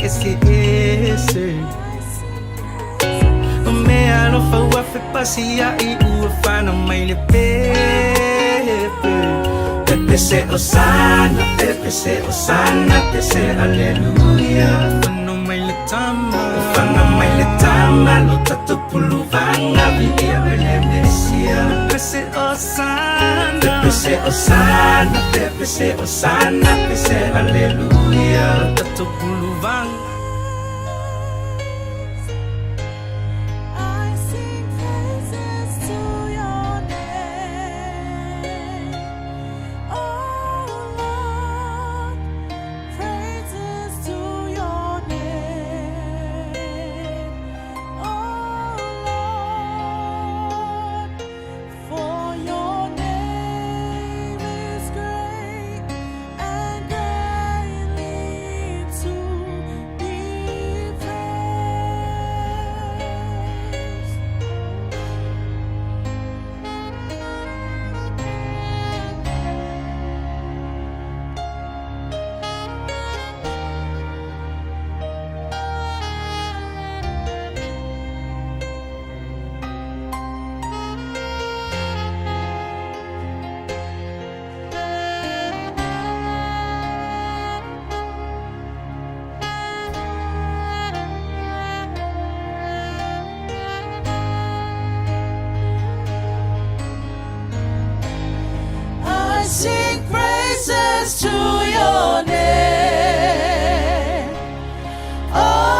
esquecer. Me alo fa wa fe pasia I u fa no mai le pepe. Pepe se osana, pepe se osana, pepe se aleluya. Fa no mai le tama, fa no mai le tama, lo tato puluvanga via le mesia. Pepe se osana, pepe se osana, pepe se osana, pepe se aleluya. Lo tato puluvanga. Sing praises to your name, oh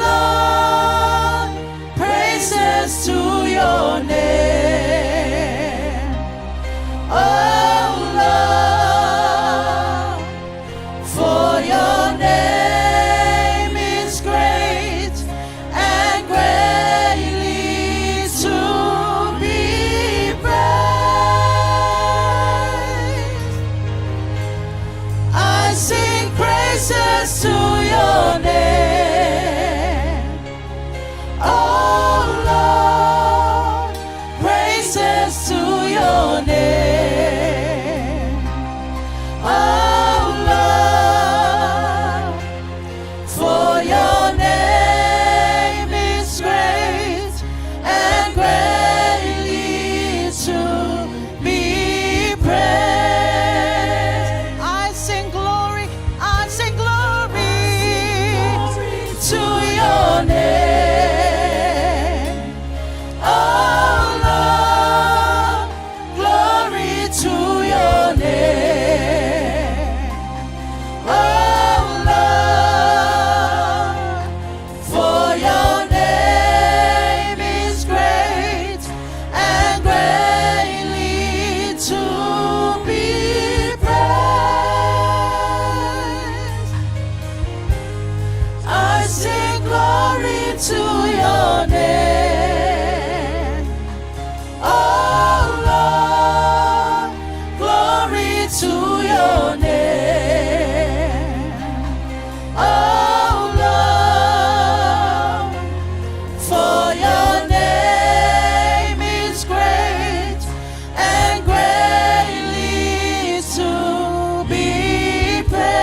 Lord, praises to your name, oh Lord, for your name is great and greatly to be praised. I sing praises to your name, oh Lord, praises to your name, oh Lord, for your name is great and greatly to be praised. I sing glory to your name, oh Lord, glory to your name, oh Lord, for your name is great and greatly to be praised. I sing glory to your name, oh Lord, glory to your name, oh Lord, for your name is great and greatly to be praised.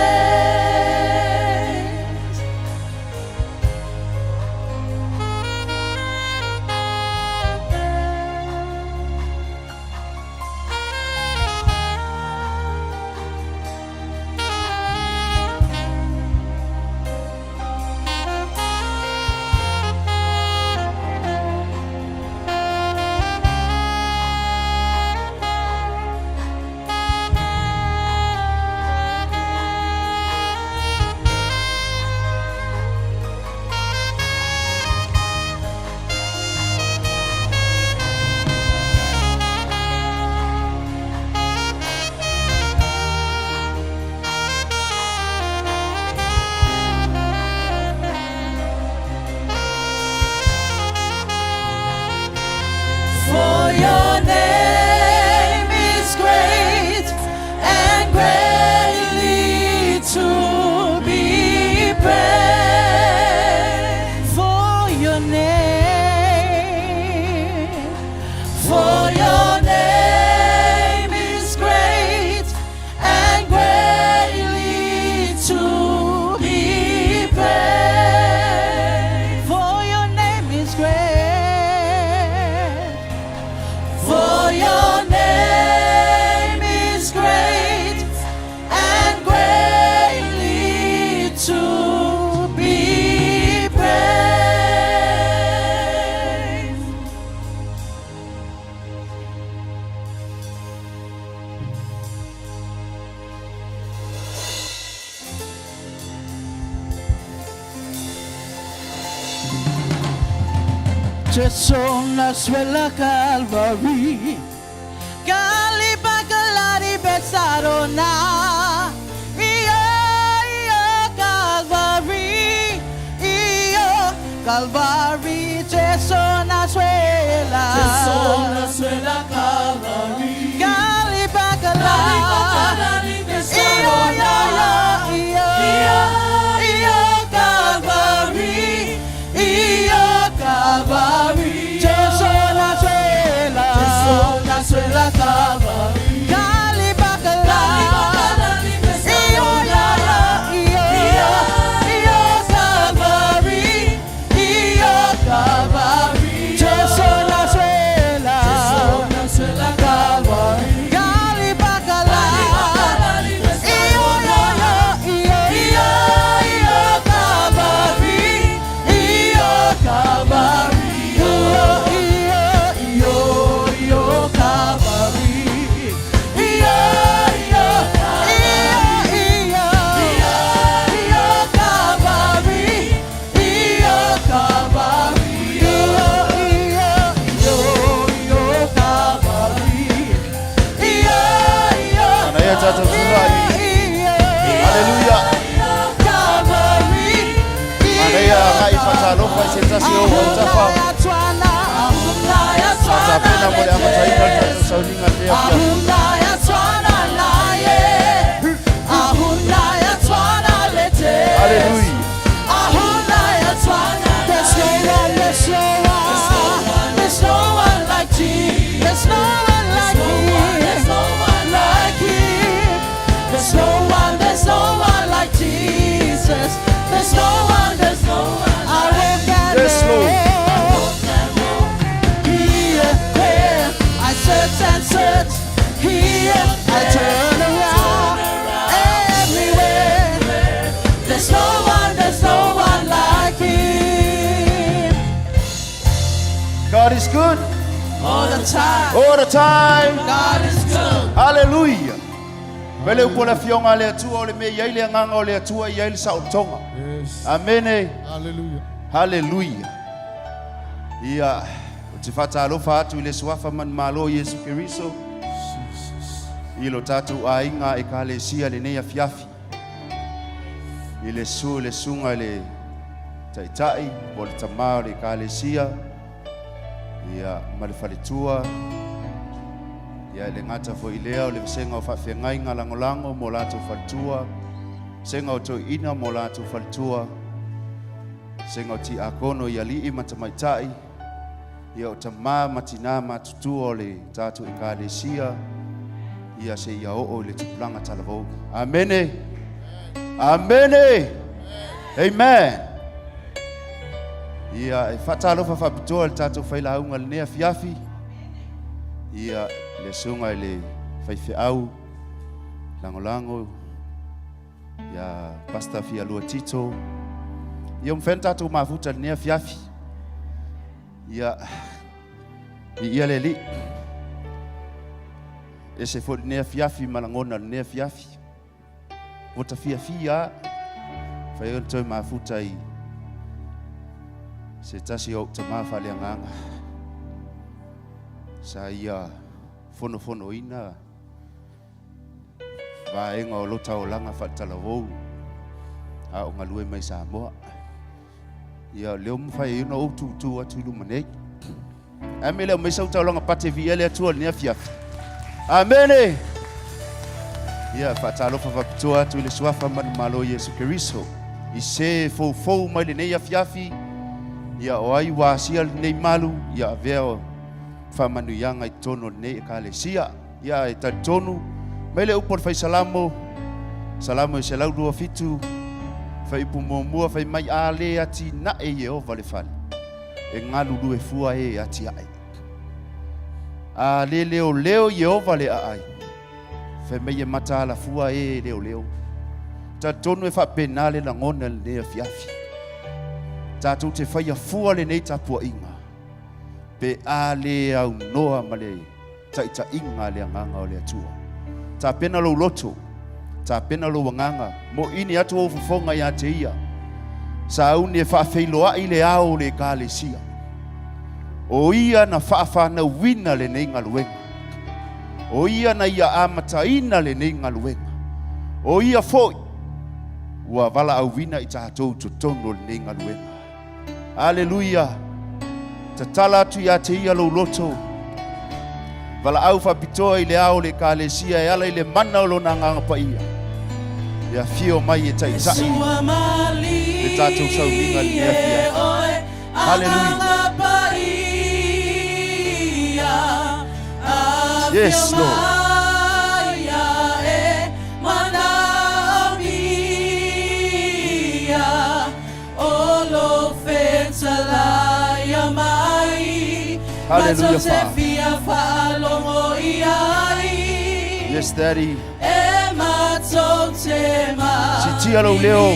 Tesema suela Calvary, Calipacalari Besarona, Calvary, Calvary, Tesema suela Calvary, Calipacalari Besarona, Calvary, Calvary, Tesema suela Calvary, Calipacalari Calvary, Calvary, Tesema suela Calvary, Calipacalari God is good all the time. all the time. God is good. Hallelujah. Mele upola fionga le atua ole me yaile nganga ole atua yaile sa utonga. Amen. Hallelujah. Hallelujah. Ia utifata alofa atu ile swafa man malo Yesu Kristo. Ilo tatu ainga ekalesia le neya fiafi. Ile su le sunga le taitai bol tamao le ekalesia. Ia malifalitua ia le ngata fo ilea le senga o fafengai ngalangolango mo lato faltua senga o to ina mo lato faltua senga o ti akono ia li matamaitai ia o tama matina matutua le tatu ekalesia ia se ia o le tuplanga talavo. Amen. Amen. Amen. Ia e fatalo fa fapitoa le tatou faila aunga le nea fiafi. Ia le sunga le faife au langolango. Ia pasta fia lua tito. Ia mfen tatou mafuta le nea fiafi. Ia le li. E se fo le nea fiafi malangona le nea fiafi. Vota fia fai toi mafuta i se tasi o tama fale nganga sa ia fono ina va enga o lota o langa fatala vo a o ngalue mai sa mo ia leo mfai ino o tu atu lu manei amele o mesa uta longa pate viele atu ni afia. Amen. Ia fatalo fa patoa tu le swafa man malo Yesu Kristo i se fo mai le nei afiafi. Ia o ai wasia nei malu ia veo fa manu yanga i tono nei ekalesia ia e tonu mele upor fai salamo se laudu fitu fai pumomua fai mai ale ati na e Jehova le fale e ngalu lu e fua e ati ai a leo Jehova le ai fai mai mata la fua e leo tonu e fa penale la ngona le fiafi tatu te fai fua le nei tapua inga pe ale au noa male taita inga le nganga o le atua ta pena lo loto ta pena lo nganga mo ini atu o fufonga ya te ia sa uni fa feiloa ile ao le kalesia O ia na whaafana wina le nei ngaluenga. O ia na ia amataina le nei ngaluenga. O ia foi. Ua wala au wina i tātou totono le nei ngaluenga. Aleluia. Ta tala atu ia te ia lo loto. Wala au whapitoa i le ao le kālesia e ala i le mana o lo na nganga pa ia. Ia fio mai e tai tai. Le tātou Sauniga le mea fia. Hallelujah. Yes, Lord. Hallelujah, Father. Yes, Daddy. Si tia lo leo.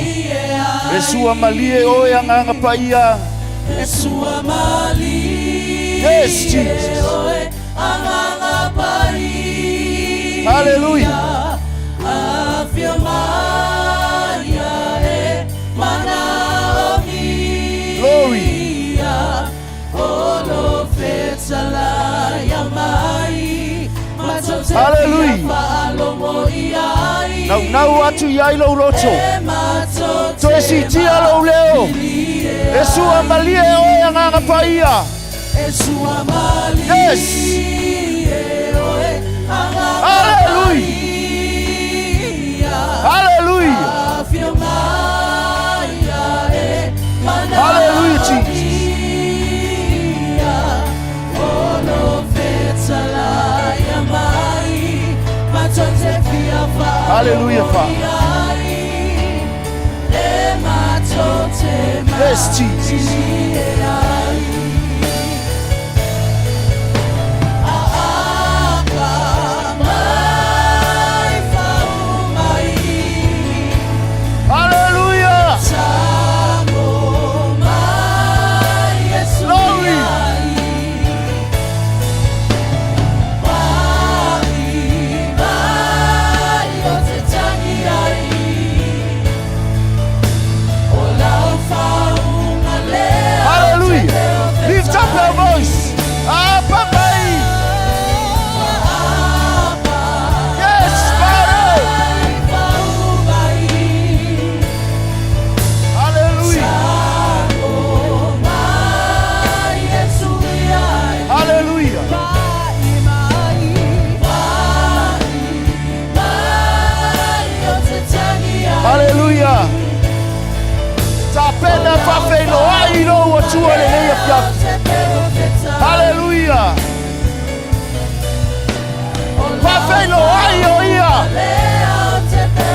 Esua malie o e anganga pa ia. Yes, Jesus. Hallelujah. Glory. Hallelujah. Nau atu iai lo loto. To si tia lo leo. Esua malie o e anganga pa ia. Yes. Hallelujah. Hallelujah. Hallelujah, Jesus. Hallelujah, Father. Yes, Jesus. Hallelujah. Tapena fafeno ai no watua le nei afia. Hallelujah. Fafeno ai o ia.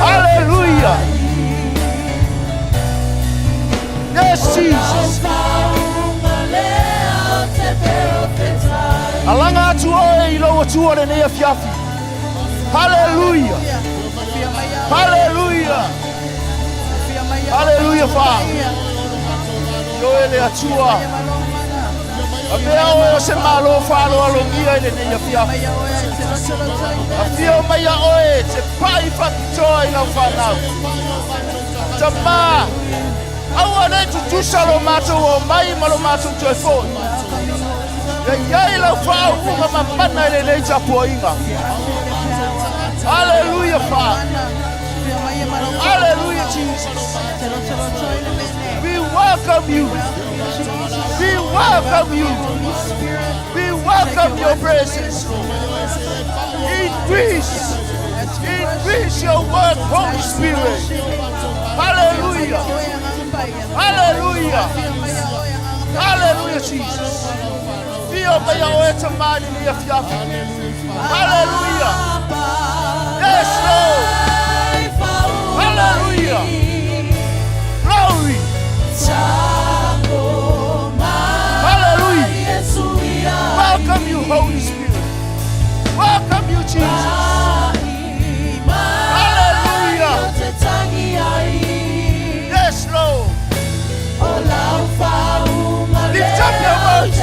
Hallelujah. Yes, Jesus. Alanga atu ai no watua le nei afia. Hallelujah. Hallelujah. Hallelujah, Father. Yoele atua. Amea o se malo falo alongia ile nei afia. Afia mai oe te pai fatoi na fana. Tama. Awane tu salo mato o mai malo mato tu foi. Ya la fa o mama mana ile nei tapoinga. Hallelujah, Father. Hallelujah, Jesus. We welcome you. We welcome you. We welcome your presence. Increase your work, Holy Spirit. Hallelujah. Hallelujah. Hallelujah, Jesus. Hallelujah. Yes, Lord. Hallelujah. Glory. Hallelujah. Welcome you, Holy Spirit. Welcome you, Jesus. Hallelujah. Yes, Lord. Lift up your voice.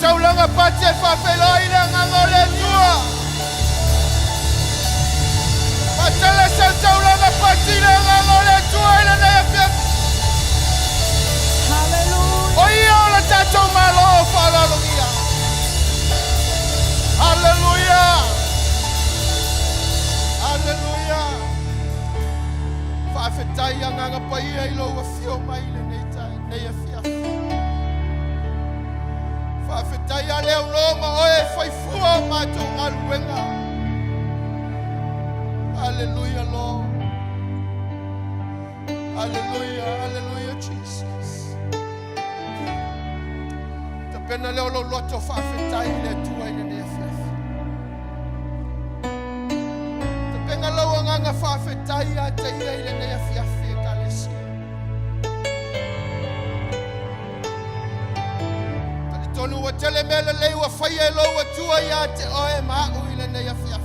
sau langa pate whawheloi na ngangole tua. Patala sau langa pati na ngangole tua ina na yapia. Hallelujah. Oia ola tatou malo whalalongia. Hallelujah. Hallelujah. Whawhetai anganga pai ai loa whio mai le nei a whia. Whawhetai a leo loma oe whaifua o mātou ngaruenga. Hallelujah, Lord. Hallelujah, hallelujah, Jesus. Te pena leo lo loto whawhetai le tua ina nei a whia. Te pena lau anganga whawhetai a te ia ina nei a whia whia kalesi. Tonu wa tele mele lei wa whaia lo wa tua ia te oe maa uile nei a whia.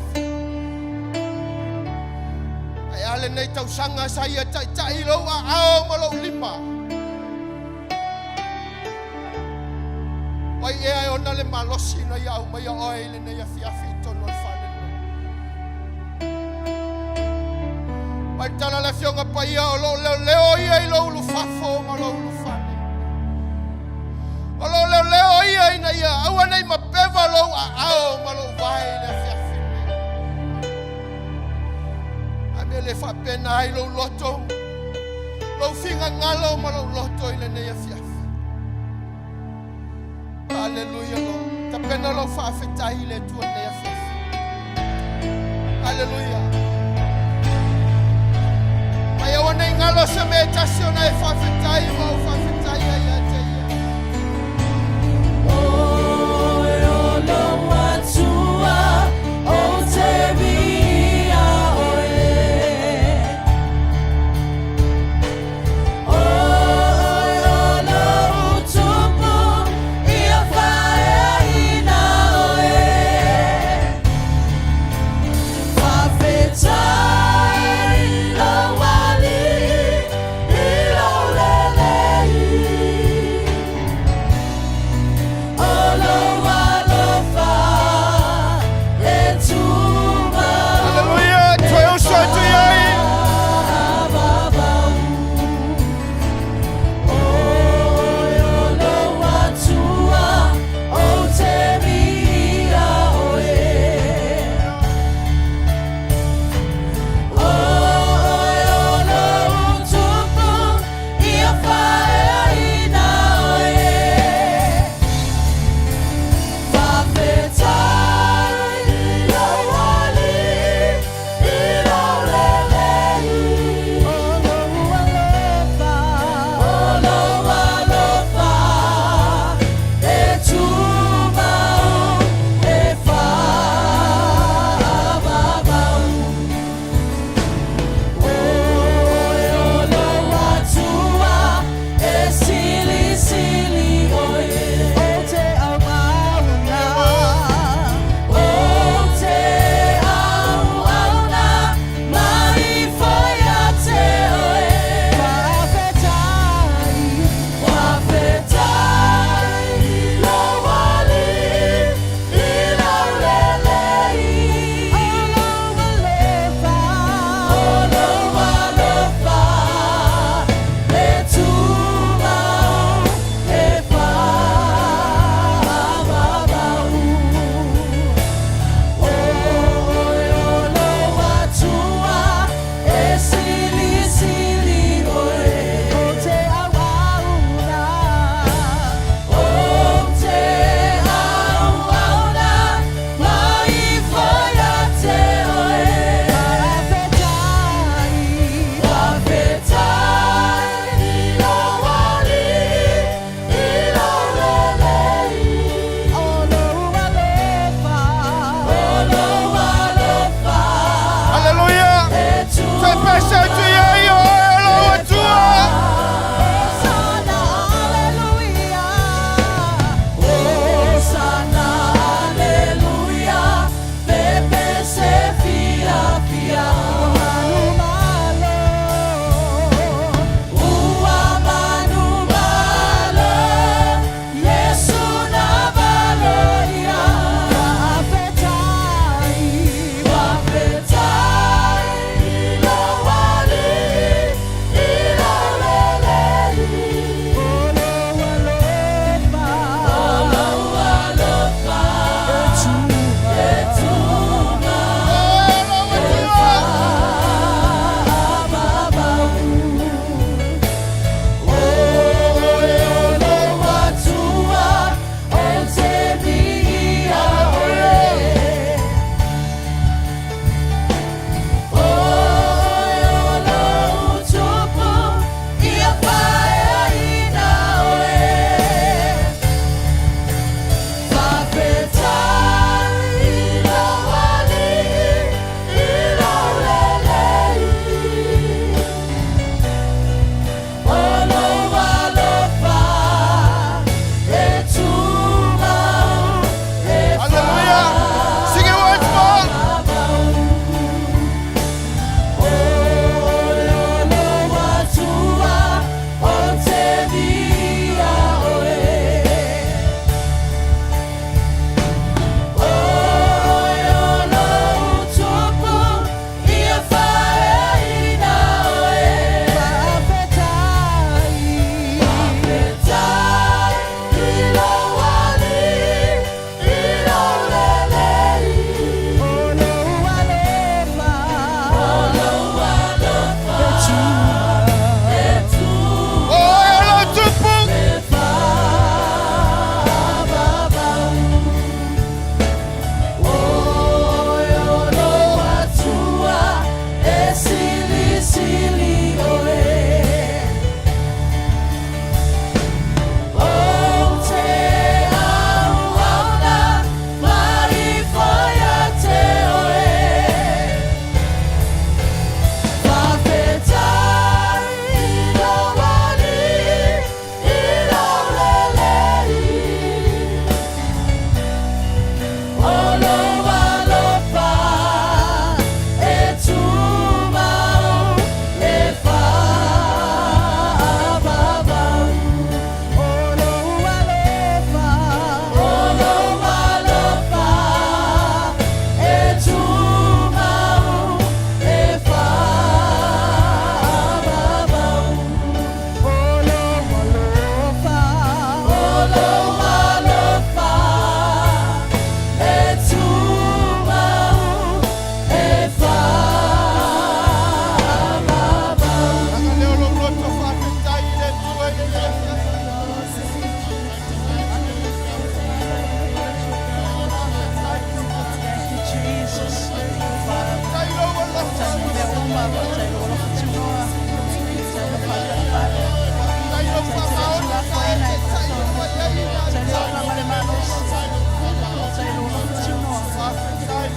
Ai ale nei tau sanga sa ia tai lo a ao ma lo lima. Wai e ai ona le malosi na ia au mai a oe ile nei a whia tonu al whane. Wai tala le fionga pa ia o lo leo ia i lo ulu fafo ma lo ulu whane. Alo leo ia ina ia aua nei mapeva lo a ao ma lo vai le fiafine. A me le whapena ai lo loto. Lo finga ngalo ma lo loto ina nei a fiafi. Hallelujah, Lord. Ta pena lo whawhetai le tua nei a fiafi. Hallelujah. Mai aua nei ngalo se me tasio nei whawhetai ma o whawhetai ai a te ia.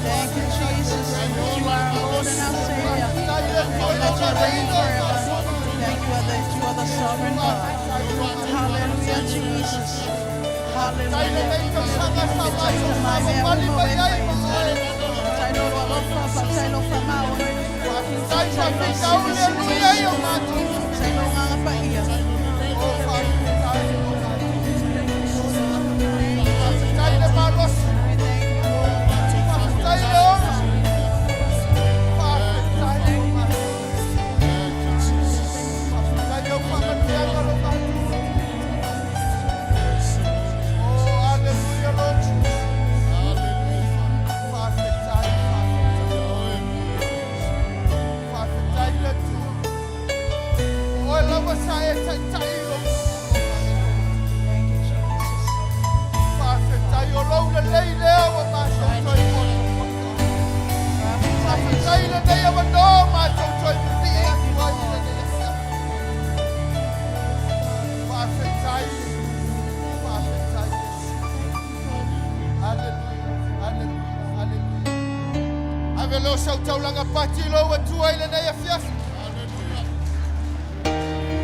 Thank you, Jesus. You are our Lord and our Savior. Let your reign forever. Thank you that you are the sovereign God. Hallelujah, Jesus. Hallelujah.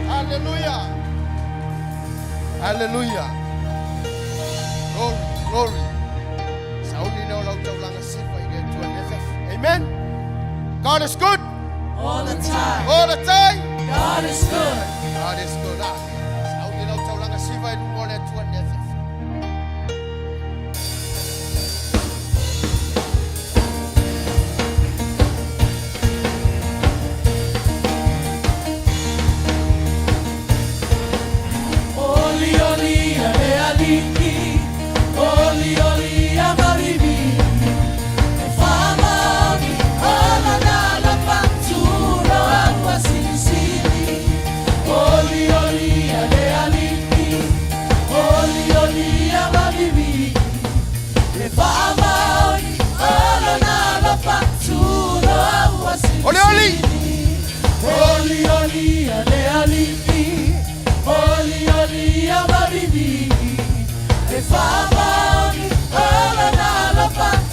Hallelujah. Hallelujah. Glory, glory. Amen. God is good. All the time. All the time. God is good. God is good.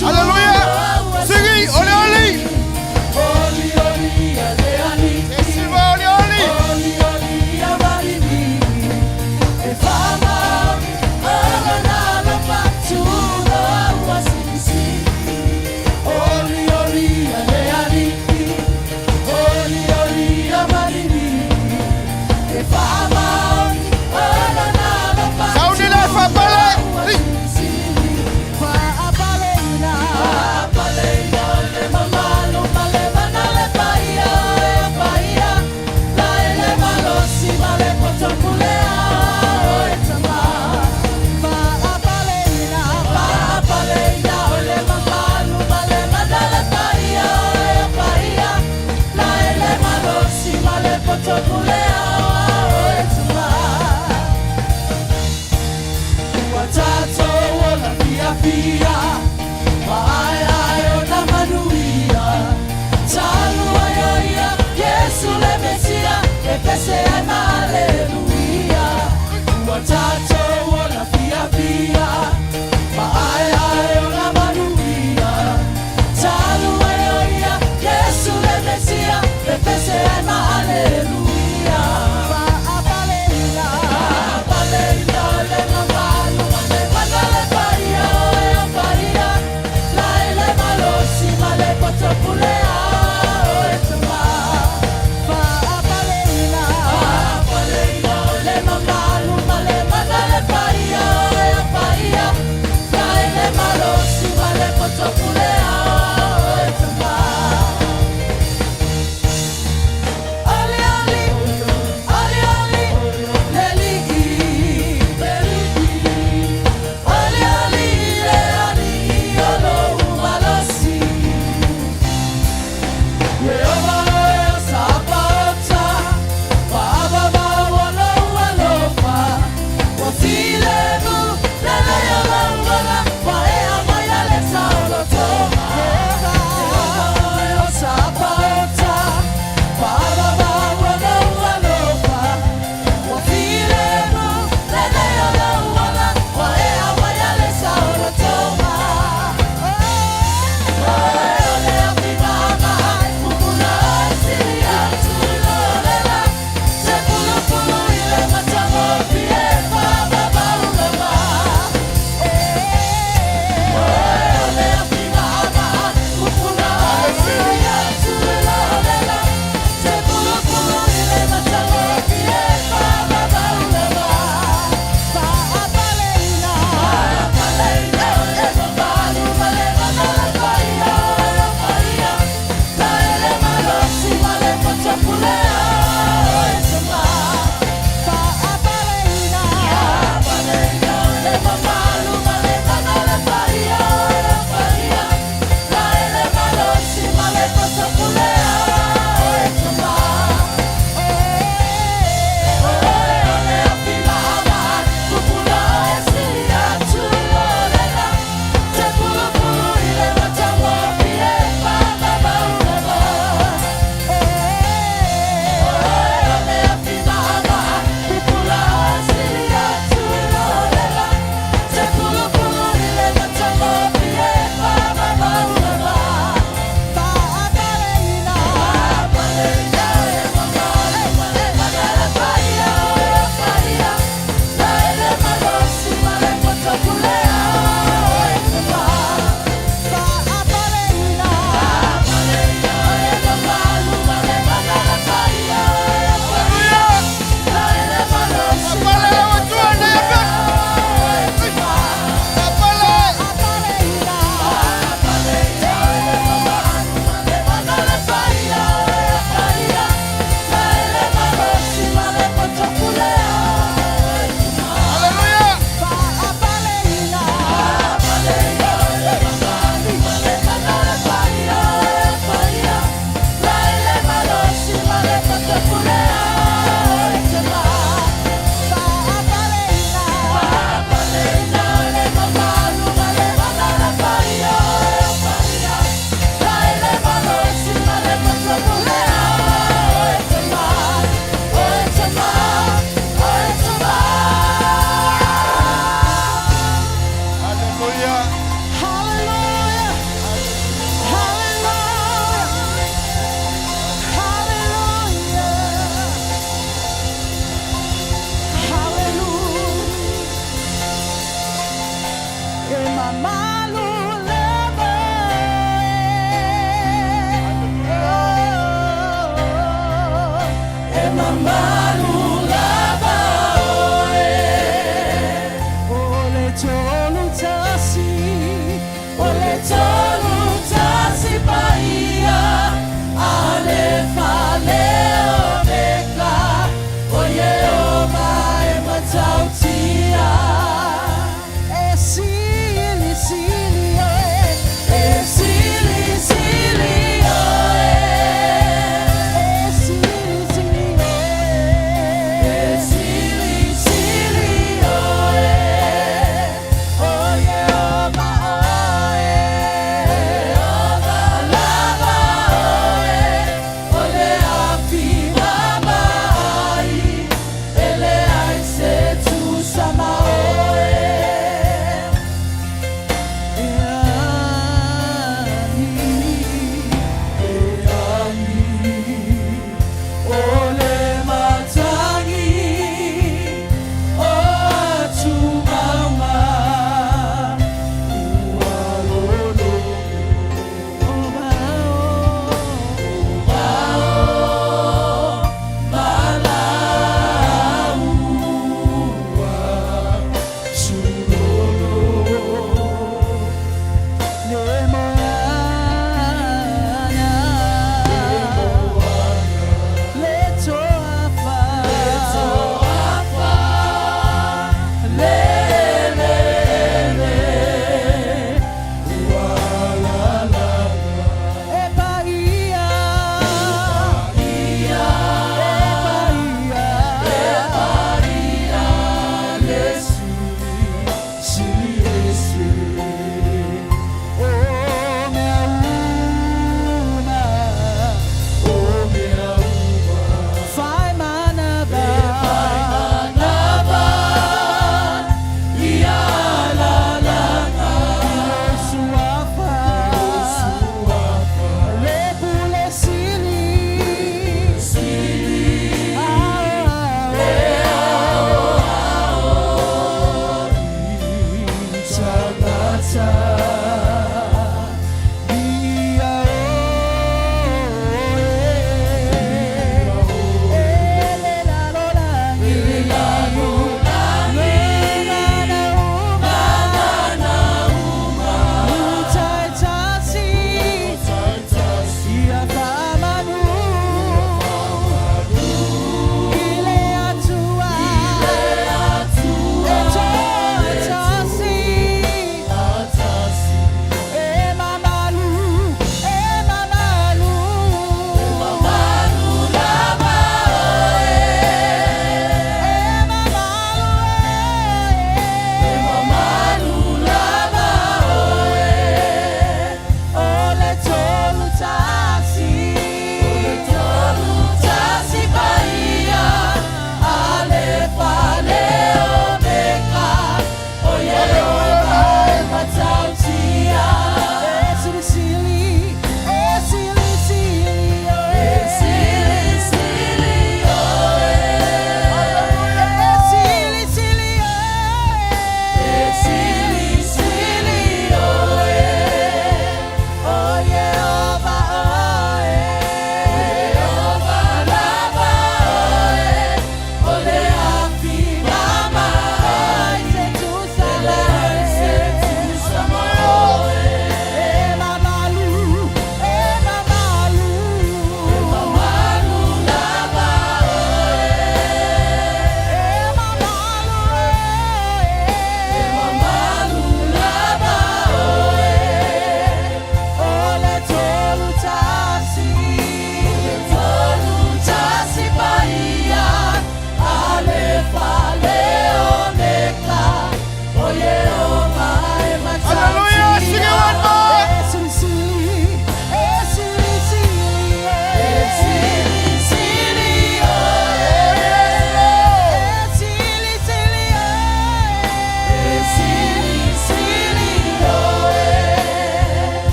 Hallelujah. Singing, ole ole. Ole ole, ale ale. Tesema, ole ole. Ole ole, abari mi. Efama, ole na lo paturo wasisi. Ole ole, ale ale. Ole ole, abari mi. Efama, ole na lo paturo. Sauniga fapale.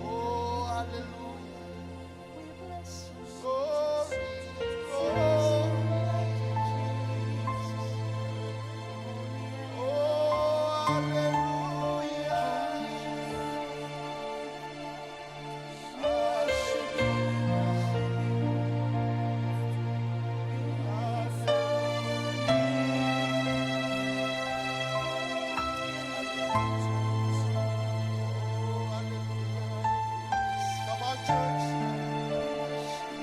Oh, hallelujah. We bless you. Glory, glory. Oh, hallelujah. Come on, church.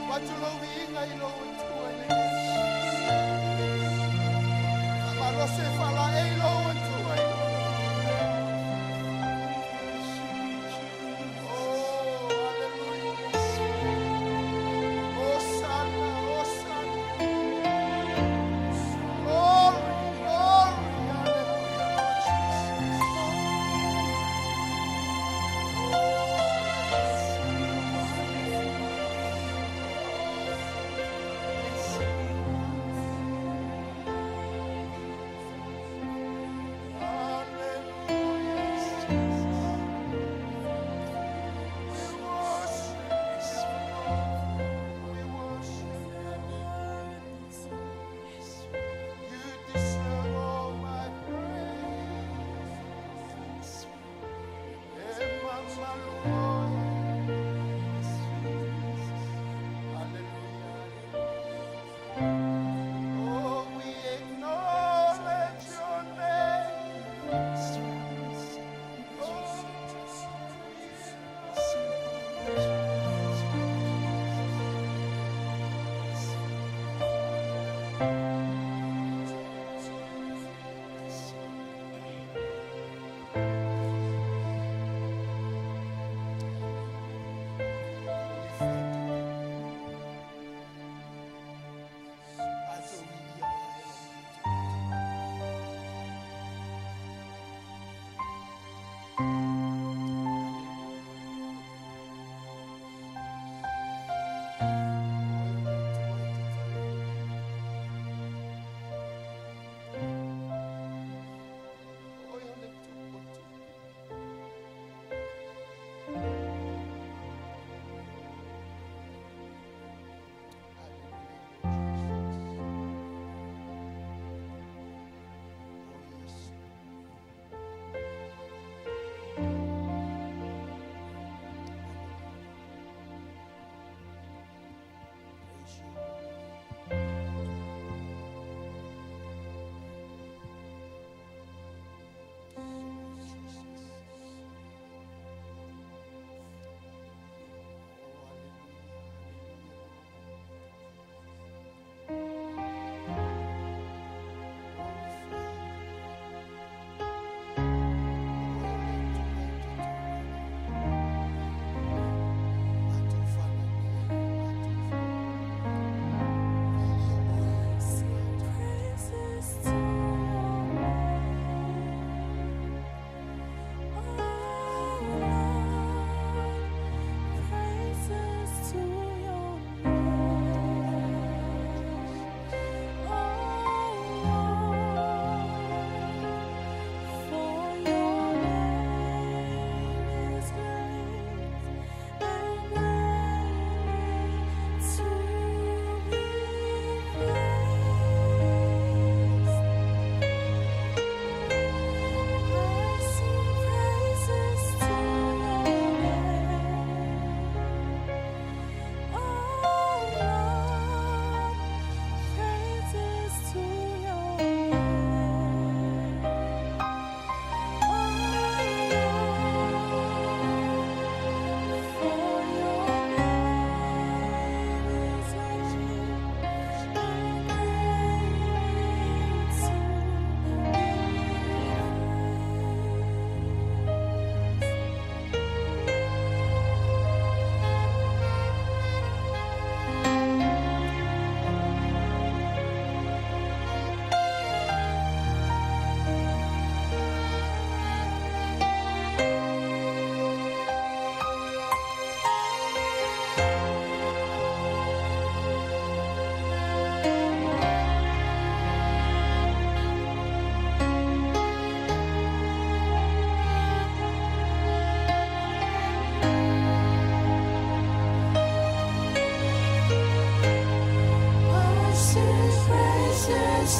What you know, we ain't got no one to it. Come on, let's say, Father, ain't no one to it.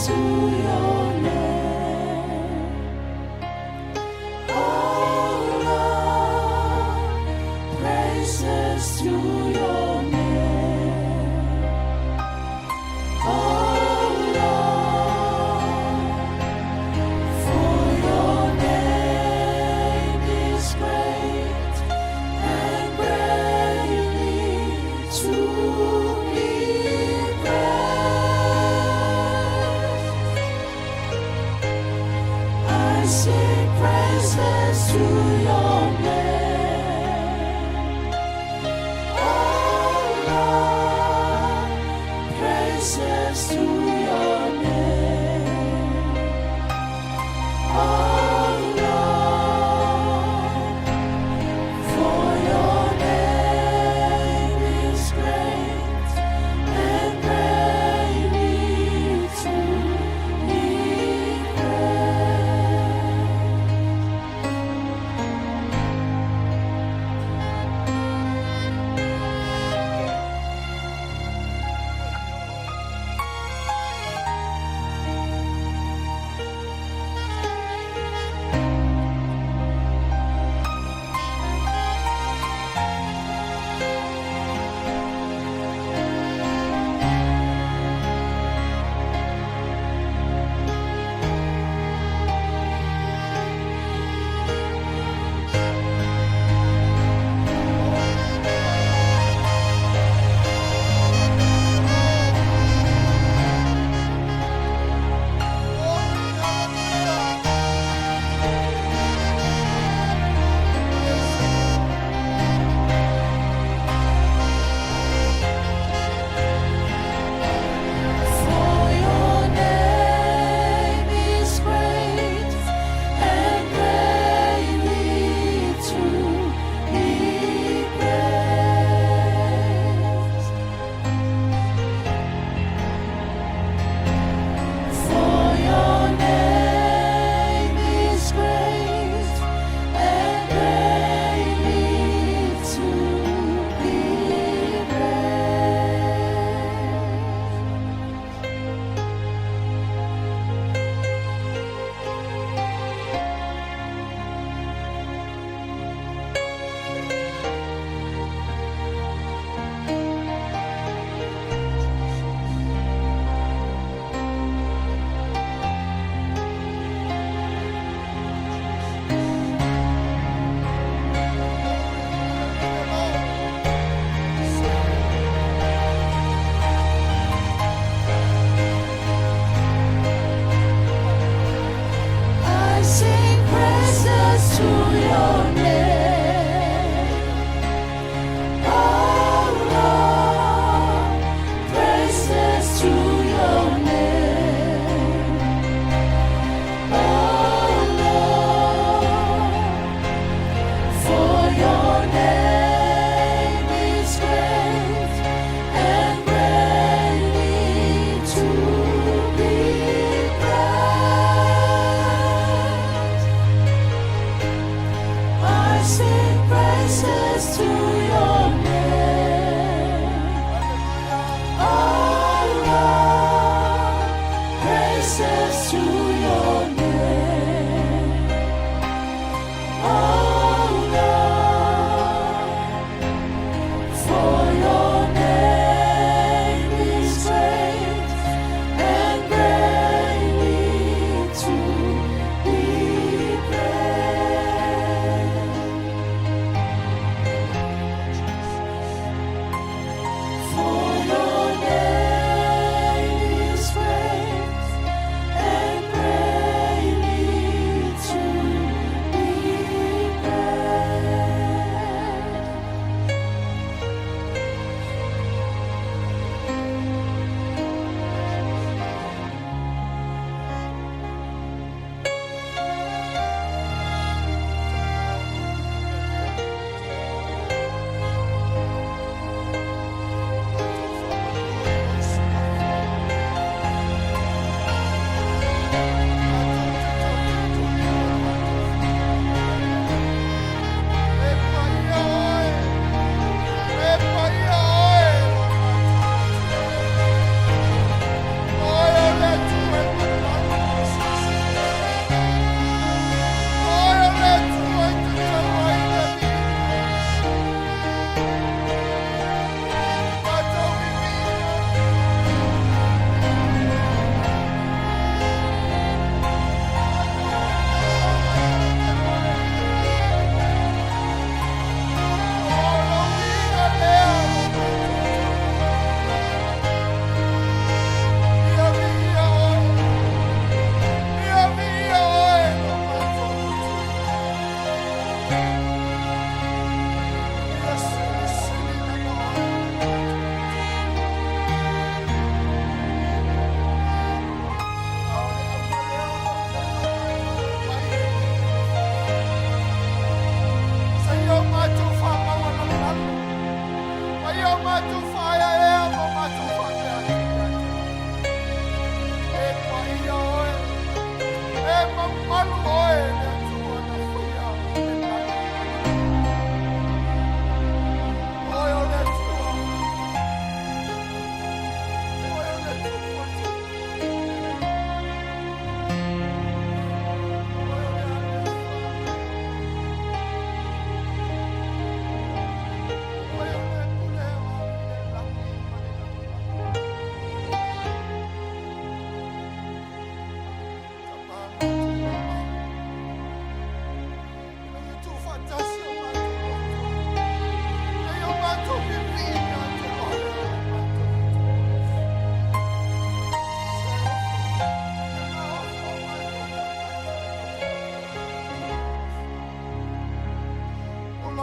to your name. Oh Lord, praises to your name. Oh Lord, for your name is great and greatly to be praised. I sing praises to your name. Oh Lord, praises to your name. Oh Lord, for your name is great and greatly to be praised.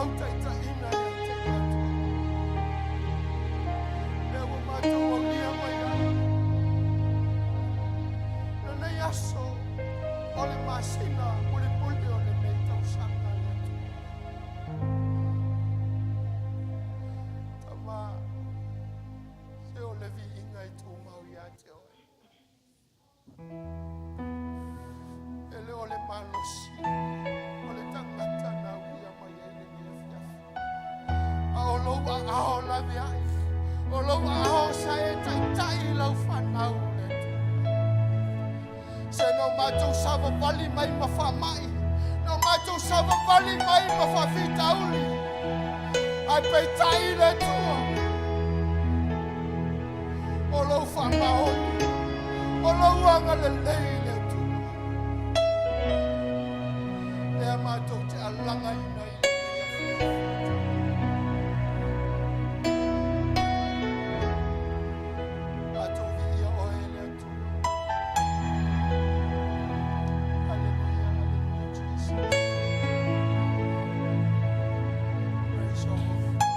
mau tai tai ina ia te katoa. Lea wa mātou au lia mai ai. Na nei aso, ole masina, ole pule ole nei tau sanga lea tu. Tama, se ole vi inga i tu mau ia te oe. Ele ole malosi, ole tangata na uia mai ai le mea fiafi. A o loa ao la viai, o loa ao sa e tai tai lau whanau le tu. Se no mātou sawa wali mai ma wha mai, no mātou sawa wali mai ma wha whitauli. Ai pei tai le tua, o lau whamaoni, o lau anga le lei le tua. Lea mātou te alanga ina i le mea. Mātou vi ia oe le tua. Hallelujah, hallelujah, Jesus. Praise your holy name.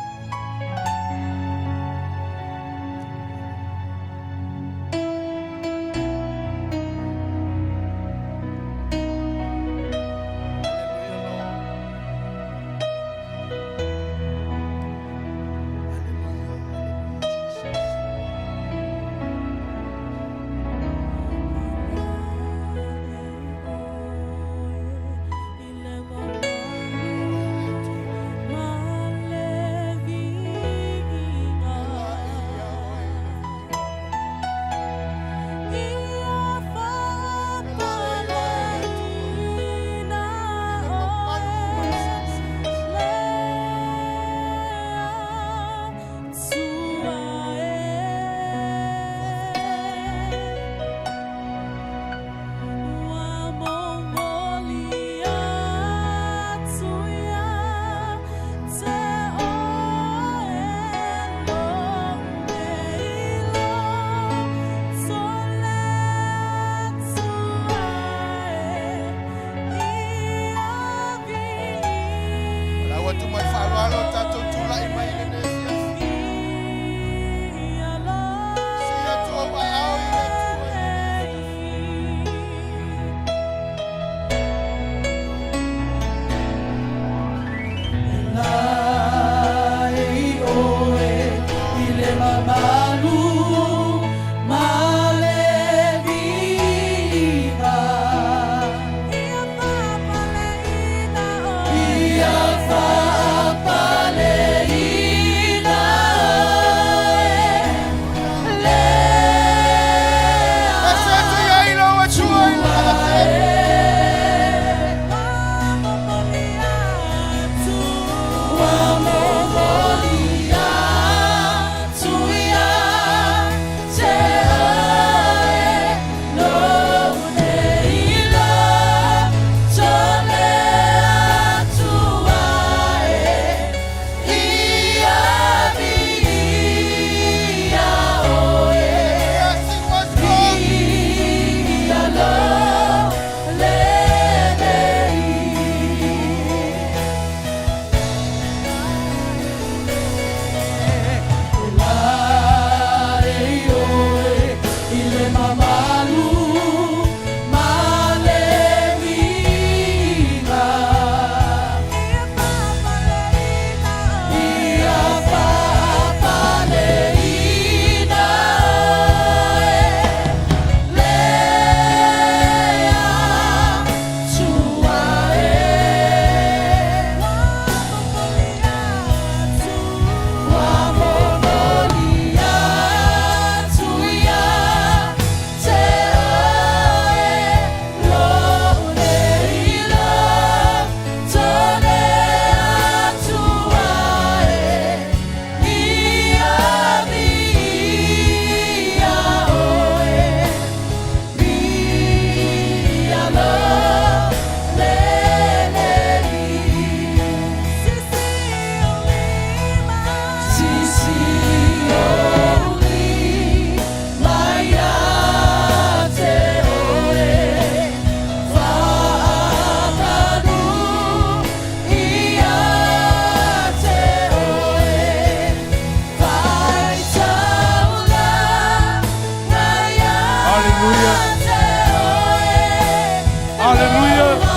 Hallelujah.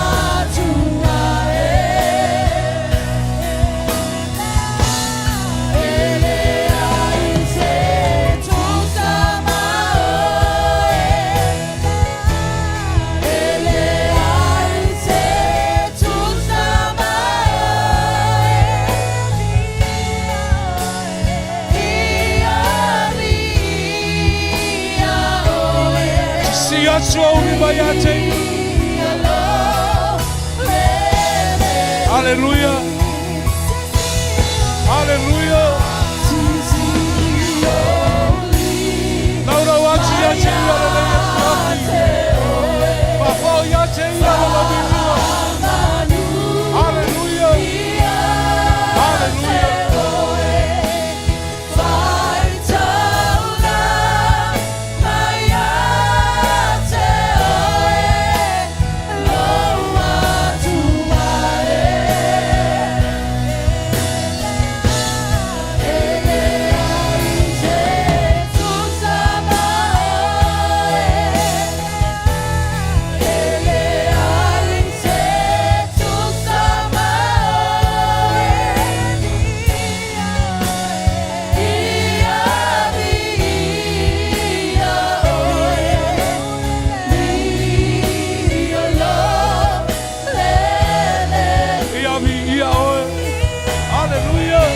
Hallelujah. Hallelujah. Laura wachi ya chenga la Papa ya chenga la Hallelujah. Hallelujah.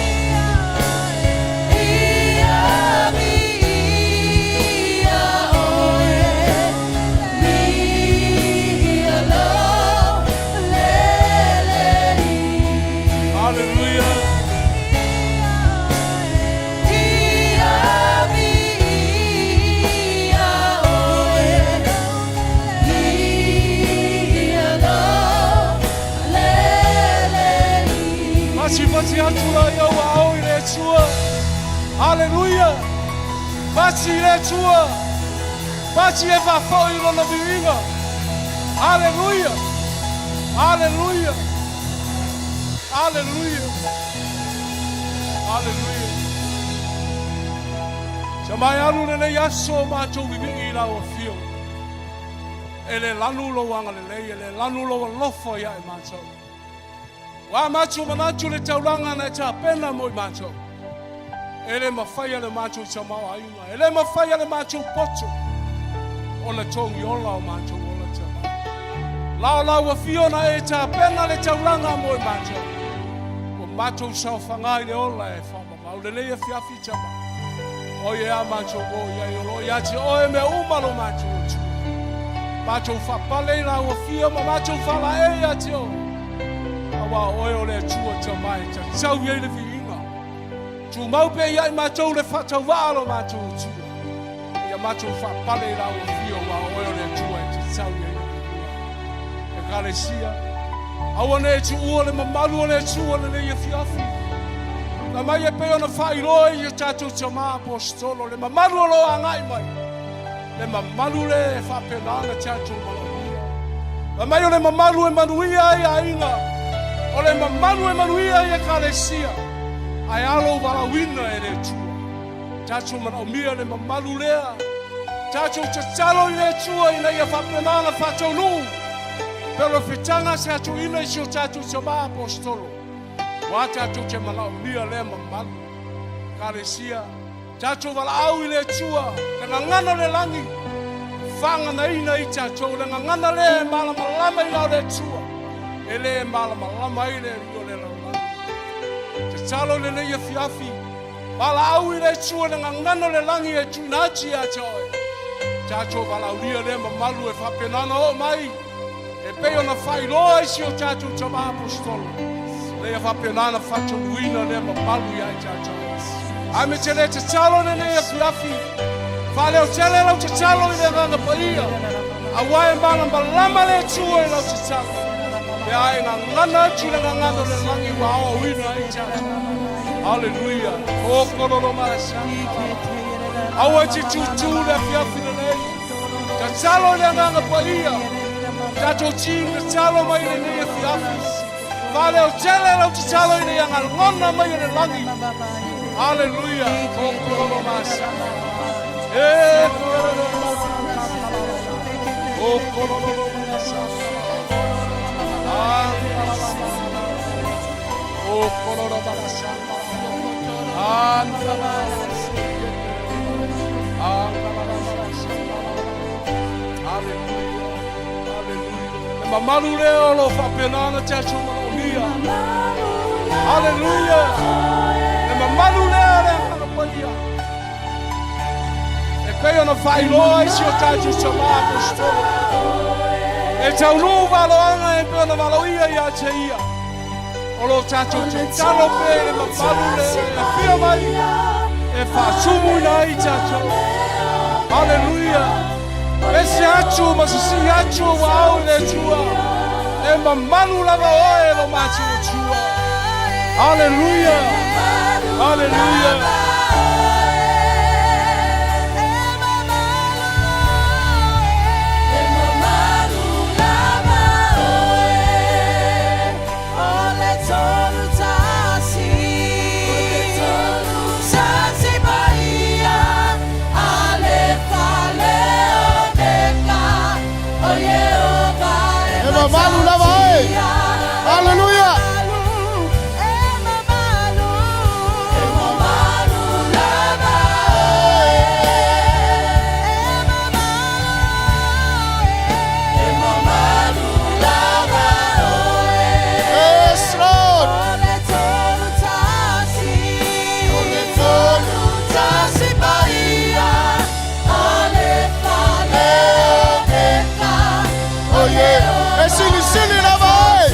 Hallelujah. Basi ile chua. Basi eva foi lo na bivinga. Hallelujah. Hallelujah. Hallelujah. Hallelujah. Chamayalu ne yaso ma cho bibi la o fio. Ele lanu lo wanga le ele lanu lo lofo ya e macho. Wa macho manacho le taulanga na cha pena mo macho. Ele mafaya le macho chamao ayuma. Ele mafaya le macho pocho. Ola tongi ola o macho ola chama. La wa fiona e cha pena le taulanga mo macho. O macho sa fanga ile ola e fama. Ma le le fiafi chama. O ya macho o ya yo ya chi o me uma lo macho. Macho fa pale la o fio ma macho fa la e ya chi o. Awa o le chua chama e cha chau ye le vi. Tu mau pe ia macho le fa tau walo macho tu. Ia macho fa pale la o fio wa o le tua te sau ia. E kalesia. Awane tu o le mamalu le tu o le ia fiafi. La mai e pe ona fa ilo ia tatu chama apostolo le mamalu lo angai mai. Le mamalu le fa pe la tatu maluia. La mai o le mamalu e manuia ia inga. O le mamalu e manuia ia kalesia. Ai alo wala wina e le tua. Tacho mana o mia le mamalu lea. Tacho chachalo i le tua ina ia whapenana whato nu. Pero fitanga se atu ina i sio tacho chama apostolo. Wa tacho che mana o mia le mamalu. Karesia. Tacho wala au i le tua. Kena ngana le langi. Whanga na ina i tacho. Lenga ngana le mala malama i au le tua. Ele mala malama i le rio le langi. Chalo le le fiafi. Bala au ile chua le ngano le langi e chunachi a choe. Chacho bala uria le mamalu e fapenana o mai. E peo na fai loa si o chacho chama apostolo. Le fapenana facho luina le mamalu ya chacho. Ame chele chalo le le fiafi. Vale o chele la chalo le ngana paia. Awai bala balama le chua le chalo. Be ai ngana chule ngana le langi wa o wina i chacho. Hallelujah. Oh, kololo masa. Awa chichuchu le fiafi le. Chalo le ngana paia. Chacho chinga chalo mai le fiafi. Vale o chele lo chalo le ngana mai le langi. Hallelujah. Oh, kololo masa. Eh, kololo masa. Oh, kololo masa. mamalu leo lo whapenana te chumaronia. Hallelujah. E mamalu leo le hanapaia. E peo na whailoa si o tātu sa maa apostolo. E tau nuu waloanga e peo na waloia ia te ia. O lo tātu te talo pe e mamalu leo e whia mai. E whātumu nai tātu. Hallelujah. Ese atu masisi atu wa au le tua. E mamalu lava oe lo matu tua. Hallelujah. Hallelujah. Mamalu lava oe. Hallelujah. Yes, Lord. Oh yeah. Silly, silly lava oe.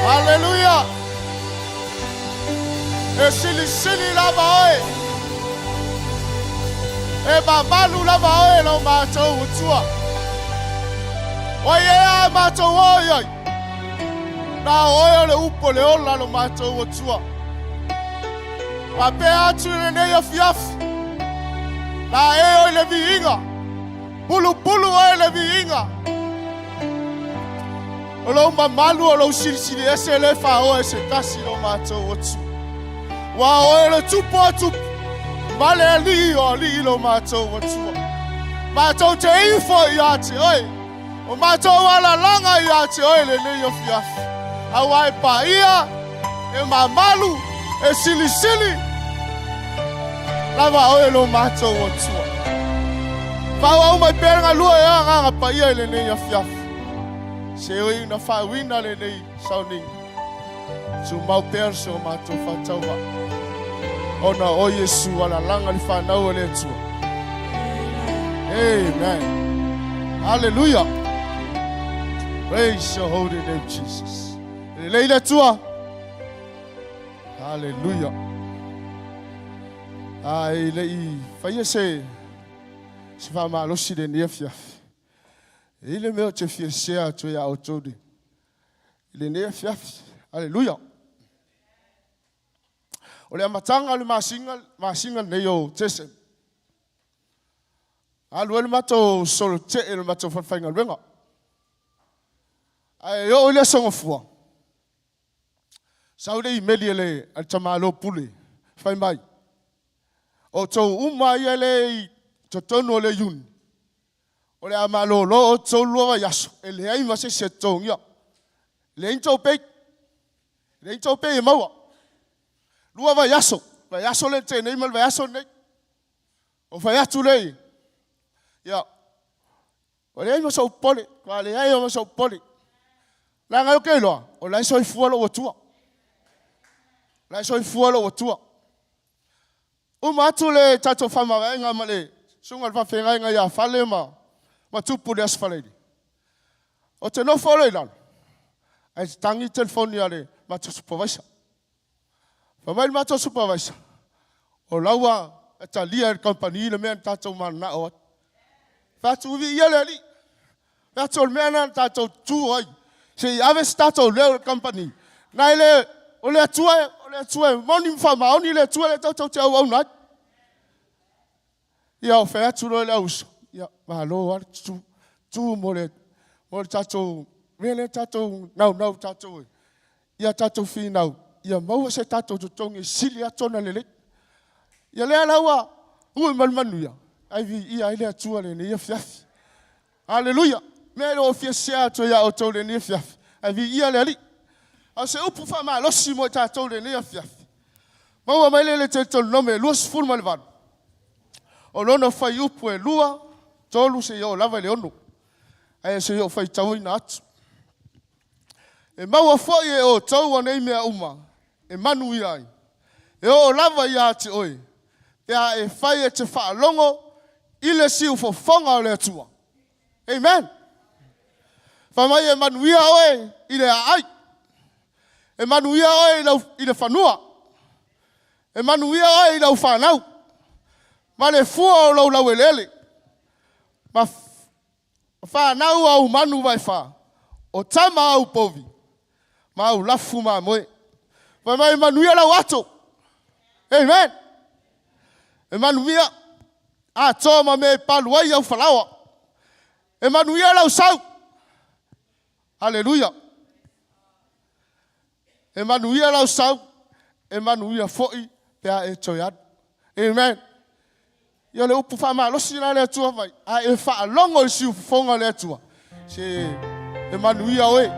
Hallelujah. Silly, silly lava oe. E mamalu lava oe lo mātou utua. Oye a mātou oe. Nā oe le upo le ola lo mātou utua. Wa pe atu le nei afiafi. Nā e oe le viinga. Pulu pulu oe le viinga. O lo mamalu o lo sirisiri ese le wha oe se tasi lo mātou utua. Wa oe le tupu a tupu. Male li o li lo mātou watua. Mātou te ifo i ate oi. O mātou wala langa i ate oi le nei o fiafi. Awai pa ia, e mamalu, e sili sili. Lava oe lo mātou watua. Pau au mai perenga lua e anga pa ia le nei o fiafi. Se oi na whawina le nei Sauniga. Su mau perse o mātou whatauwa. Ona o Yesu ala langa li whanau le tua. Amen. Hallelujah. Praise your holy name, Jesus. Leila tua. Hallelujah. Ai lei faia se fa malo si de nefiaf. Ele meu te fiesea tu ya autodi. Ele nefiaf. Hallelujah. Ole matanga le masinga nei o Tesema. Alu ele mato solo te ele mato fainga wenga. Ai yo ile songo fua. Saude I meli ele al tamalo pule. Fai mai. O to uma ele to tono le yun. Ole amalo lo to lo yaso. Ele ai ma se setongia. Le into pe. Le into pe mawa. Lua vai yaso le te nei mal vai yaso nei. O vai atu lei. Ya. O le ai so pole, kwa le ai o so pole. La nga ke lo, o la so fualo o tua. La so fualo o tua. O matu le tato fama nga male. Sunga fa fenga nga ya fale ma. Matupu le asfalei. O te no fole lan. Ai tangi telefoni ale mato supervisor. Famai mato supervisor. O laua ta lia company le men tato mana o. Fatu vi ia le li. Fatu men tato tu ai. Se ave tato le company. Nai le o le tua moni fama oni le tua le tato te au na. Ia o fa tu le aus. Ia malo tu mo le tato Mele tato nau tato. Ia tato fi nau. Ia mau se tato tutongi sili atona lele. Ia lea laua. Ui malmanu ia. Ai vi ia ile atua le ni ia fiafi. Hallelujah. Mele o fia sea to ia o to le ni fiafi. Ai vi ia le li. A se upu fa ma losi mo tato le ni ia fiafi. Mau mai le te tol nome luas ful malvan. O lona fai upu e lua. Tolu se ia o lava le onu. Ai se ia o fai tau ina atu. E maua foi e o tau anei mea uma. E manu i ai. E o lava i ati oi. Pea e fai e te whaalongo. Ile siu fo fonga o le atua. Amen. Whamai e manu ia oe i le ai. E manu ia oe i le whanua. E manu ia oe i lau whanau. Ma le fua o lau e lele. Ma whanau au manu vai wha. O tama au povi. Ma au lafu ma moe. Vai mai manuia lau ato. Amen. E manuia. A toma me paluai au whalawa. E manuia lau sau. Hallelujah. E manuia lau sau. E manuia foi. Pea e toiad. Amen. Ia le upu wha losi na le atua mai. A e wha longo i siu fonga le atua. Se e manuia oe.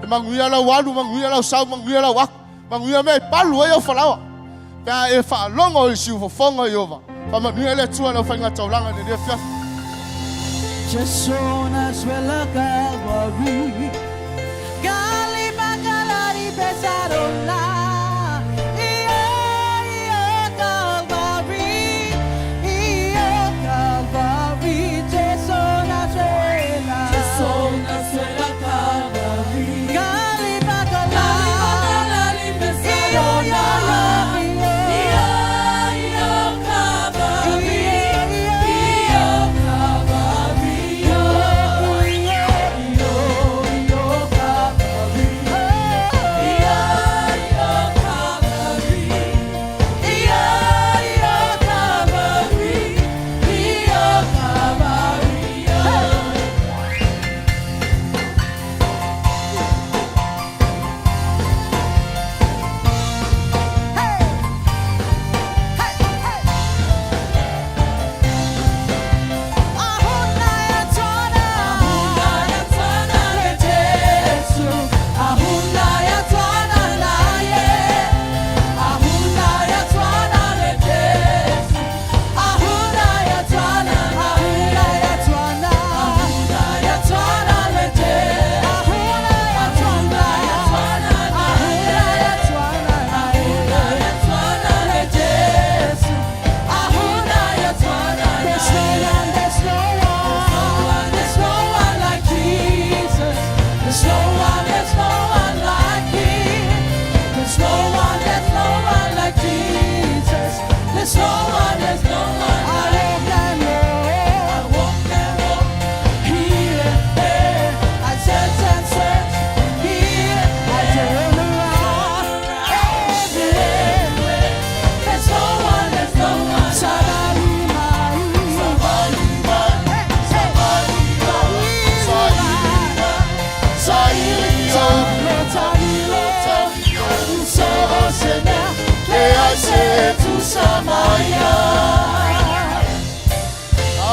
E manguia la walu, manguia la sau, manguia la wak, manguia me palu e o falawa. Pea e wha longo i siu fonga i ova. Pa manguia le tua na whainga taulanga ni rea fia. Jesona suela Calvary, Gali Bagalari Pesarola.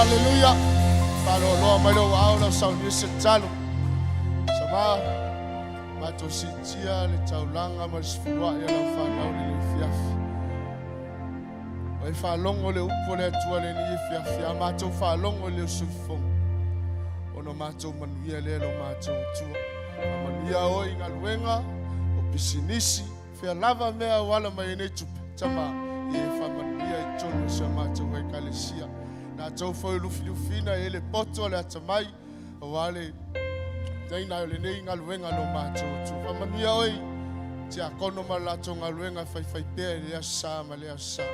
Hallelujah. Palo lo mai lo au lo Sauniga se talo. Sama mato sitia le taulanga ma sfua ya la fana o le fiafi. Oi fa longo le upo le tua le ni fiafi amato fa longo le sulfong. Ono mato manuia le lo mato tua. Manuia o inga luenga o pisinisi fia lava mea wala mai ne tupe. Tama e fa manuia e tono se mato e kalesia. Nā tau whau lufi-lufina e le poto le atamai. O wale, teina o le nei ngā luenga no mātou tu. Whamanuia oi, tia kono ma lato ngā luenga whai pēr le asa ma le asa.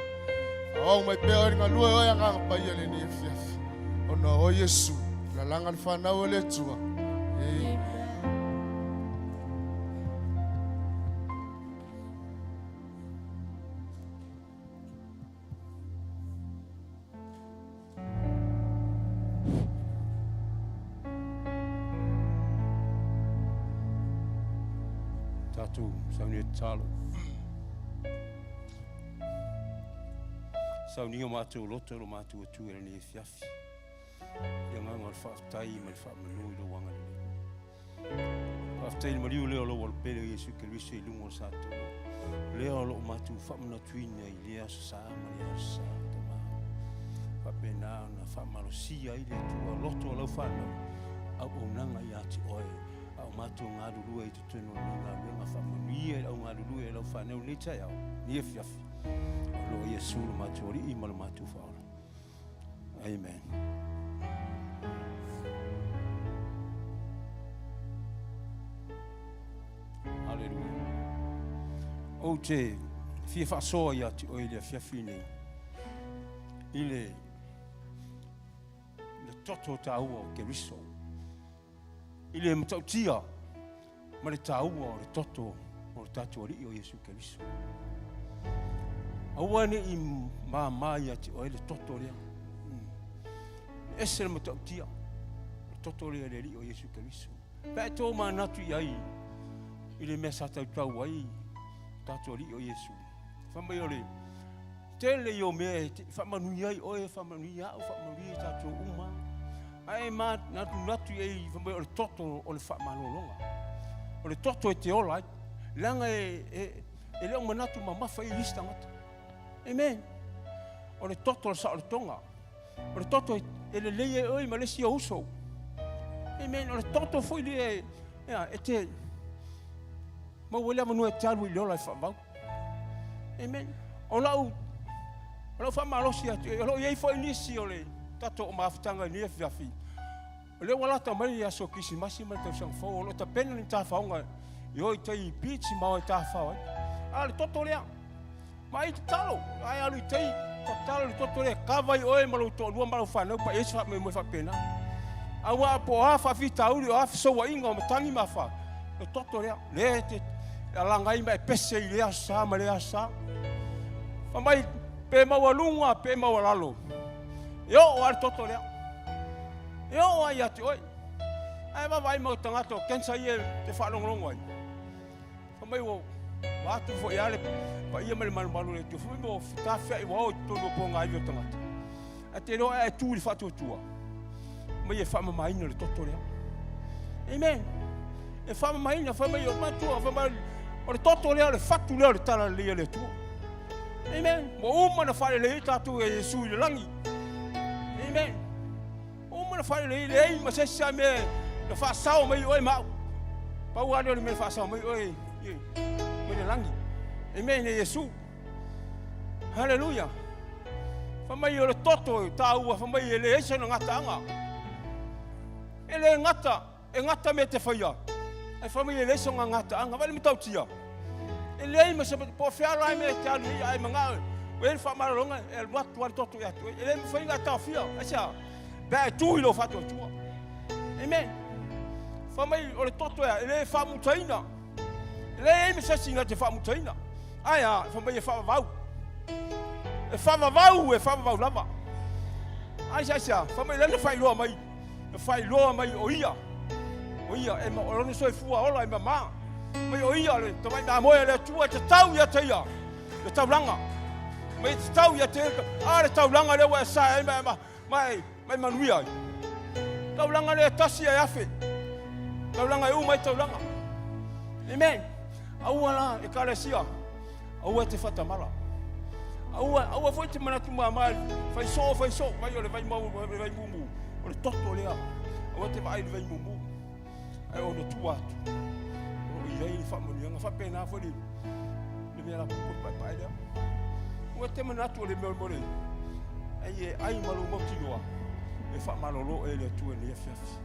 Au mai pēr oi ngā lue oi a ngā pai le nei fiafi. O no o Yesu, la langa le whanau le tua. Amen. Tātou, Sauniga talo. Sauniga mātou loto lo mātou atu e ni fiafi. Ia ngā ngā whaatai ma le whaamalui lo wanga le. Whaatai le mariu leo lo wal pere Yesu Keriso I lungo sātou. Leo lo mātou whaamana tuina I lea sa ma lea sa tama. Whapena na whaamalo sia I le tua loto lau whanau. Au o nanga I ati oe. Au mātou ngā rurua I te tunu ni ngā ruenga whamanuia au ngā rurua lau whanau ni tai au. Ni e fiafi. Lo Yesu lo mātou ori I ma lo mātou whaora. Amen. Hallelujah. O te fia whaasoa I ati oe lea fiafi nei. I le toto tāua o Keriso. I le matautia ma le tāua o le toto o le tātua ri o Yesu Keriso. Aua ne I mai ati oe le toto rea. Ese le matautia. Le toto rea le ri o Yesu Keriso. Pea tō manatu I ai. I le mea sa tau ai. Tātua ri o Yesu. Whamai o le. Tele I o mea. Whamanui ai oe. Whamanui au. Whamanui tātua uma. Ai ma natu I whamai o le toto o le whamalolonga. O le toto te ola. Langa e leo manatu ma mawha I lista ngata. Amen. O le toto le sa o le tonga. O le toto e le leie oi ma le si o uso. Amen. O le toto foi le e te ma wale manu e talu I lola I whamau. Amen. O lau whamalosi atu. O lau iei foi nisi o le tato o maafutanga ni e fiafi. O le walata mai ia so kisi masi mai tau sang fau. O lo ta pena ni ta faunga. Ioi tei pichi mau e ta fau. A le toto lea. Mai te talo, ai alu tei, ta talo le toto le kawai oe malu to lua malu whanau pa Yesu me mo whapena. Awa po a whawhita uri o a whisoa inga o matangi mawha. Le toto le te alangai mai pese I lea sa ma lea sa. Whamai pe maua lunga, pe maua lalo. Io o al toto lea. Io o ai ati oe. Ai wawai mau tangata o kensa I te whanongongo ai. Whamai o watu fo I ale pa ia mele malu le tu fo mo ta fa I wa to no po ngai yo tangata. A te no e tu li fatu tua. Mai e fa mai no le toto le. Amen. E fa mai na fa mai o ma tua fa mai o le toto le fatu le tala le tu. Amen. Mo uma na fa le tatu e Yesu le langi. Amen. Uma na fa le ma se sa me na fa sao mai o ma. Pa wa le me fa sao mai o e. Me langi. Amen, Yesu. Hallelujah. Whamai o le toto, tā ua, whamai e le ese no ngata anga. E le ngata me te whaia. E whamai e le ese no ngata anga, wale me tautia. E le ima se po whiarai me te anu I ai manga. Wele whamaronga, e le watu wale toto ia tu. E le me whainga tau whia, asa. Bea e tūhi lo whatu atua. Amen. Whamai o le toto ia, e le whamutaina. E le ima se singa te whamutaina. Ai a, whamai e whamavau. E whamavau lava. Ai sa, whamai lana whailoa mai. E whailoa mai o ia. O ia, e ma orone soi fua ola e ma maa. Mai o ia le, tamai ngā moe le tua te tau ia te ia. Le tau langa. Mai te tau ia te ia. Le tau langa le wa e sa e mai manuia. Tau langa le tasi e afe. Tau langa e u mai tau langa. Amen. Aua la, e kalesia. Aua te whatamara. Aua foi te manatu mai. Fai so, mai o le vai mau, vai mumu. O le toto lea. Aua te vai vai mumu. Ai o no tua atu. O iei whamonianga, whapena foi le. Le mea la pupu pai lea. Ua te manatu o le mea mole. ai malu moti loa. E fa malolo e le tu e le fiafi.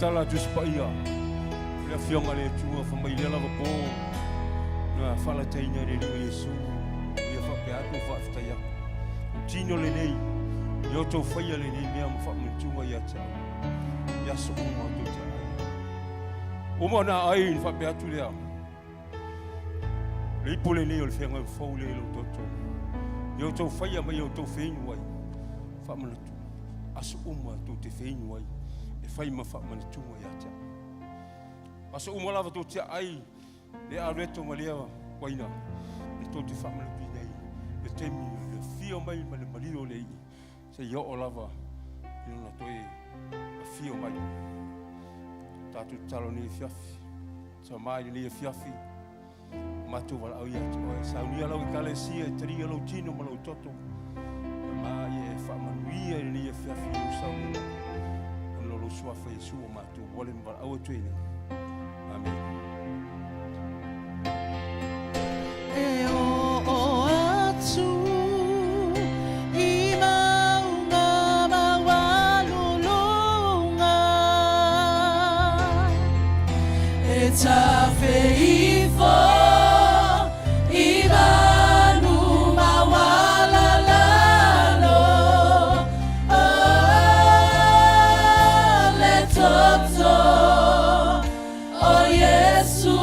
tala tu spaia. Le fianga le tua família la po. Na fala tainha de Yesu. Ia fa ko whaaftai aku. Tino le nei, i o tau whaia le nei mea mwhamantunga i ata. Ia so o mā tō te ai. O mā nā ai ni whape atu lea. Le ipo le nei o le whenga mwhau le lo toto. I o tau whaia mai o tau whengu ai. Whamanatu. Aso o mā tō te whengu ai. E whai ma whamanatunga i ata. Aso o mā lava tō te ai. Le a reto ma lea waina. Le tō te whamanatu i nei. Le temi le fio mai ma le maliro le i. Se i o lava. I ona toi a fio mai. Tātou talo ni fiafi. Sa mai ni fiafi. Matu wala au ia tu. Sauniga lau i kalesia e taria lau tino ma lau toto. Mai e whamanuia ni fiafi i Sauniga. Ono lo suafa Yesu o matu. Wale mbara au atu ine. Amen. E o atu i maunga mawalulunga e tafe i fo i manu mawalalalo le toto o Yesu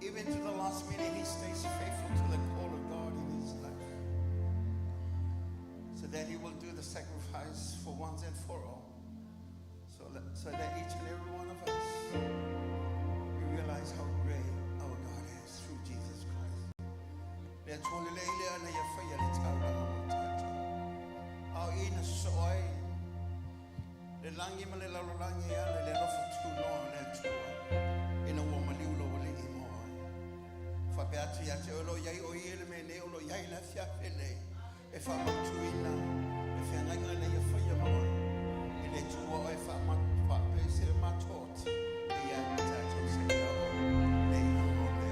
Even to the last minute, he stays faithful to the call of God in his life. So that he will do the sacrifice for once and for all. So that each and every one of us, we realize how great our God is through Jesus Christ. Beati ya te olo yai o ile me ne olo yai la fia pele e fa matuina e fa nganga na ya fa ya mo ile tuo e fa ma fa pese ma tot e ya ta to se ya le no le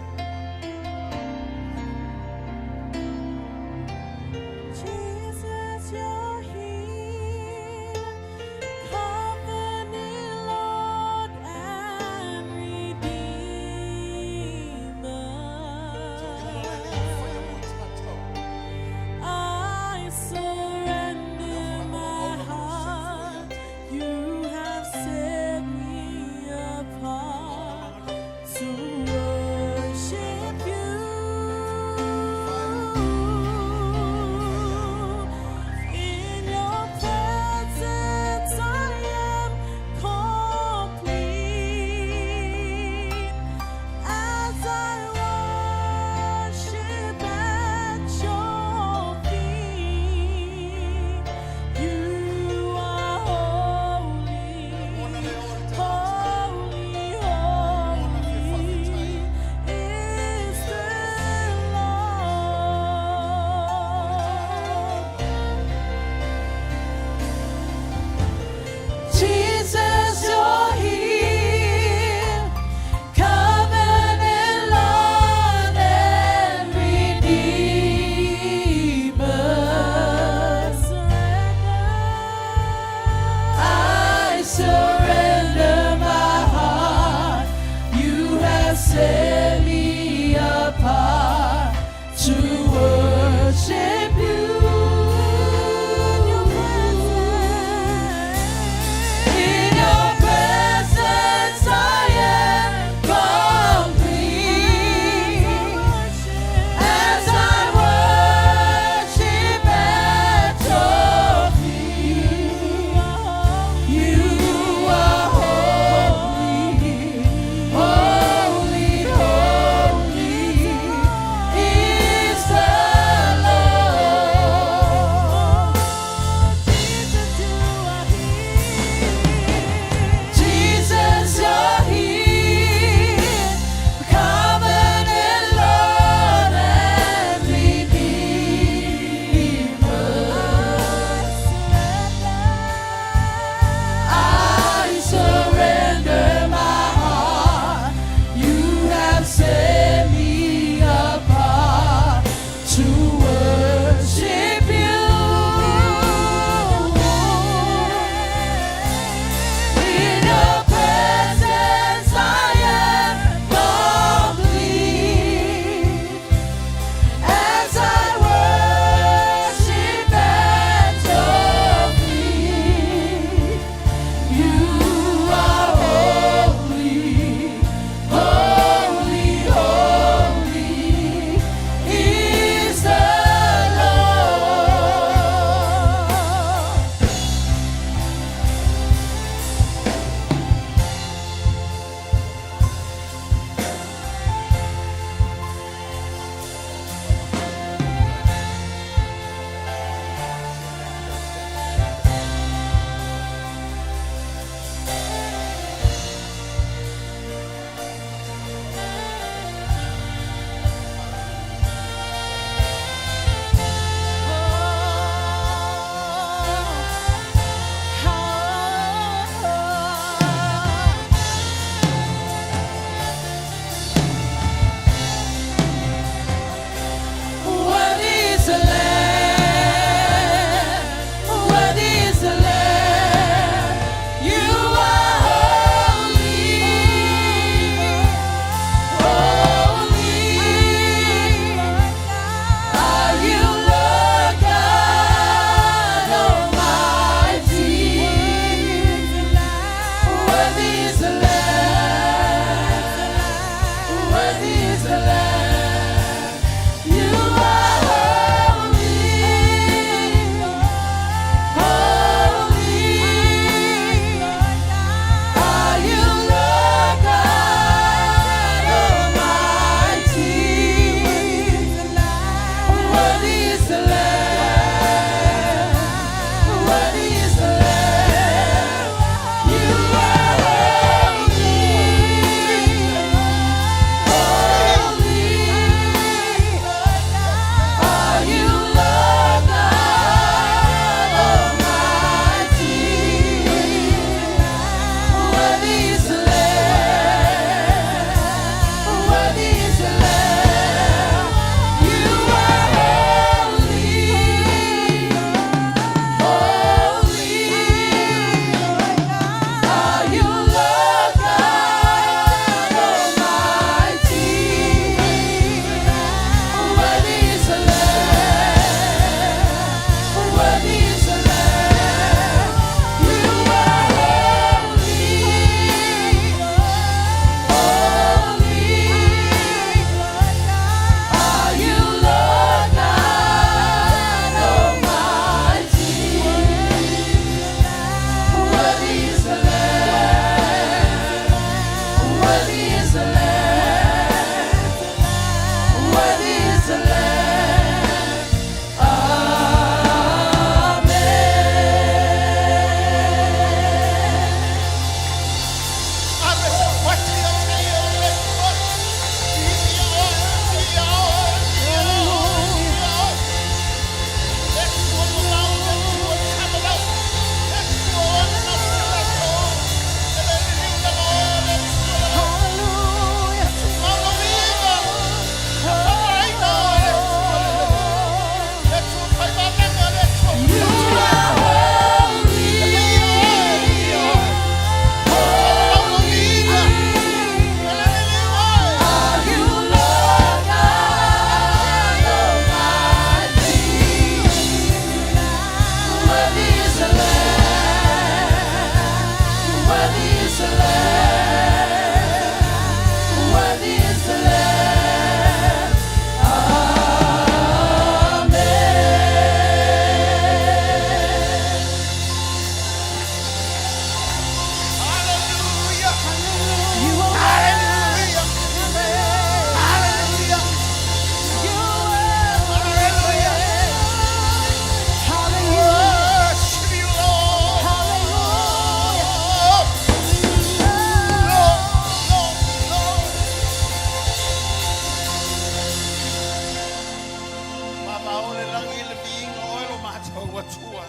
tua.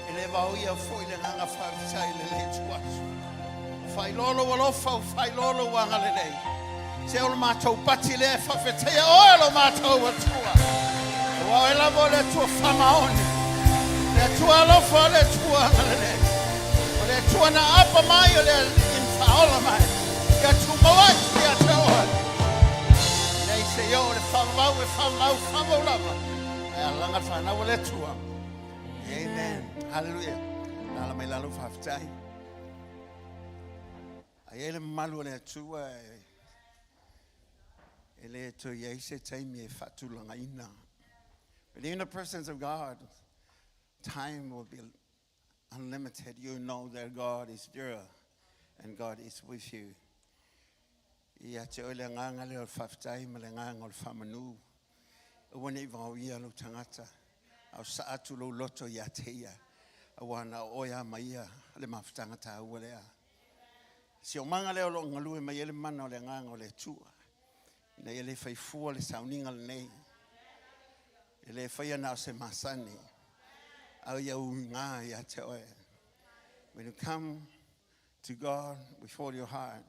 E le vau ia foi le nganga whawhitai le tuasu. Whai lolo walofa o whai lolo wanga le nei. Se o le mātou pati le whawhitai o lo mātou wa tua. Wa e lavo le tua whamaone. Le tua lofa le tua le nei. O le tua na apa mai o le infaola mai. Ia tu mawai ia te oa. Nei se yo le whamau lava. E alanga whanau le tua. Amen. Hallelujah. Nala mai lalo whawhitai. Ai ele malu le tua ele to yeise taimi e fatulanga ina. But in the presence of God, time will be unlimited. You know that God is there and God is with you. Ia te ole nganga le whawhitai ma le nganga o whamanu. Wane vau ia lo tangata. Au sa atu lo loto ia teia. Awana oia maia le mawhitangata ua lea. Si o manga leo lo ngalue mai ele mana o le nganga o le tua. Ina ele whaifua le Sauniga le nei. Ele whaiana o se masani. Au ia ngā ia te oe. When you come to God with all your heart,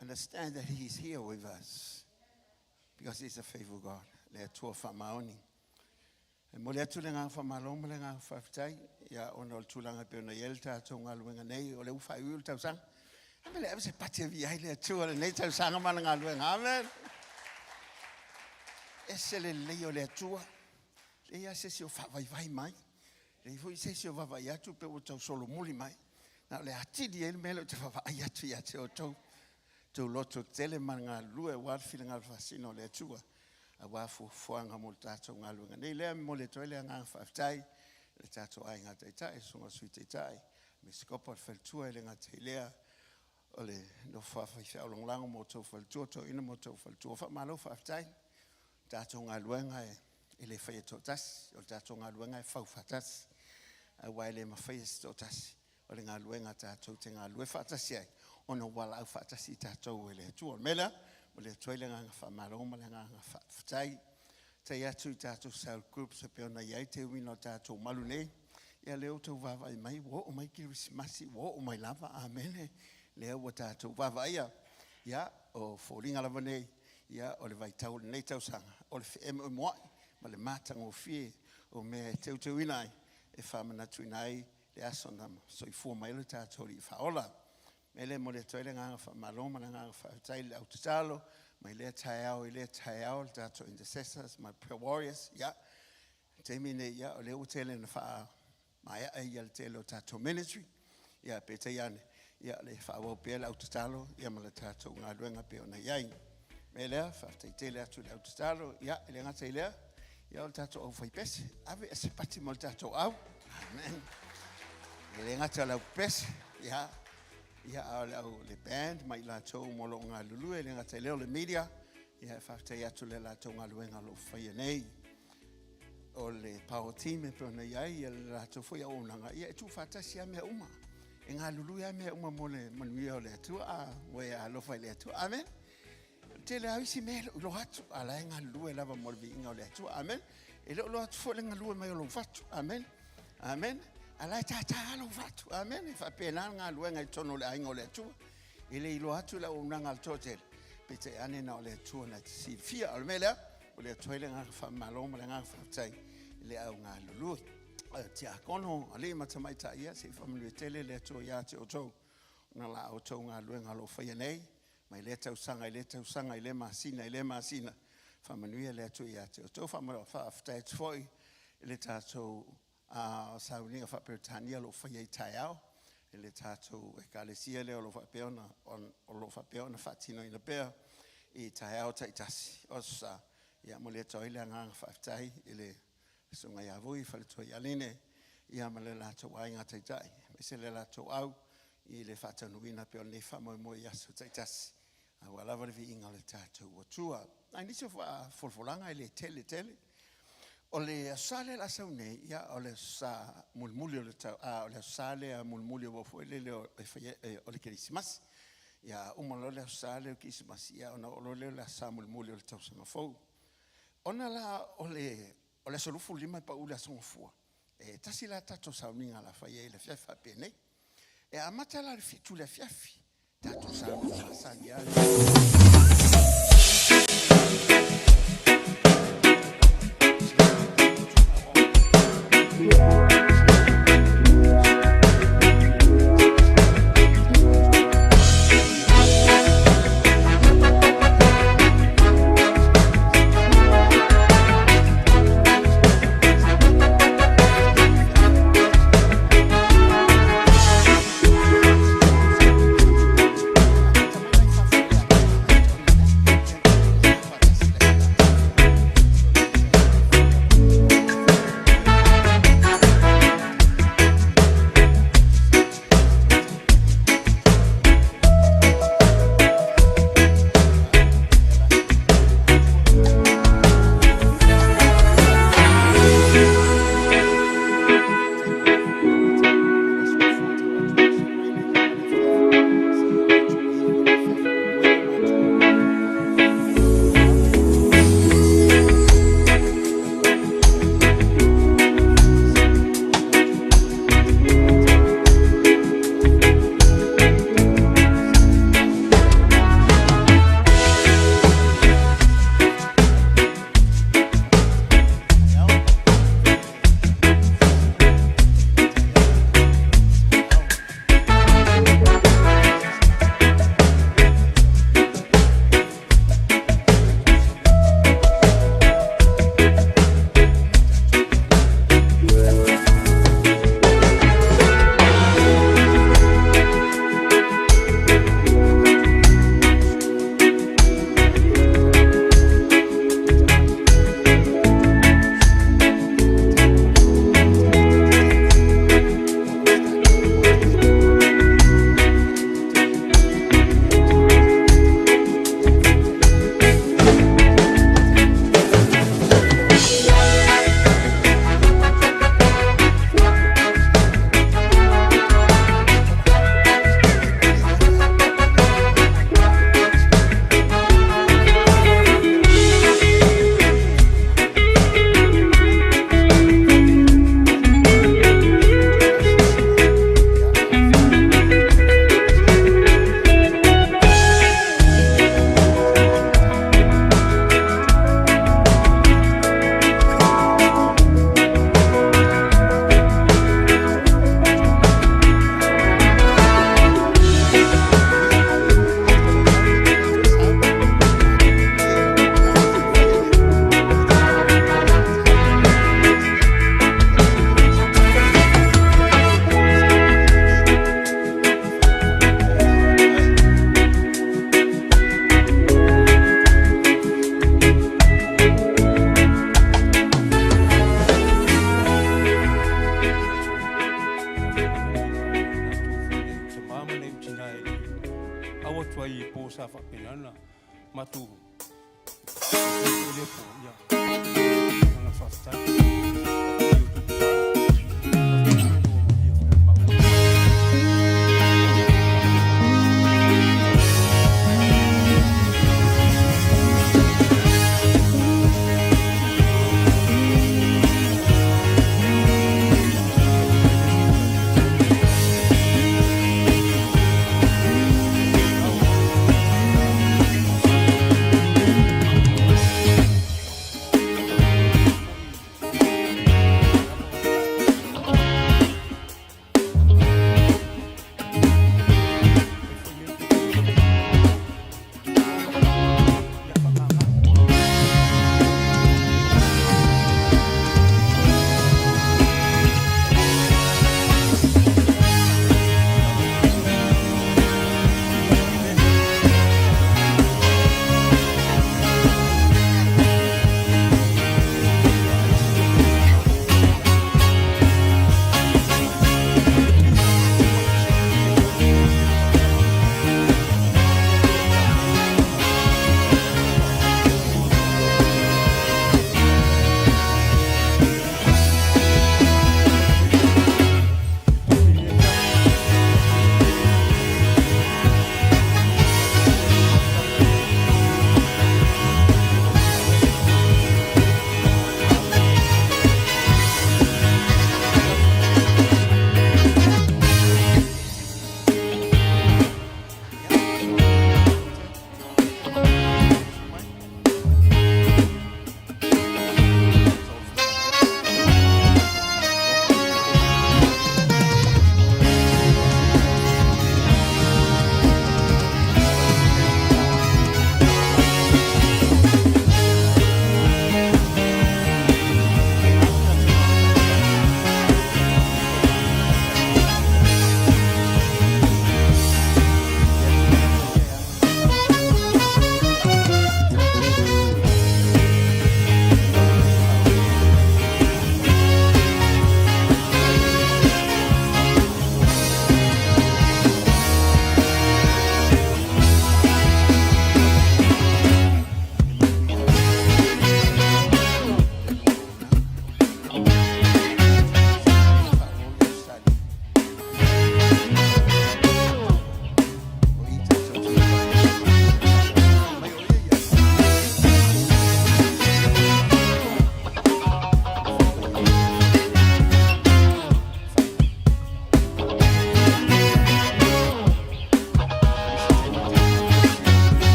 understand that He is here with us. Because He's a faithful God. Le tua whamaoni. E mo le atu le ngā whamaloma le ngā whawhitai. Ia ona o tūlanga pe ona yelta ato ngā luenga nei. O le uwhai ui tau sang. Amele ave se pati vi ai le atu le nei tau sanga mana ngā luenga. Amen. Ese le leo le atua. Le ia se si o whawai mai. Le i se si o wawai atu pe o tau solo muli mai. Na le atidi ele mele te wawai atu ia te o tau. Tau loto tele mana ngā lue warfila ngā whasino le atua. A wafu fuanga mo tato ngā luenga. Nei lea mo le toile ngā whawhitai. Le tato ai ngā teitai. Sunga sui teitai. Me skopa wheltua ele ngā teilea. O le no whawhai whiau lango mo tau wheltua. To ina mo tau wheltua. Whamalo whawhitai. Tato ngā luenga e le whai to tasi. O tato ngā luenga e whau whatasi. A wai le ma whai to tasi. O le ngā luenga tato te ngā lue whatasi ai. Ono wala au whatasi tato e le tua. Mela. O le toile ngā whamaroma le ngā whawhitai. Te atu tātou cell group sa peona iai te wino tātou malu nei. Ia leo tau wawai mai, wo o mai kirisimasi, wo o mai lava, amene. Leo o tātou wawai ia. Ia o fōringa lava nei. Ia o le vai tau nei tau sanga. O le whi moai, ma le mātanga o fie. O me teu inai, e whamanatu inai, le asonam. So I fua mai le tātou i whaola. Mele mo le toile ngā whamaloma na ngā whawhitai le au tatalo. Mai le taiao i le taiao le tato intercessors, my prayer warriors, ia. Te mine ia o le utele na wha mai ai ia le tele o tato ministry. Ia pe te iane, ia le wha pia le au tatalo, ia ma le tato ngā ruenga pe o na iai. Me lea, whawhitai tele atu le au tatalo, ia le ngata i lea. Ia o le tato au whaipese, ave e se pati mo le tato au. Amen. Le ngata le au pese, ia. Ia au le band, mai la tau molo ngā lulue, le ngata leo le media, ia whawhitai atu le la tau ngā luenga lo whaia nei. O le power team e pēna iai, ia le la tau whaia o nanga, ia e tu whatasi a mea uma. E ngā lulue a mea uma mo le manuia o le atua, a moe a lofa i le atua, amen. Te le awisi mea lo hatu, a la e ngā lulue lava mo le vi inga o le atua, amen. E lo hatu fo le ngā lulue mai o lo whatu, amen. Amen. Alai tata alo whatu, amen. E whapena ngā luenga I tono le ainga o le atua. E le ilo atu la unanga al totel. Pe te ane na o le atua na te si fia. Al mea lea, o le atua le ngā whamaloma le ngā whawhitai. Le au ngā lulu. Te akono, a le matamai ta ia, se whamanui tele le atua ia te o tau. Nga la o tau ngā luenga lo whaia nei. Mai le tau sanga, I le masina. Whamanui le atua ia te o tau. Whaaftai tfoi, le tātou Sauniga whapeotania lo whaia I taiao. E le tātou e kālesia leo lo whapeona, o lo whapeona whatino ina pēr. I taiao taitasi. Osa, ia mo le toile a ngā whawhitai, I le sunga ia vui, whale toi aline, ia ma le lātou ai ngā taitai. Me se le lātou au, I le whatanuina pēo ne whamoe aso taitasi. A walawa le vi inga le tātou o tua. Ai nisi o wholfolanga I le tele. O le asale la saune, ia o le sa mulmuli o le tau, o le asale a mulmuli o fuele o le kirisimas. Ia umalo le asale o kirisimas, ia ona o le la sa mulmuli o le tau sanga fau. Ona la o le solufu lima pa ula sanga fua. tasi la tato Sauniga la faia le fiafa pene. E amata la fitu le fiafi. Tato Sauniga salia.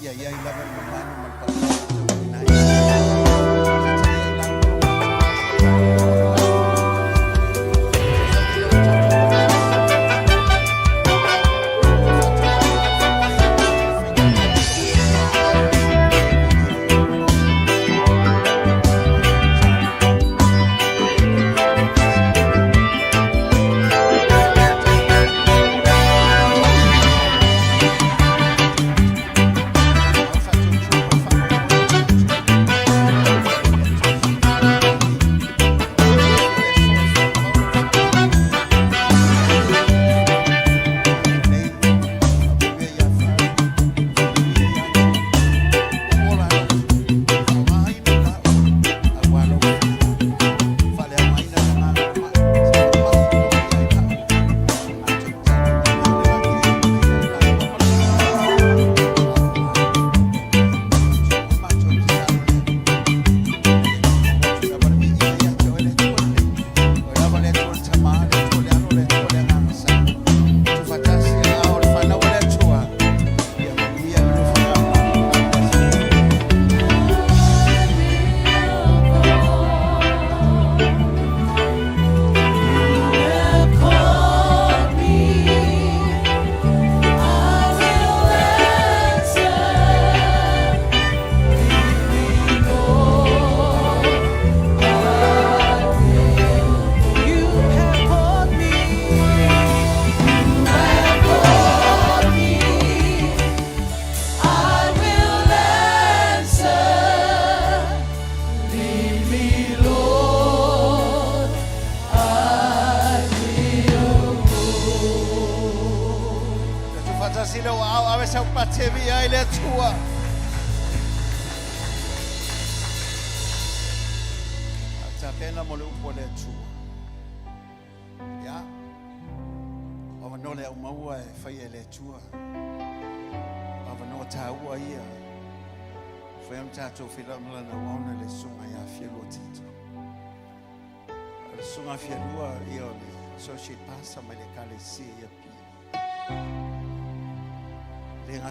ia ia i lava i mamanu ma pa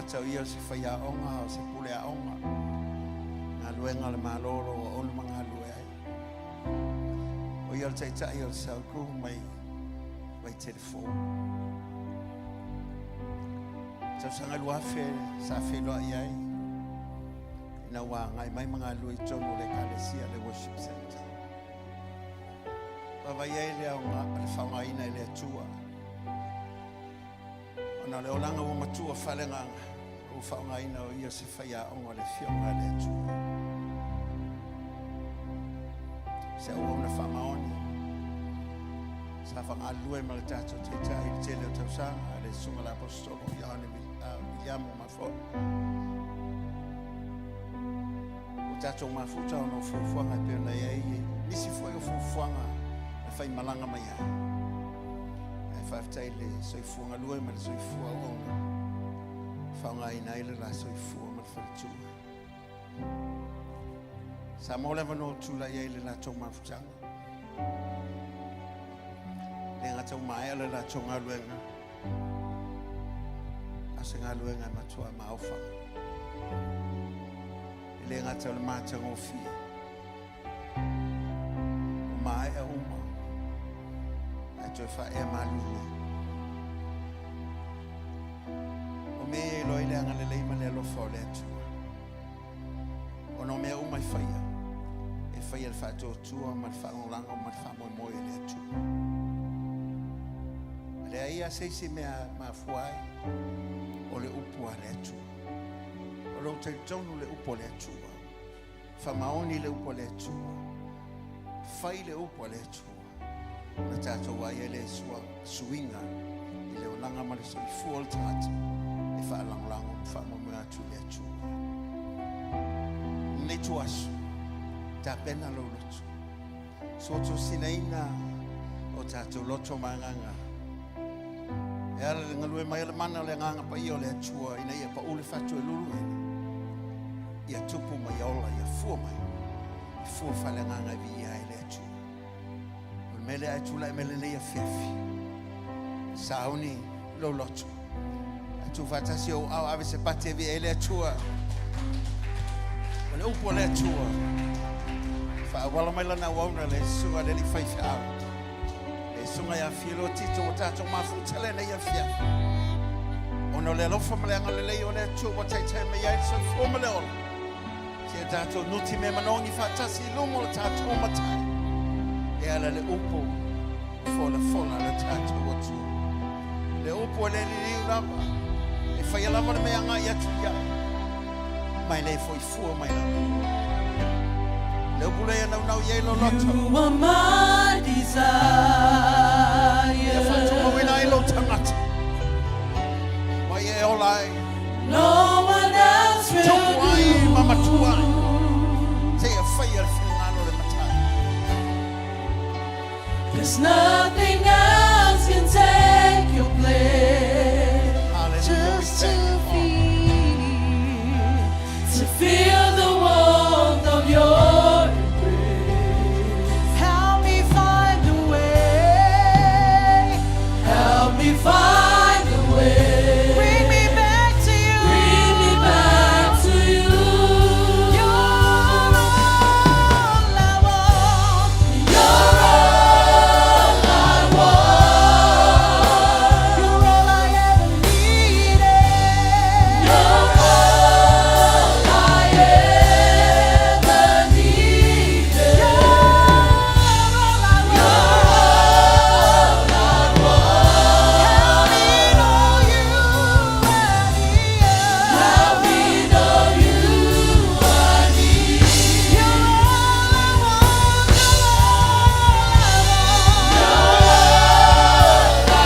Tau ia se whaia onga o se pule a onga. Ngā luenga le malolo o onu mga lue ai. O ia le teitai o sau kuhu mai telefon. Tau sanga luafe sa whenua i ai. Ina wā ngai mai mga lue tonu le kalesia le worship center. Wawai ai le au ngā le whaunga ina i le tua. Ona le olanga o matua whalenganga. O whaunga ina o ia se whaia onga le whionga le tu. Se au ona whamaoni. Sa whanga lue ma le tato te tai i tele o tausanga le sunga la apostolo Ioane Miliamu mafo. O tato mafuta ono fufuanga i pēna iei. Nisi foi o fufuanga le whai malanga mai ai. E whaftai le soifuanga lue ma le soifua onga. Whaunga ina ile la soifua ma le whalitua. Sa mo le wano tula ia ile la tau mafutanga. Le ngā tau mai ale la tau ngā luenga. Ase ngā luenga matua mauwha. Le ngā tau le mātanga o fia. O mai e uma. Ai toi wha e malulu. Me e loi le anga le leima le alofa o le atua. Ono mea umai whaia. E whaia le whaatua tua ma le whaangolanga ma le whaamoe le atua. Le aia seisi mea mafuai o le upua le atua. O lo te tonu le upo le atua. Whamaoni le upo le atua. Whai le upo le atua. Na tātou waia le suinga i le olanga ma le soifua le tātou. E whaalangolango whaamamu atu le atu. Nei tuasu, tā pena lo lotu. Soto sinaina o tātou loto manganga. E ala le ngalue mai le mana le nganga pa i o le atua ina ia pa ule whatu e lulu ene. Ia tupu mai ola, ia fua mai. I fua whale nganga vi ia e le atua. O mele atu lai mele le ia whiawhi. Sauni lo lotu. Tu fatasi o au ave se pate vi ele tua. O le upo le tua. Fa wala mai lana wauna le sua le li faifa au. E sunga ya filo tito o tato mafutele na ya fia. Ono le lofa maleanga le lei o le tua o tai me ya sa foma le ola. Se tato nuti me manongi fatasi lumo le tato o matai. E ala le upo fola le tato o tua. Le upo le li lava. E fai lava le meanga ia tua. Mai le foi fua mai lava. Le upo le nau ye lo loto. You are my desire. E fai tuma wina ilo tangata. Mai e olai. No one else will Tuai do. mama tuai. Te e fai al finalo le matai. 'Cause nothing else can take your place. Hallelujah. Just to feel the warmth of your embrace. Help me find a way. Help me find a way. Bring me back to you. Bring me back to you. You're all I want. You're all I want. You're all I ever needed. You're all I ever needed. You're all I want. You're all I want. Help me know you are near. Help me know you are near. You're all I want. You're all I want. You're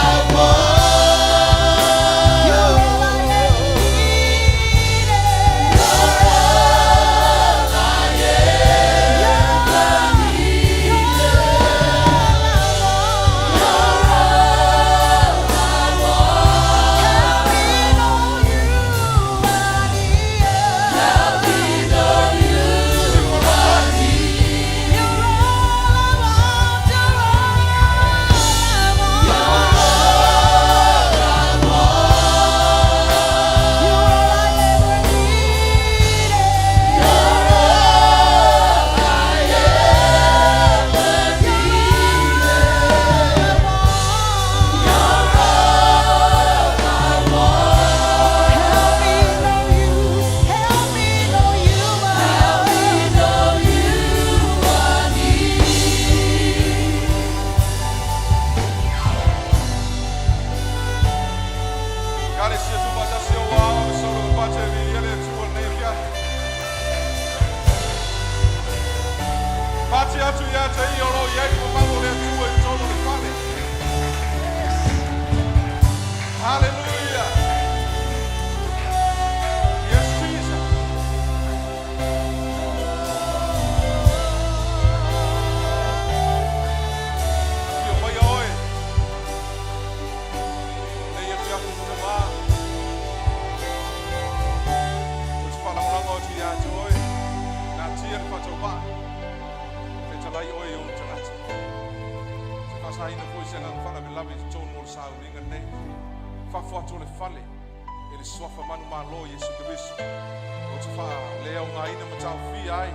all I ever needed. You're all I ever needed. Help me know you are near. Hallelujah. Yes, Jesus. Yo voy hoy. Ella fui a Tesema. Pues para un rango de ya hoy. Na tier pa coba. Fetalai hoy un telat. Se pasa aí depois se não fala me lave de mol Sauniga nei. Fa foto le fale. Ele sofa manu malo Yesu Cristo. O te fa leo ngai na matau fi ai.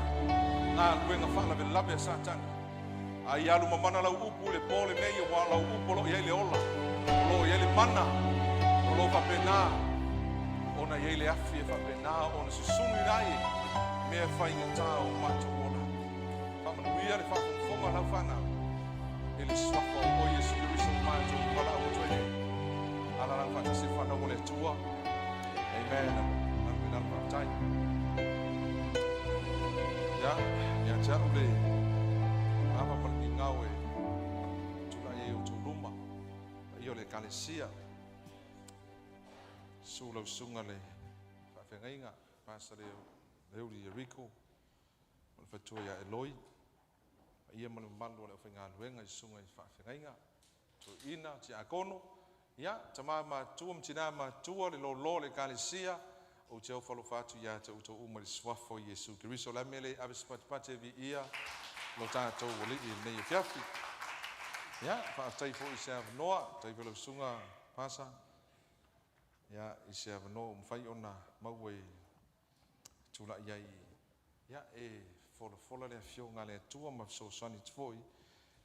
Na luenga fa lave lave satan. Ai alu mamana la upu le pole nei wa la upu lo ye le ola. Lo ye le mana. Lo fa pena. Ona ye le afi fa pena ona se sunu nai. Me fa inga tau matu ola. Fa manu ia le fa fonga la fana. Ele sofa o Yesu Cristo matu wala o toe. Ala la fa se fa na ole tua. Amen. Nang bilang partai. Ya, ya jauh deh. Apa pertingau juga ye utuluma. Iyo le kalesia. Sulau sungale. Fa fengainga pasal Leuri Rico. Fatua ya Eloi. Ia manumbandu le fengan wenga sungai fa fengainga. Tu ina ti akono. Ya, tamama tuam tinama tua le lo le kalesia. O teo falo fatu ya te uto uma le swafo Yesu Kristo la mele abispat pate vi ia lo tato wali i nei fiafi. Ya, fa tai fo isa noa, tai velo sunga pasa. Ya ise avano mfai ona mau e tula iai ia e fola le fionga le tua ma so sani tfoi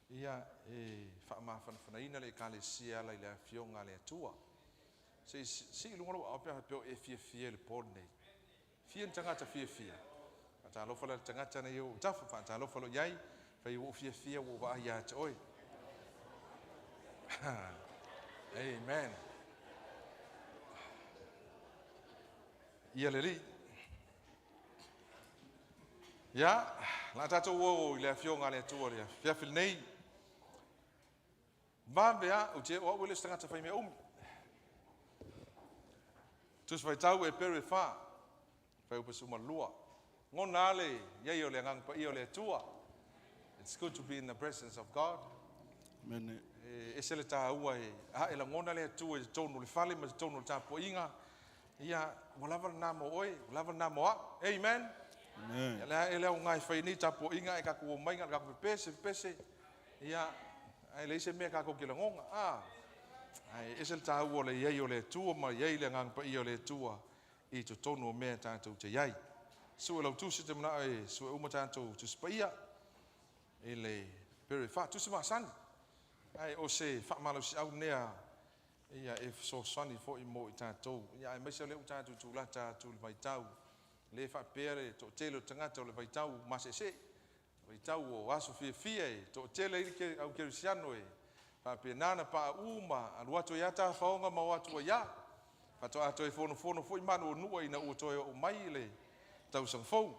ia e fa ma fa ina le kalesia la le fionga le tua si lungo au pe e fie le porne fie tangata fie ata lo fala tangata na yo tafa fa ata lo falo iai fa yo fie wo va ia oi amen ia le li ya la tato wo le fionga le tua le fia fil nei va bea o te o wele tangata fa me tus vai tau e pere fa o pesuma lua ngona le ia yo le ngang pa io le tua. It's good to be in the presence of God. Amen. E se le ta ua e a la ngona le tua e tonu le fale ma tonu le tapo inga ia walava na mo oi walava na mo amen. Amen. Ele ngai fai ni tapo inga e ka ku mai nga ka pese ia ai le se me ka ko kila ngonga ai e se le ta ua le ia yo le tua ma ia le ngang pa io le tua I to tonu me ta to te iai so lo tu se te mana e so o mata to spaia ele very fat tu se ma san ai o se fa malo si au nea ia e so sani fo I mo I ta to ia me se le u ta tu la ta tu vai tau le fa pere to telo tangata le vai tau ma se vai tau o aso fie to tele ke au kerisiano e fa pe nana pa uma al watu ya ta faonga ma watu ya pato ato e fono fo I manu no ina o to o mai le tau sang fo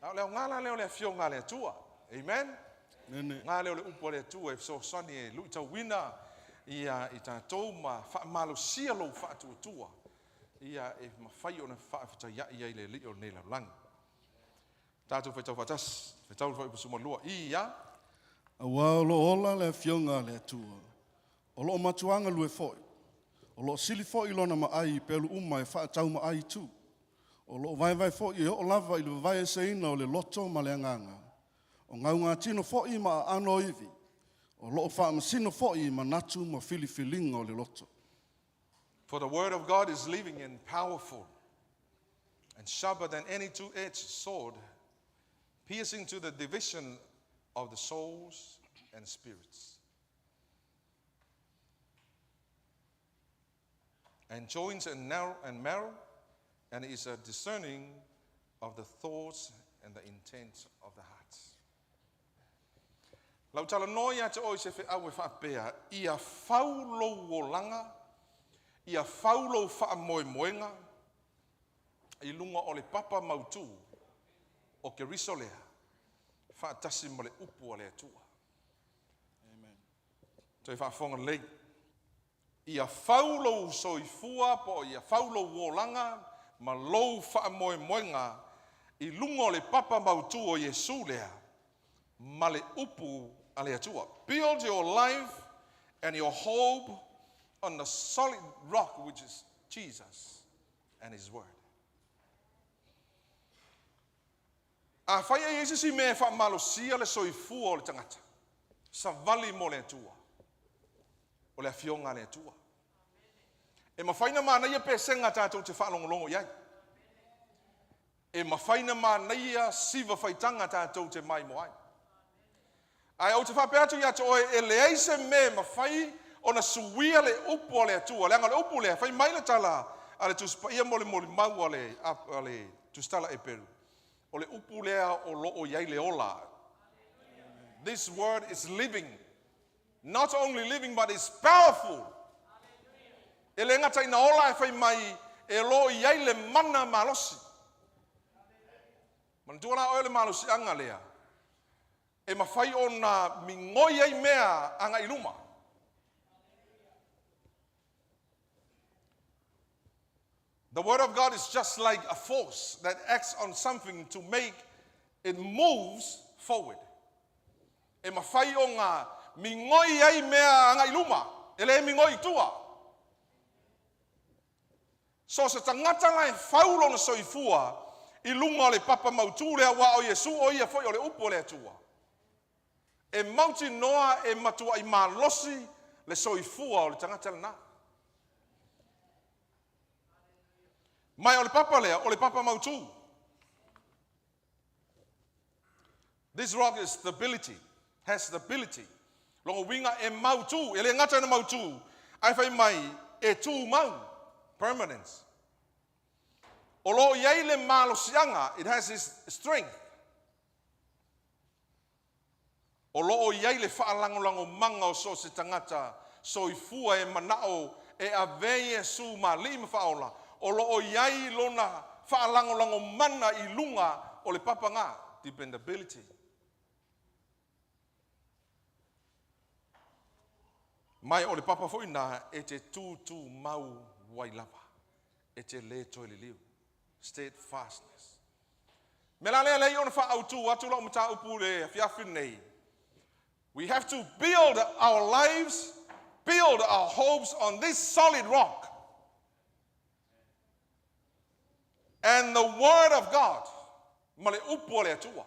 au le ngala le fionga le tua amen Nene. ngala le upo le tua e so sani e lu ta wina ia I ta toma fa malo sia lo fa tua ia e ma fai ona fa ta ia le li o ne la lang tatu fa fatas fa tau fa suma lua ia Awa lo ola le fionga le tua. O lo matuanga lue foi. O lo sili foi lona ma ai pelu uma e fa tau ma ai tu. O lo vai foi o lava I lo vai se ina o le loto ma le nganga. O ngaunga tino foi ma ano ivi. O lo fa masino foi ma natu ma fililinga o le loto. For the word of God is living and powerful and sharper than any two-edged sword, piercing to the division of the souls and spirits, and joints and marrow, and is a discerning of the thoughts and the intents of the hearts. Lau tala noia te oi se fe au e whapea, ia faulo wolanga, ia faulo wha moenga, I lunga o le papa mautu, o ke riso lea, wha tasi mo le upu o le atua. Amen. Toi wha whonga lei, ia faulo soifua po ia faulo wolanga, ma lou wha moenga, I lunga o le papa mautu o Yesu lea, ma le upu a le atua. Build your life and your hope on the solid rock which is Jesus and His Word. A whai e Jesus I mea wha malosia le soifua o le tangata. Sa vali mo le atua. O le afionga le atua. E mawhaina mana ia pesenga tātou te whaalongolongo iai. E mawhaina mana ia siva whaitanga tātou te mai mo ai. Ai au te whapeatu ia te oe e le eise me mawhai ona suia le upo le atua. Le anga le upo le, whai mai le tala a le tuspa ia mole mau a le tustala e peru. O le upu lea o loo iai le ola. This word is living. Not only living, but it's powerful. E le ngata ina ola e whai mai e loo iai le mana malosi. Mantuana o le malosi anga lea. E mawhai o na mingoi ai mea anga iluma. The word of God is just like a force that acts on something to make it moves forward. E mawhai o ngā mingoi ai mea anga iluma. Ele mingoi tua. So se tangata lai whaulo na soifua I lunga o le papa mautu lea wa o Yesu o ia foi o le upo lea tua. E mauti noa e matua I malosi le soifua o le tangata lana. Mai o le papa lea, o le papa mautu. This rock is stability, has stability. Longo winga e mautu, e le ngata na mautu, ai fai mai e tu mau, permanence. O lo iai le malo sianga, it has its strength. O lo iai le whaalangolango manga o so se tangata, so i fua e manao, e avei e su ma lima whaola. O lo iai lona whaalangolango mana i lunga o le papa ngā, dependability. Mai o le papa foi na e te tu mau wailava. E te le toi le liu. Steadfastness. Me la le ona fa autu atu lo mata upu le fiafi nei. We have to build our lives, build our hopes on this solid rock. And the word of God. Ma le upu le atua.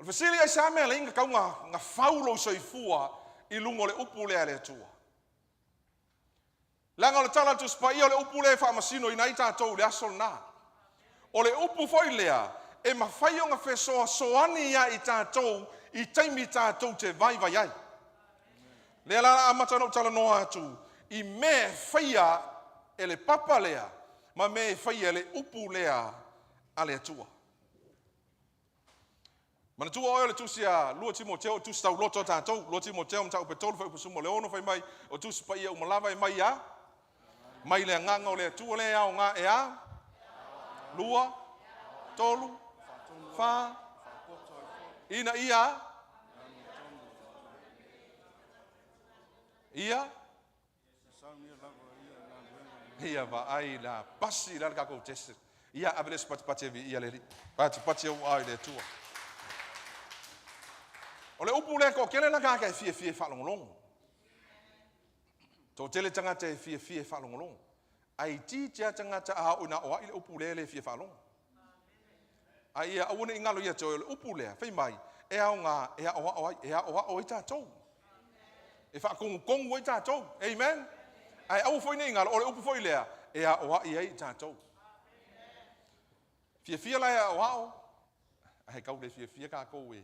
O fasili ai sa me le inga kaunga nga faulo soifua i lungo le upu le ale atua. Langa le tala tu spai o le upu le fa masino ina ita to le asol na. O le upu foi lea e mawhai o nga fesoa soani ia i tātou i taimi tātou te vai vai ai. Lea la amata no tala noa atu i me whaia e le papa lea ma me whaia le upu lea ale atua. Mana tua oe le tusia lua Timoteo o tusi tau loto tātou, lua Timoteo mta upe tolu fai upusumo le ono fai mai, o tusi pa ia umalava e mai ia, mai le nganga o le tua le au ngā e a, lua, tolu, fa, ina ia, ia va ai la pasi la kako tese, ia abele spati vi ia le li, pati o ai le tua. O le upu le ko kele na ka fie whalongolong. Tō tele tangata e fie whalongolong. Ai ti tia tangata a una o le upu le fie whalong. Ai ia awane ingalo ia tō le upu le, whai mai, e au ngā, e a o i tātou. E whakongu i tātou, amen? Ai au fwoi ne ingalo, o le upu fwoi lea, e a o i ai tātou. Fie lai a o ao, ai kau le fie ka kou e.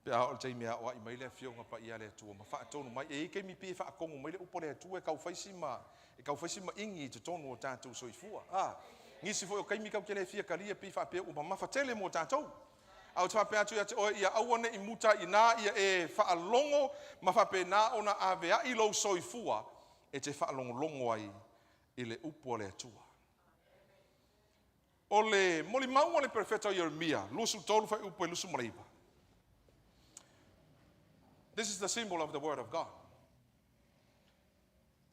Pe a o te mea o i mai le fionga pa ia le tua ma fa tonu mai e ke mi pe fa kongo mai le upore tua e kau faisima ingi te tonu o tātou soifua ngisi foi o kai mi kau ke le fia kalia pe fa pe o ma fa tele mo tātou au te fa atu o ia awane i muta ina ia e fa alongo ma fa pe na ona avea i lo soifua e te fa longo ai i le upore tua o le moli mau le profeta Jeremia lusu tolu fa upo lusu mreiba. This is the symbol of the Word of God.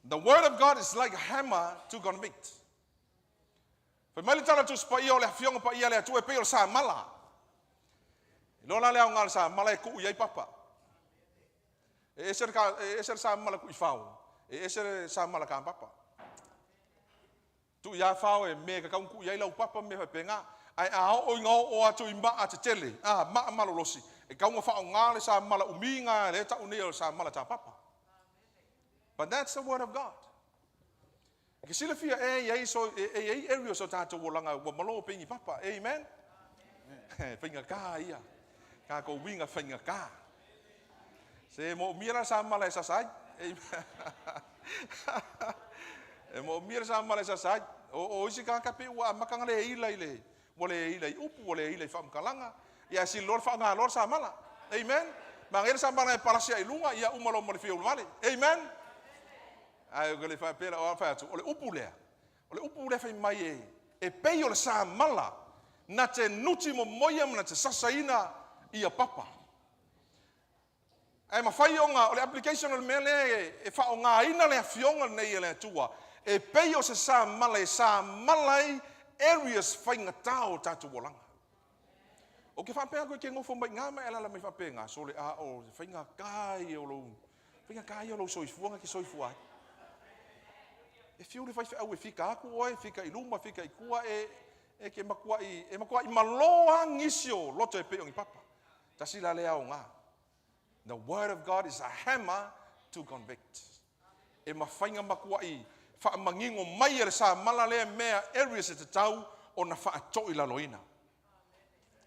The Word of God is like a hammer to convict. Fa mai tala tu spa ia le fionga pa ia le tu e pe o sa mala. Lola le ngal sa mala ku ia papa. E ser sa mala ku fao. E ser sa mala ka papa. Tu ia fao e me ka ku ia lau papa me fa penga. Ai a o ngo o atu imba a tele. Ma malolosi. E kaunga wha o ngāle sa mala uminga le ta uneo sa mala ta papa. But that's the word of God. Ke sila fia e so e area so tātou wolanga wa malo pingi papa. Amen. Pinga ka ia. Ka ko winga pinga ka. Se mo mira sa mala sa sai. E mo mira sa mala sa sai. O isi ka ka pe wa makanga le ile. Wole ile upu wole ile fam kalanga. Ia si lor fa nga lor sa mala. Amen. Mangere sa mala parasia ilunga ia umalo mo le fiu vale. Amen. Ai gole fa pera o fa tu. Ole upu le fa mai e pe o le sa mala. Na te nuti mo moya na te sasaina ia papa. Ai ma fai onga ole application ole mele e fa onga ina le fionga nei le tua. E pe o se sa mala areas fa ngatao tatu wolanga. O ke whapea koe ke ngofo mai ngā mai ala mai whapea ngā sole a o whainga kai o lo soifuanga ki soifua. E whiuri whai au e whika aku oe, whika i luma, whika i kua e ke makua i maloa ngisio loto e peongi papa. Tasila lea o ngā. The word of God is a hammer to convict. E mawhainga makua i whaamangingo mai le sa mala le mea areas e te tau o na whaatoi la loina.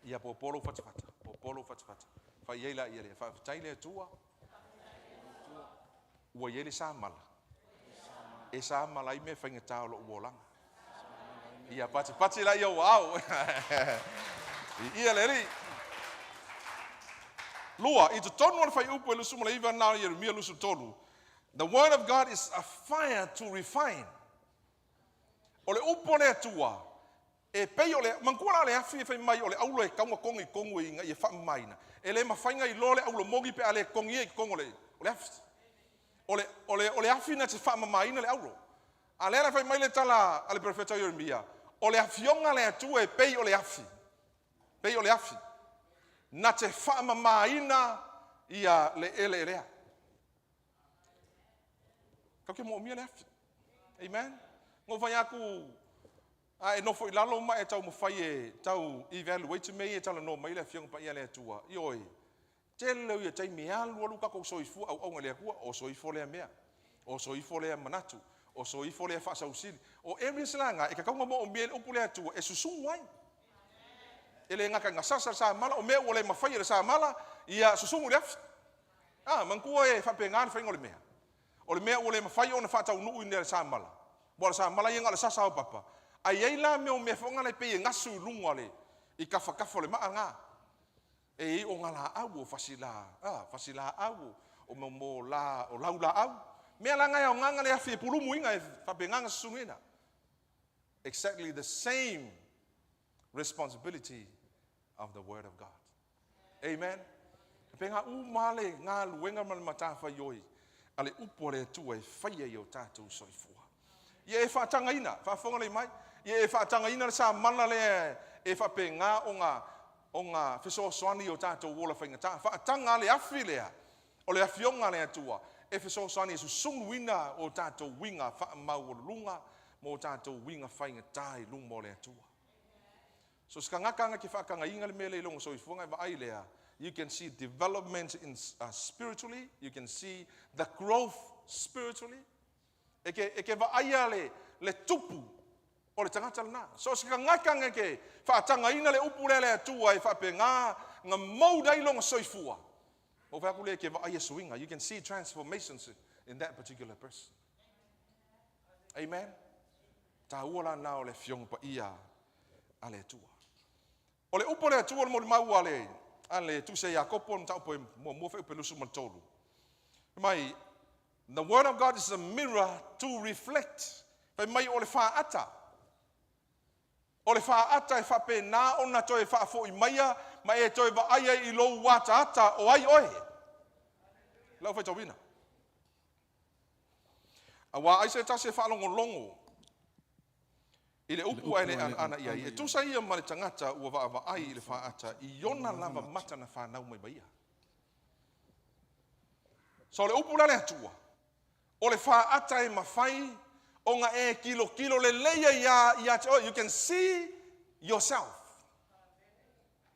Ia popolo whatawhata, popolo whatawhata. Wha ieila ia le, whaatai le tua. Ua iele sa mala. E sa mala i me whainga tau lo uolanga. Ia pati la ia wau. Ia le ri. Lua, i te tonu ana whai upu e lusu mala iwa nao Yeremia lusu tonu. The word of God is a fire to refine. O le upo le atua, e pei o le, mankuala le afi e whai mai o le aulo e kaunga kongi kongu i nga i e wha maina. E le mawhainga i lo le aulo mogi pe ale kongi e kongo le, o le afi. O le afi na te wha maina le aulo. A le ala whai mai le tala ale profeta Yeremia. O le afionga le atua e pei o le afi. Pei o le afi. Na te wha maina ia le ele elea. Kau ke mo mia le afi. Amen. Ngo vai aku e nofo i lalo mai e tau mo fai e tau evaluate me e tala no mai le fiong pa ia le atua. Ioi. Tele ia tai mea lu ka ko soifu au ngale ku o soifo le mea. O soifo le manatu. O soifo le fa sausili. O every slanga e ka ka mo o mia o pule atua e susu wai. Ele ngaka ngasasa sa mala o mea o le mafai le sa mala ia susu le afi. Mangkua e fa pengan fa ngole mea. O le mea o le mawhai o na whaatau nuu i nere sa mala. Bora sa mala i ngale sasa o papa. Ai ei la mea o mea whaonga le pei e ngasu i lunga le. I kafo le maa ngā. E i o ngala au o fasila au. O mo la, o lau la au. Mea la ngai o nganga le afi e pulumu inga e whape nganga susungina. Exactly the same responsibility of the word of God. Amen. Penga umale ngā luenga matafa yoi. Ale upore tu e whaia i o tātou soifua. Ia e whaatanga ina, whaafonga le mai. Ia e whaatanga ina sa mana le e whape ngā o ngā whiso soani o tātou wola whainga tā. Whaatanga le afi lea, o le afionga le atua. E whiso soani e susungu ina o tātou winga whaamau o lunga, mo tātou winga whainga tā i lunga mo le atua. So skangakanga ki whaakanga inga le mele i longa soifuanga e ai lea. You can see development in spiritually. You can see the growth spiritually. Eke vaaya le tupu o le tangata lana. So sika ngakanga ke whaatanga ina le upu le atua e whape ngā maudai longa soifua. O whakule ke vaaya suinga. You can see transformations in that particular person. Amen. Ta uala na o le fiong pa ia ale atua. O le upu le atua mo le mau ale ale tu se Jakopo na taupo mo fe pelusu matolu. Mai the word of God is a mirror to reflect. Fa mai o le faata. O le faata e fa pe na ona to e fa fo i maia mai e to e va ai i lo wata ata o ai oe. Lau fa tawina. Awa ai se tase fa longo longo. Ile upu ai le ana ia e tu sai ma le tangata ua va ai i le faata i yona lava mata na fa nau mai baia. So le upu la le atua. O le faata e mafai o nga e kilo le leia ia te you can see yourself.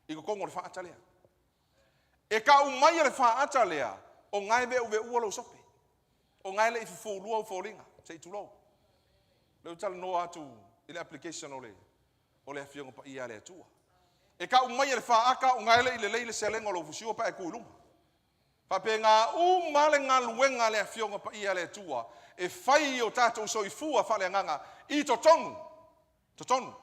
I ko kongo le faata lea. E ka umai le faata lea o ngai ve uve ua lo sope. O ngai le i fu lua o folinga se tu lo. Le utal no atu ile application o le afionga pa ia le atua. E ka umai le faaka o ngai le ile leile selenga lo fusio pa e kuluma. Pa pe ngā umale ngā luenga le afionga pa ia le atua. E fai o tātou soifua fa le nganga i totonu. Totonu.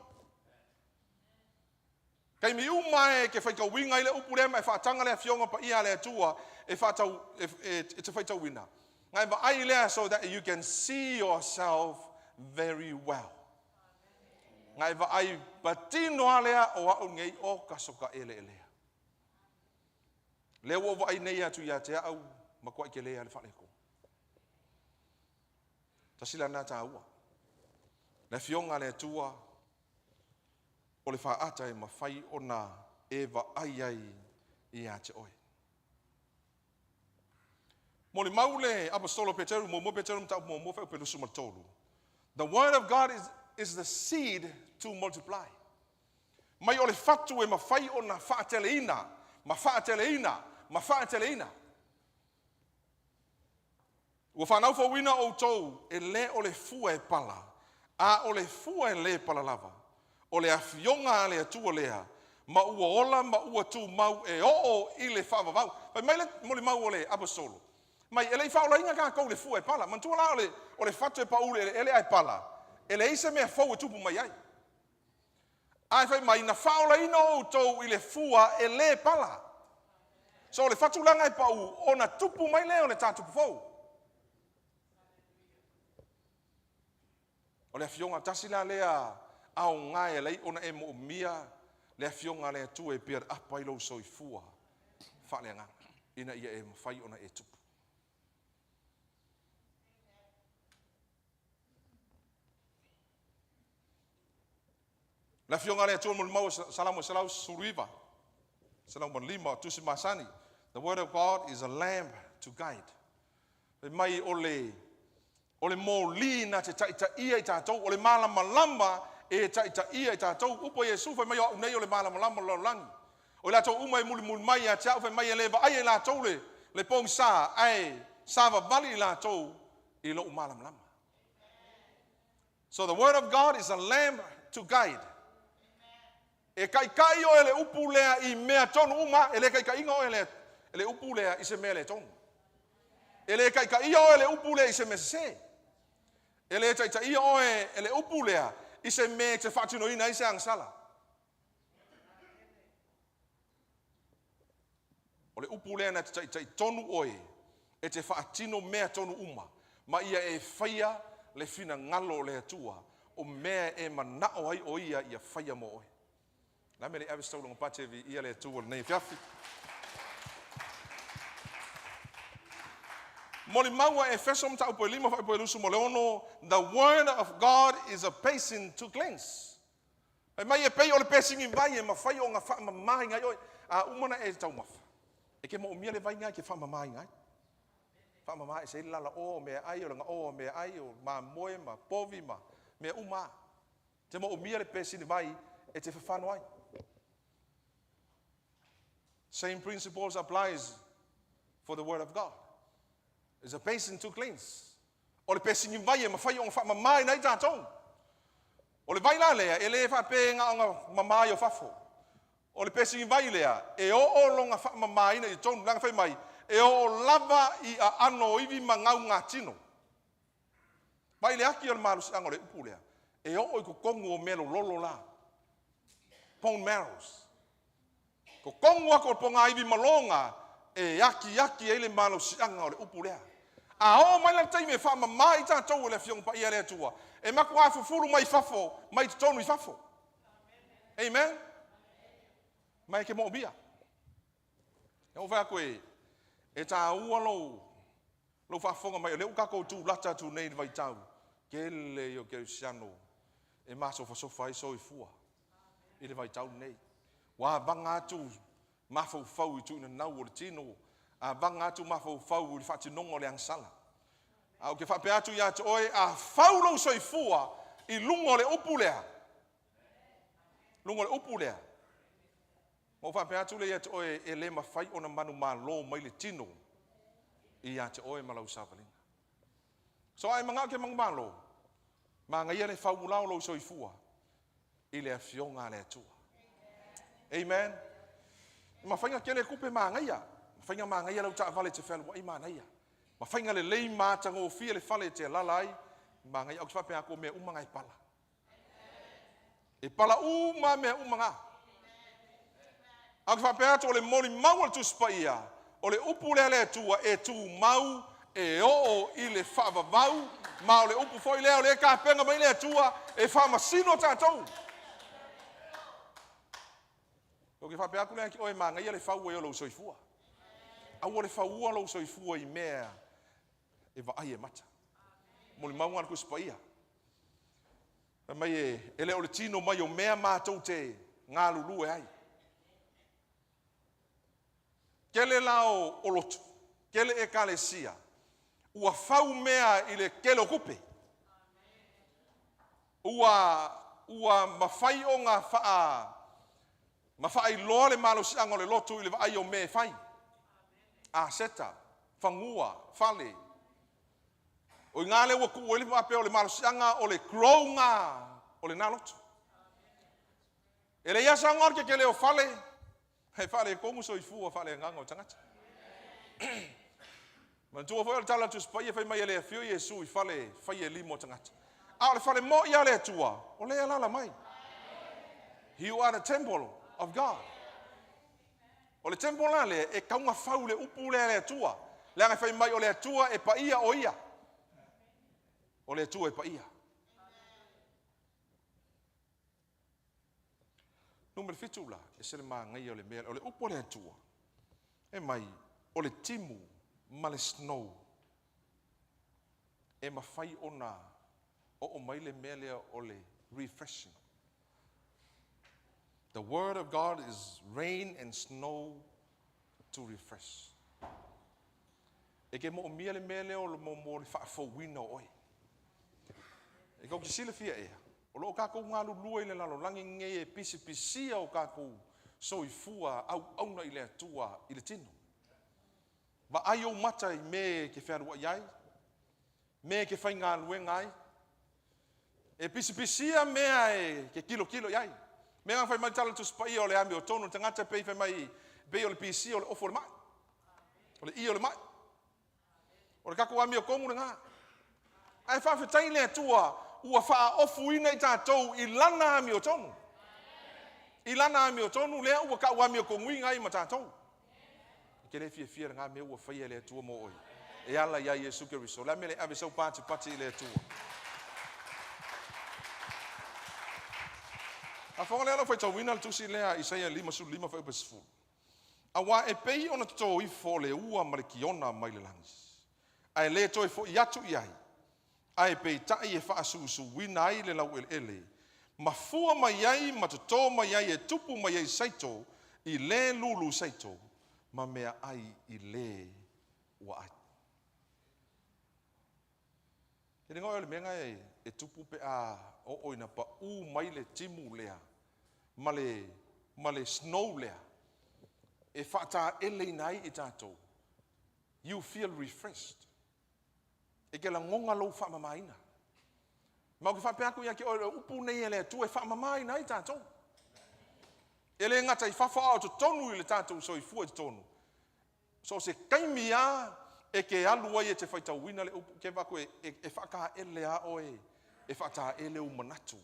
Kai mi umae ke fai ka winga ile upurema e whaatanga le afionga pa ia le atua e whaatau e te fai tau wina. Ngai va ai lea so that you can see yourself very well. Ngai va ai patino alea o au ngei o kasoka ele elea. Le wo va ai nei atu ia te au makua ke lea le whaleko. Tasila nā tā ua. Le fionga le atua o le whaata e mawhai o nā e va ai i a te oe. Mo le maule apostolo Peteru, mo Peteru mta mo fe pelusu matolu. The word of God is the seed to multiply. Mai o le fatu e mawhai o na whaateleina, ma whaateleina. Ua whanau fo wina o tau e le o le fua e pala. A o le fua e le pala lava. O le afionga le atua lea. Ma ua ola, ma ua tu mau e o i le whaavavau. Pai mai le mo le mau o le apostolo. Mai e le whaola inga ka kou le fua e pala. Mantua la o le fatu e paule ele ai pala. Ele ise mea fau e tupu mai ai. Ai fai mai na whaola ina o tau i le fua e le pala. So le fatu langa e pau o na tupu mai le o le tātupu fau. O le afionga tasi la lea au ngai lei ona e mo mia le afionga le tu e per apa i lo soifua. Fa le nga ina ia e mawhai ona e tupu. La fionga le tu mo mau salamu salau suriva. Salamu lima tu masani. The word of God is a lamp to guide. Mai ole mo li na te taita ia i tātou, ole malama lamba e taita ia i tātou. Upo Yesu fai mai o nei ole malama lamba lo langi. O la tau umai muli mai a tia fai mai e leva ai e la tau le pong sa ai sa va vali la tau i lo malama lamba. So the word of God is a lamp to guide. E kai o ele upu lea i mea tonu uma, ele kai inga o ele upu lea i se mea le tonu. Ele kai o ele upu lea i se mea se. Ele taita ia oe ele upu lea i se me te whatino ina i se angsala. O le upu lea na te taita tonu oe e te whaatino mea tonu uma. Ma ia e whaia le fina ngalo le atua o mea e manao ai o ia whaia mo oe. La me le awe staulunga patevi ia le atua nei fiafi. Moli maua e fesom ta upo lima fa upo lusu mole ono. The word of God is a basin to cleanse. E mai e pei o le pacing i vai e mawhai o ngā wha mamai ngai oi. A umana e tau mafa. E ke mo umia le vai ngai ke wha mamai ngai. Wha mamai e se lala o mea ai o langa o mea ai o ma moe ma povi ma mea uma. Te mo umia le pacing i vai e te whawhano ai. Same principles applies for the word of God. It's a basin to cleanse. O le pesi vai e mawhai o ngā wha mamai nei tātou. O le vai la lea, e le whape ngā o ngā mamai o whafo. O le pesi vai lea, e o longa wha mamai nei tonu langa whai mai, e o lava i a ano iwi ma ngau ngā tino. Vai le aki o le marus anga o le upu lea, e o i ko kongu o melo lolo la. Bone marrows. Ko kongu ako o ponga iwi malonga, e aki e le marus anga o le upu lea. A o mai la taime wha mamai i tātou le fiong pa ia le atua. E maku a fufuru mai fafo, mai te tonu i fafo. Amen? Mai ke mo bia. E o whea koe, e tā ua lo whafonga mai, o leo kako tū lata tū nei vai tau. Kele i o kere siano, e maso fasofa i so i fua. I le vai tau nei. Wa banga atu, mafau fau i tū na nau o le tino. A vanga atu mafau fau i whatinongo le angsala. A o ke whape atu i atu oe, a fau lo so i fua i lungo le upu lea. Lungo le upu lea. Mo whape atu le i atu oe, e le mawhai o na manu ma lo mai le tino. I atu oe malau savalinga. So ai manga ke mang malo. Ma ngai le fau mulao lo so i fua. I le afionga le atua. Amen. Ma whainga ke le kupe ma ngai ya. Whainga maa ngai alau ta vale te whelu wa ima naia. Ma whainga le lei maa tango fia le whale te lalai, maa ngai au te whapea ko mea umanga i pala. E pala uma mea umanga. Au te whapea to le moni mau al tu spaia, o le upu lea lea tua e tu mau, e o i le whaavavau, ma o le upu foi lea o le ka penga mai lea tua, e whaamasino tātou. O ke whapea ko lea ki oe maa ngai ale whau e o lau soifua. Au le faua lo so i fua i mea e va ai e mata. Mo le maunga ku spaia. Mai e le o le tino mai o mea mātou te ngā lulu e ai. Kele lao o lotu, kele e kalesia. Ua fau mea i le kele o kupe. Ua mawhai o ngā whaa. Mawhai loa le malo si ango le lotu i le va ai o me fai. A seta, whangua, whale. O ngā le waku o le mape o le marasianga o le krounga o le nalotu. E le ia sangor ke leo fale. Hei fale kongu so i fua fale nganga o tangata. Man tua foi o tala tu spai fai mai le fio Yesu i fale fai e limo tangata. A le fale mo ia le tua. O le ala mai. You are the temple of God. O le temple la le e kaunga fau le upu le tua. Le nga fai mai o le tua e pa ia o ia. O le tua e pa ia. Numero fitula e se le mangai o le mea o le upu le tua. E mai o le timu ma le snow. E mawhai ona o mai le mea lea o le refreshing. The word of God is rain and snow to refresh. E ke mo mia le mea lea o le mo le whaafowina oi. E kau kisile fia ea. O lo kako ngalu lua i le lalo langi nge e pisi pisia o kako so i fua au na i le atua i le tino. Ma ai o mata i me ke whaarua iai. Me ke whai ngā lue ngai. E pisi pisia mea e ke kilo iai. Me ngā whai mai tala tu spai o le ami o tonu tangata pei whai mai pei o le pisi o le ofo le mai. O le i o le mai. O le kako ami o kongu le ngā. Ai whawhetai le atua ua wha ofu ina i tātou i lana ami o tonu. I lana ami o tonu lea ua ka ua ami o kongui ngai ma tātou. Ke le fia ngā mea ua whaia le atua mo oi. E ala ia Yesu Keriso. La mele ave sau pati i le atua. A whonga lea la whai tauina le tusi lea Isaia 5:5 whai upesifu. A wā e pei ona tō i fo le ua ma le kiona mai le langis. A e le toi fo i atu i ai. Ai pei tai e whaasusu wina ai le lau ele. Ma fua mai ai, ma to mai ai e tupu mai ai saito, i le lulu saito, ma mea ai i le ua ai. Ke ringo le menga e tupu pe a o oina pa u mai le timu lea, ma le snow lea, e whata ele nai i tātou. You feel refreshed. E ke la ngonga lo wha mamaina. Mau ki whapea aku ia ki o upu nei ele tu e wha mamaina i tātou. Ele ngata i whawha au to tonu i le tātou so i fua i tonu. So se kaimia e ke alua i e te whaitau wina le upu ke wako e whaka ele a oe e whata ele u manatu.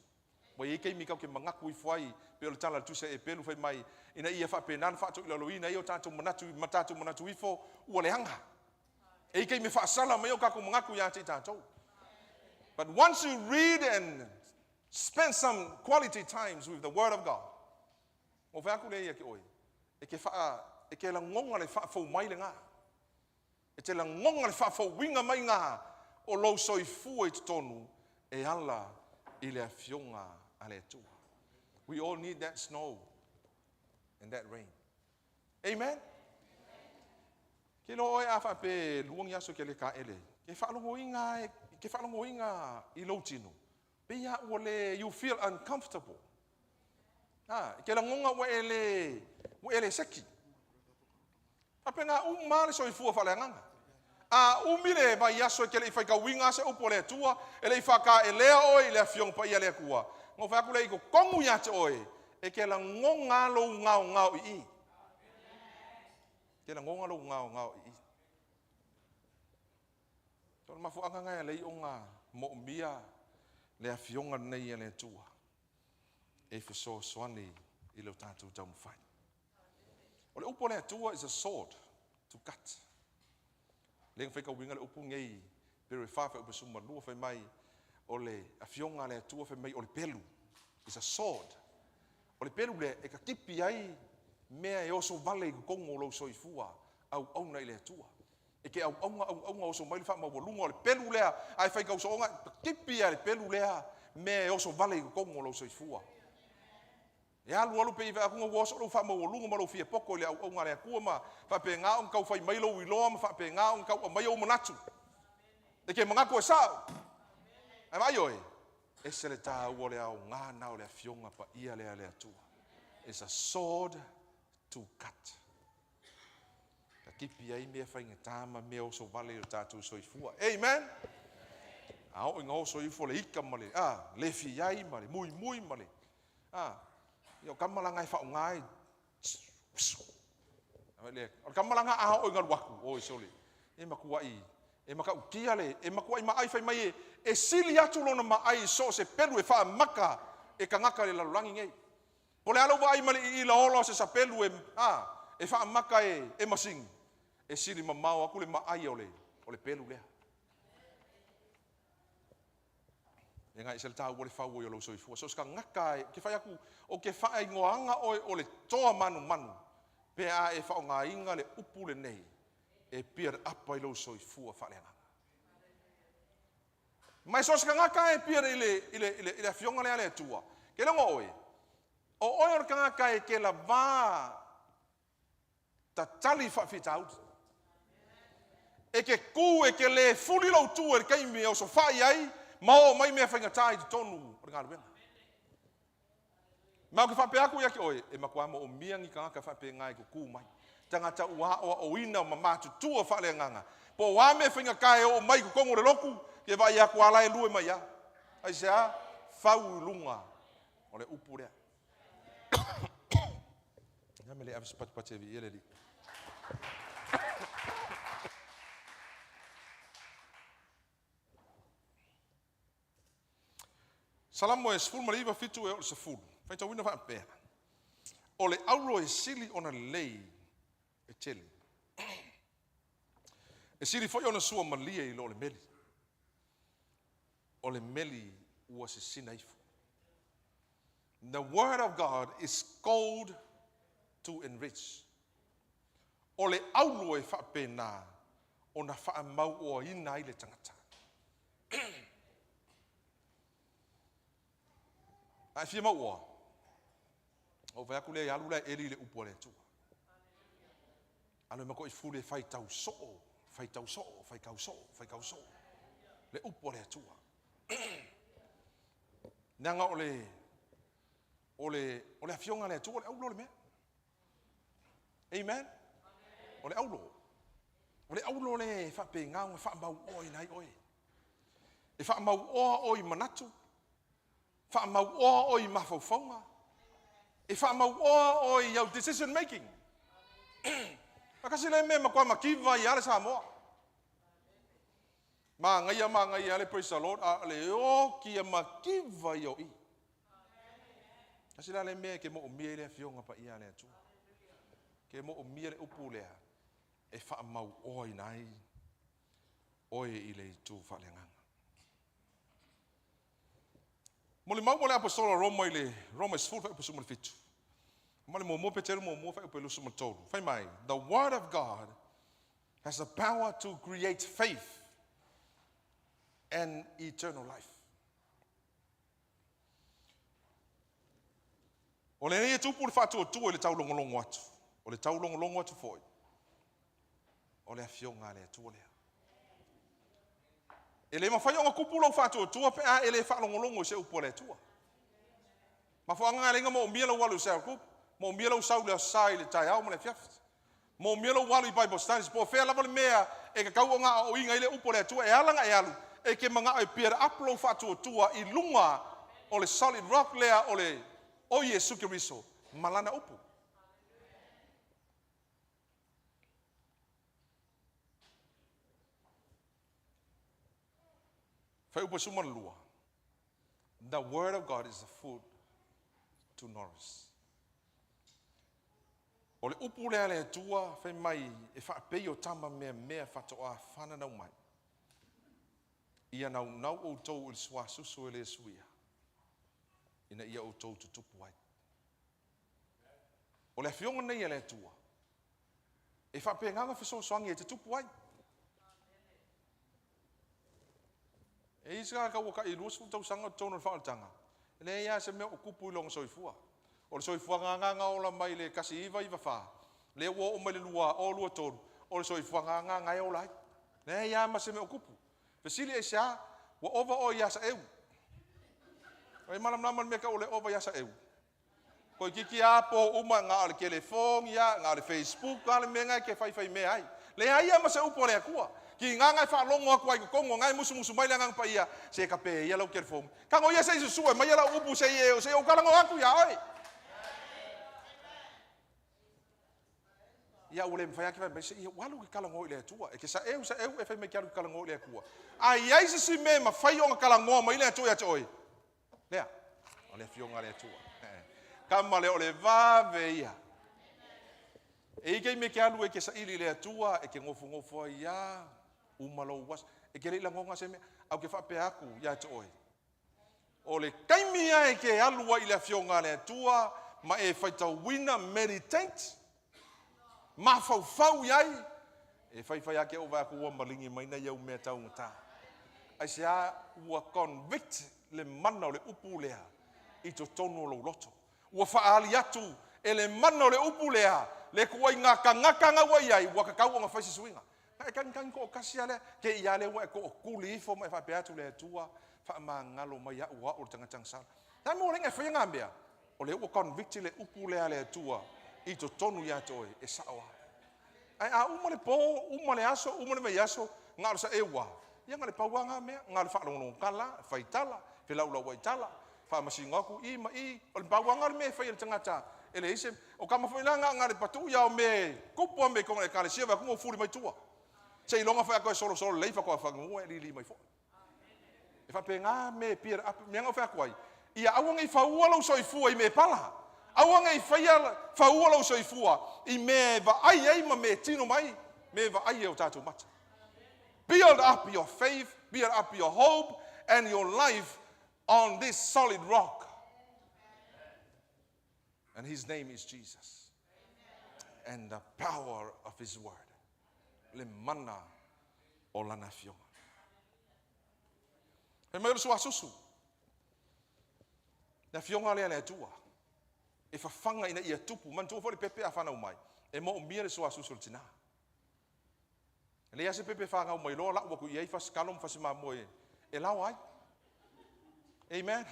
Wa i keimi kau ke mangaku i fuai pe o le tala tu se e pelu whai mai ina i e whapenan whato i laloina i o tātou manatu i fo ua le hanga. E ke me whaasala mai o kako mangaku ia te tātou. But once you read and spend some quality times with the Word of God, o whaku le ia ki oi, e ke la ngonga le whaafau mai le ngā. E te la ngonga le whaafau winga mai ngā o lo soi fua i tonu e ala i le fionga a le tua. We all need that snow and that rain. Amen? Ke lo oi afa pe luongi aso ke le ka ele. Ke whaalongo inga i lo tino. Pe ia ua le you feel uncomfortable. Ke la ngonga ua ele seki. Ape ngā umare so i fua whale nganga. Umile mai aso ke le i whaika winga se upo le tua, ele i whaka e lea oi le fiong pa ia le kua. Ngō whaku le i ko kongu ia te oi, e ke la ngonga lo ngao i. Ke la ngonga lo ngao i. Tōna mafu anga ngai lei o ngā mo mia le fionga nei le tua. E whaso soani i lo tātou tau mwhai. O le upo le tua is a sword to cut. Lenga whaika winga le upu ngei, pero e whawha upa suma lua whai mai, o le fionga le tua whai mai, o le pelu. Is a sword. O le pelu le e ka kipi ai, mea e oso vale i kongo lo so i fua, au nei le tua. E ke au oso mai le wha mawalunga, o le pelu lea, ai whaika uso onga, kipi ai le pelu lea, mea e oso vale i kongo lo so i fua. E alu alu pe iwa akunga waso lo wha mawalunga ma lo fia poko le au ngā rea kua ma whape ngā on kau whai mailo i loa ma whape ngā on kau mai o manatu. E ke mangako e sao. Ai mai oi. E se le tā ua le au ngā nao le fionga pa ia lea lea tua. It's a sword to cut. Ka kipi ai mea whainga tāma mea oso vale o tātou soifua. Amen. o inga o soifo le ika male. Le fiai male, mui male. Yo kamalanga fa ngai. Le kamalanga o inga waku o sole. E makuai. E maka ukia le, e makuai mai fai mai e sili atu lona mai so se pelu e fa maka e kangaka le lalulangi ngai. Po le alo vai male I la olo se sa pelu e fa maka e masing. E sili mamau aku le mai o le pelu lea. E ngai sel tau wale fau o lo soifua. So ska ngaka ke fai aku o ke fai ngoanga o le toa manu. Pe e fa nga inga le upu le nei. E pier apa I lo soifua fa lenga. Mai so ska ngaka e pier ile fionga le ale tua. Ke longo oi. O oi ka ngaka e ke la va ta tali fa fitau. E ke ku e ke le fuli lo tu e kai me o so fai ai. Mau mai me fainga tai tonu ringa wenga. Mau ke fa pe aku ya ke oi e makwa mo o miangi ka fa pe ngai ku mai. Tangata ua o ina mamatu tua fa le nganga. Po wa me fainga kai o mai ku kongo le loku ke vai aku ala e lue mai ya. Ai sa fau lunga o le upu rea. Ya me le avs pat vi ele di. Salamo e sful maliva fitu e o se ful. Faita wina fa pe. O le aulo e sili ona lei e tele. E sili foi ona sua malia I lo le meli. O le meli ua se sina ifu. The word of God is called to enrich. O le aulo e fa pena ona fa mau o ina I le tangata. Ai fia mau o. O vai aku le alu le eli le upo le tu. Alo mako I fule fai tau so, fai kau so. Le upo le tu. Nanga o le afionga le tu o le aulo le me. Amen. O le aulo. O le aulo le fa pe ngau fa mau oi nai oi. E fa mau oi manatu. Fa mau oi mafaufaunga. E fa mau oi your decision making. Makasi le me makwa makiva I ale Samoa. Ma ngai ale praise the Lord ale o ki makiva yo I. Kasi le me ke mo mie le fionga pa ia le tu. Ke mo mie le upu le. E fa mau oi nai. Oi I le tu fa le nganga. Mole mau mole apostolo Roma ile Roma is full fa apostolo fitu. Mole mo petero mo fa apostolo sumo todo. Fai mai, the word of God has the power to create faith and eternal life. Ole ne tu por fa tu ile tau longo atu. Ole tau longo atu foi. Ole afionga le tu ole. Ele ma fai o kupulo fa tu pe ele fa longo se upo le tua. Ma fo anga lenga mo mielo walu se ku, mo mielo sau le sai le tai au mo le fiaf. Mo mielo walu I Bible studies po fe la mea e ka kau nga o inga ile upo le tua e alanga e alu e ke manga e pier upload fa tu I lunga o le solid rock lea o le o Yesu Kristo malana upu. Fai upo suma lua. The word of God is the food to nourish. O le upu lea le tua, fai mai e wha pei o tama mea whatoa whana nau mai. Ia nau o tau il swa susu e le suia. Ina ia o tau tutupu ai. O le fionga nei e le tua. E wha pei nganga whasoangi e te tupu ai. E isa ka waka I luas tau sanga tonu whaatanga. Le ia se mea o kupu I longa soifua. O le soifua nganga o la mai le kasi iwa wha. Le o mai le lua o lua tonu. O le soifua nganga e o lai. Le ia ma se mea o kupu. Fesili e sia wa ova o ia sa eu. O malam naman meka o le ova ia sa eu. Ko kiki a po uma nga le telefon ia nga le Facebook nga le menga ke fai mea ai. Le ia ma se upo le akua. Ki nganga fa longo ko ai ko ngai musu mai langang pa ia se ka pe ia lo ker fom. Ka ngo ia se su mai la upu se ye se o kala ngo aku ya oi. Ia ule mfaya ke ba se ia walu ki kala ngo ile tua. E ke sa e fa me kiaru kala ngo ile ku. Ai ai se si me ma fai o kala ngo mai ile tua ya oi. Lea. Ole fionga le tua. Kama le ole va veia. E ke me ke alu e ke sa ili le tua e ke ngofo ia umalo was e ke le langonga se me au ke fa pe aku ya toi. Ole kaimia e ke alu i le fionga le tua ma e faita wina meditate. Ma fau iai e fai ake o va ku o malingi mai na ia me tau ngata. Ai sia ua convict le mana o le upu lea i to tonu lo loto. Ua faali atu e le mana o le upu lea le kuai ngaka nga wai ai ua kakau o nga faisi suinga. Ka kan ko kasia le ke ia le ua ko kuli fo mai fa peatu le tua fa mangalo mai ya ua o tanga sal. Ta mo lenga fa nga mbea o le ua convict le upu lea le tua i to tonu ya toi e sawa. Ai a umale po umale aso umale mai aso ngal sa ewa. Ia ngale pauanga me ngal fa long kala faitala fe lau waitala fa masingaku i mai o pauanga me fa il tangata ele ise o kama foi langa ngale patu ya me kupo me ko le kale siva ko furi mai tua sei longa fa ko solo lei fa ko fa ngua li mai fo e fa penga me pir me nga fa ko ai ia awanga i fa ualo so i fu i me pala awanga i fa ia fa ualo so i fu i me va ai ma me tino mai me va ai o tatu mata. Build up your faith, build up your hope and your life on this solid rock. And his name is Jesus. And the power of his word. Le mana o lana fionga. E mai so asusu. Na fionga le tua. E fa fanga ina ia tupu man tu fo le pepe afana umai. E mo mia le so asusu tina. Le ase pepe fa nga mai lo la ku ia fa skalom fa sima moe e la wai amen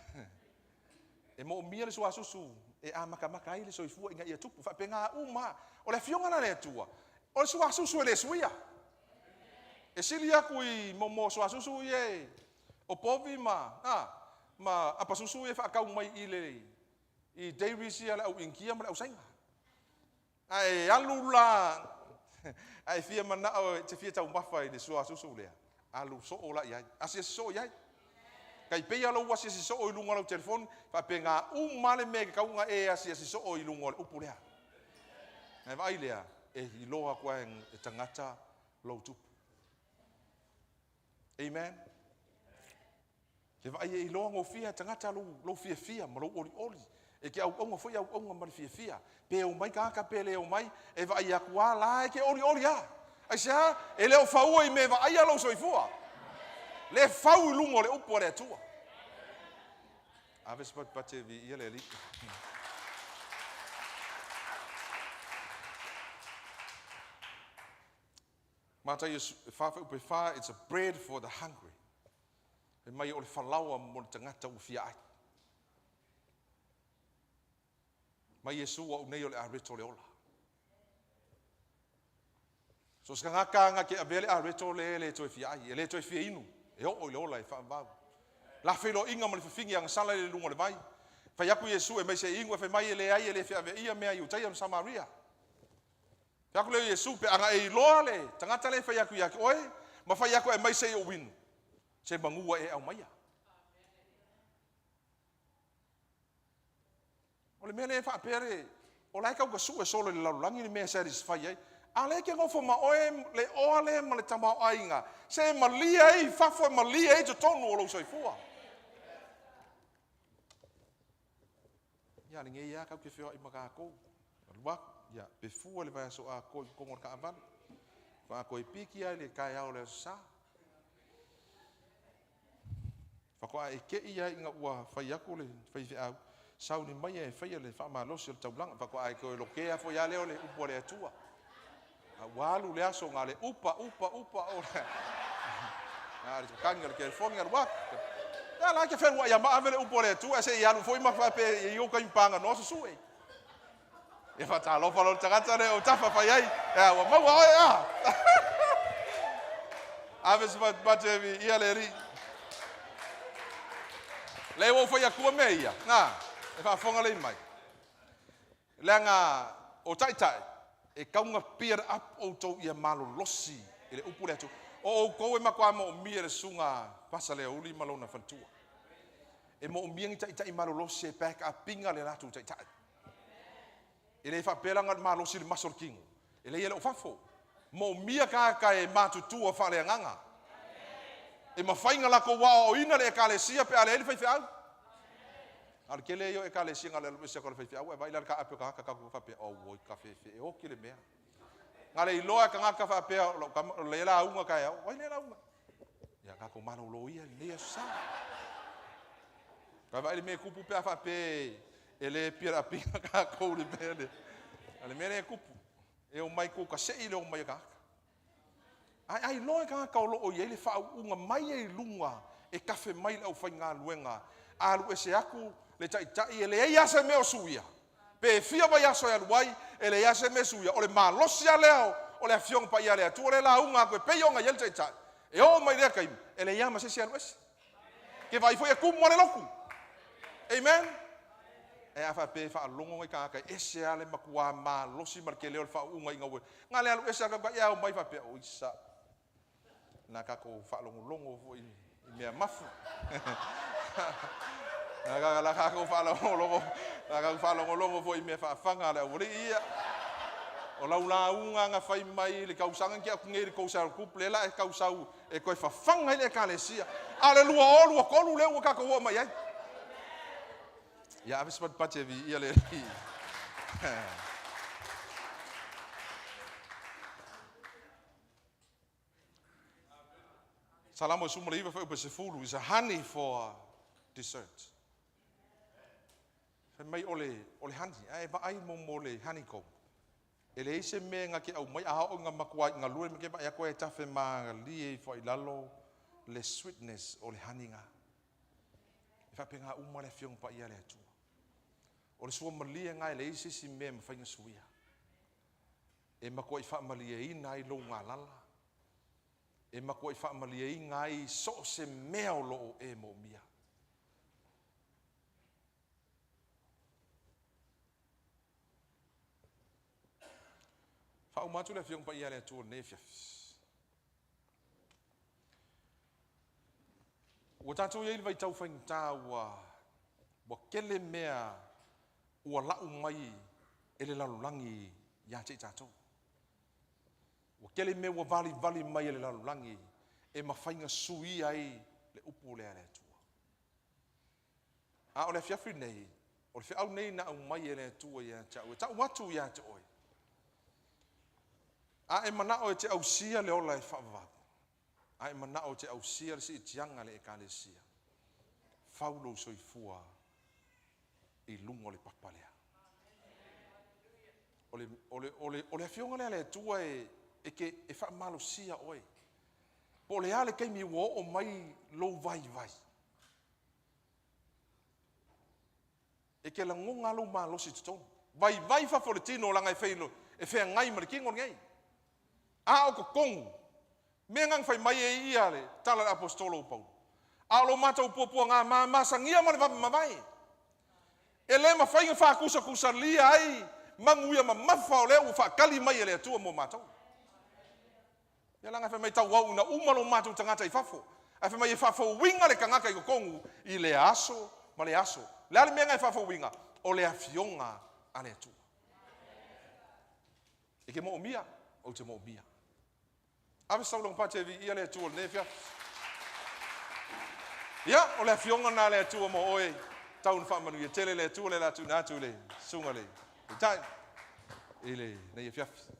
e mo mia le so asusu e a maka ile so ifu nga ia tupu fa penga uma o le fionga na le tua o so asusu le suia e silia ku i mo so asusu ye o povi ma apa susu e fa ka mai ile i Davis ia la inkia ma la usainga ai alula ai fia mana o te fia tau mafa i le sua susu lea. Alu so o la iai. Asia so iai. Kai pe alo wasi so o ilunga lo telefon fa penga male me ka unga e asia so o ilunga upu lea. Nai vai lea e iloa kwa e tangata lo tupu. Amen. Ke vai e iloa ngo fia tangata lo fia ma lo oli. E ke au onga foi au onga ma fia. Pe o mai ka pele o mai e va ia kwa la ke oli a ai sa e le o fau i me va ia lo soifua le fau lungo le upo le tua ave spot pate vi ia le li mata is fa upe fa it's a bread for the hungry e mai o le falaua mo tangata u fia ai mai Yesu o nei o le areto le ola. So skanga ke avele areto le toi fiai, le toi fia inu. E o le ola e fa va. La felo inga mo le fingi ang sala le lungo le vai. Fa yaku Yesu e mai se ingo fe mai le ai le fia ve ia mea yutai am Samaria. Yaku le Yesu pe anga e loa le tangata le fa yaku oi, ma fa yaku e mai se o win. Se mangua e au maia. O le mele fa pere o lai kau ka su e solo le lalulangi ni me satisfy ai a le ke ngofo ma oe le ole ma le tama ainga se malia ai fafo malia ai to tonu o lo soifua ya ninge ya kau ke fio i maka ko wa ya pe fu le va so a ko ngor ka avan va ko piki ai le kai au le sa fa ko ai ke ia inga ua fa yaku le fa fi au sau ni mai e fai le fa malo sil taulang fa ko ai ko lo ke a fo ya le ole upo le atua a walu le aso ngale upa o a le kanga ke fonga wa ya la ke fe wa ya ma ave le upo le atua se ya lu foi ma fa pe yo ka impanga no su e e fa ta lo fa lo tangata le o tafa fa ai ya wa ma wa ya Aves bate vi ia le ri. Le wo foi a kua meia. Nga, e fa fonga le mai. Lenga o tai tai e kaunga peer up o to ia malo losi ele upule atu. O ko e makwa mo mia le sunga pasa le uli malo na fantua. E mo mia tai tai malo losi e back up pinga le ratu tai tai. Ele fa pelanga malo si masor king. Ele ele o fafo. Mo mia ka e matutua fa le nganga. E mafainga la ko wa o ina le ekalesia pe ale ele fai au. Al kele yo ekalesia ngale lo se ko fai au e vai la ka ape ka fa pe o wo ka fe e o kile mea. Ngale i loa ka ngaka fa pe le la unga ka ya. Wai le la unga. Ya ka ko mano lo ia le sa. Ka vai me kupu pe fa pe ele pira pinga ka ko le pele. Ale me kupu. E o mai ko ka se ile o mai ka. Ai loe ka lo o yele fa unga mai e lunga e kafe mai au fai ngā luenga. Alu e se aku le tai tai ele e ase me o suia. Pe fia vai aso e aluai ele ase me suia. O le malosi a leo o le afiong pa ia lea. Tu o le la unga koe pe yonga yele tai tai. E o mai rea kaim. Ele iama se se alu ese. Ke vai foi e kumu ale loku. Amen. E afa pe fa longo e ka ese ale makua malosi marke leo fa unga inga we. Ngale alu ese ka ia o mai fa pe o isa. Na ka ko fa longo fo i mea mafu. Na ka ko fa longo fo i mea fa fanga le uri ia. O la unga nga fai mai le kausanga ki aku ngeri ko sa kuple la e kausau e ko fa fanga le kalesia. Aleluia olu ko lu le o ka ko mai ai. Ya avis pat pachevi ia le. Salamo summa liva foi se fulu is a honey for dessert. Fe mai ole honey ai ba ai mo mole honeycomb. Ele ise me nga ki au mai a o nga makua nga lue me ke ba ya ko e tafe ma li e foi lalo le sweetness ole honey nga. Fa penga uma le fiong pa ia le tu. Ole suo mali nga ele ise si me ma fa nga suia. E makua i fa mali e ina i lo nga lala. E mako i whaamalia i ngai so se mea lo e mo mia. Whao matu le whiong pa ia le tua nefiaf. Ua tātou iei vai tau whaing tā ua kele mea ua lau mai e le lalulangi ia te tātou. Wa kele me wa vali mai le lalulangi e mawhainga sui ai le upu le ale tua. A o le fiafri nei, o le fiau nei na au mai e le tua ia tau. E tau watu ia te oi. A e manao e te au sia le ola e whaavaku. A e manao te au sia le si i tianga le e ka le sia. Faulo soifua i lungo le papalea. O le fionga le ale tua e ke e wha malo sia oi. Po le ale kei mi wo o mai lo vai. E ke la ngonga lo malo si tuton. Vai fa foletino langa e feilo. E fea ngai marikingo ngai. A o ko kongu. Me ngang fai mai e ia le tala apostolo pau. A lo mata upopua ngā masangia ma le mavai. E le ma whainga whakusa lia ai. Manguia ma mafa o leo whakali mai e le atua mo matau. Ia langa fai mai tau wau na umalo mātou tangata i whafo. A fai mai e whafo winga le kangaka i kokongu i le aso, ma le aso. Le ale mea ngai whafo winga o le afionga a le atua. E ke mo o mia, o te mo o mia. Awe saulong patevi i le atua le nefia. Ia, o le afionga na le atua mo oe. Taun whamanu i tele le atua le latu natu le sunga le. Tai, i le nei fiafi.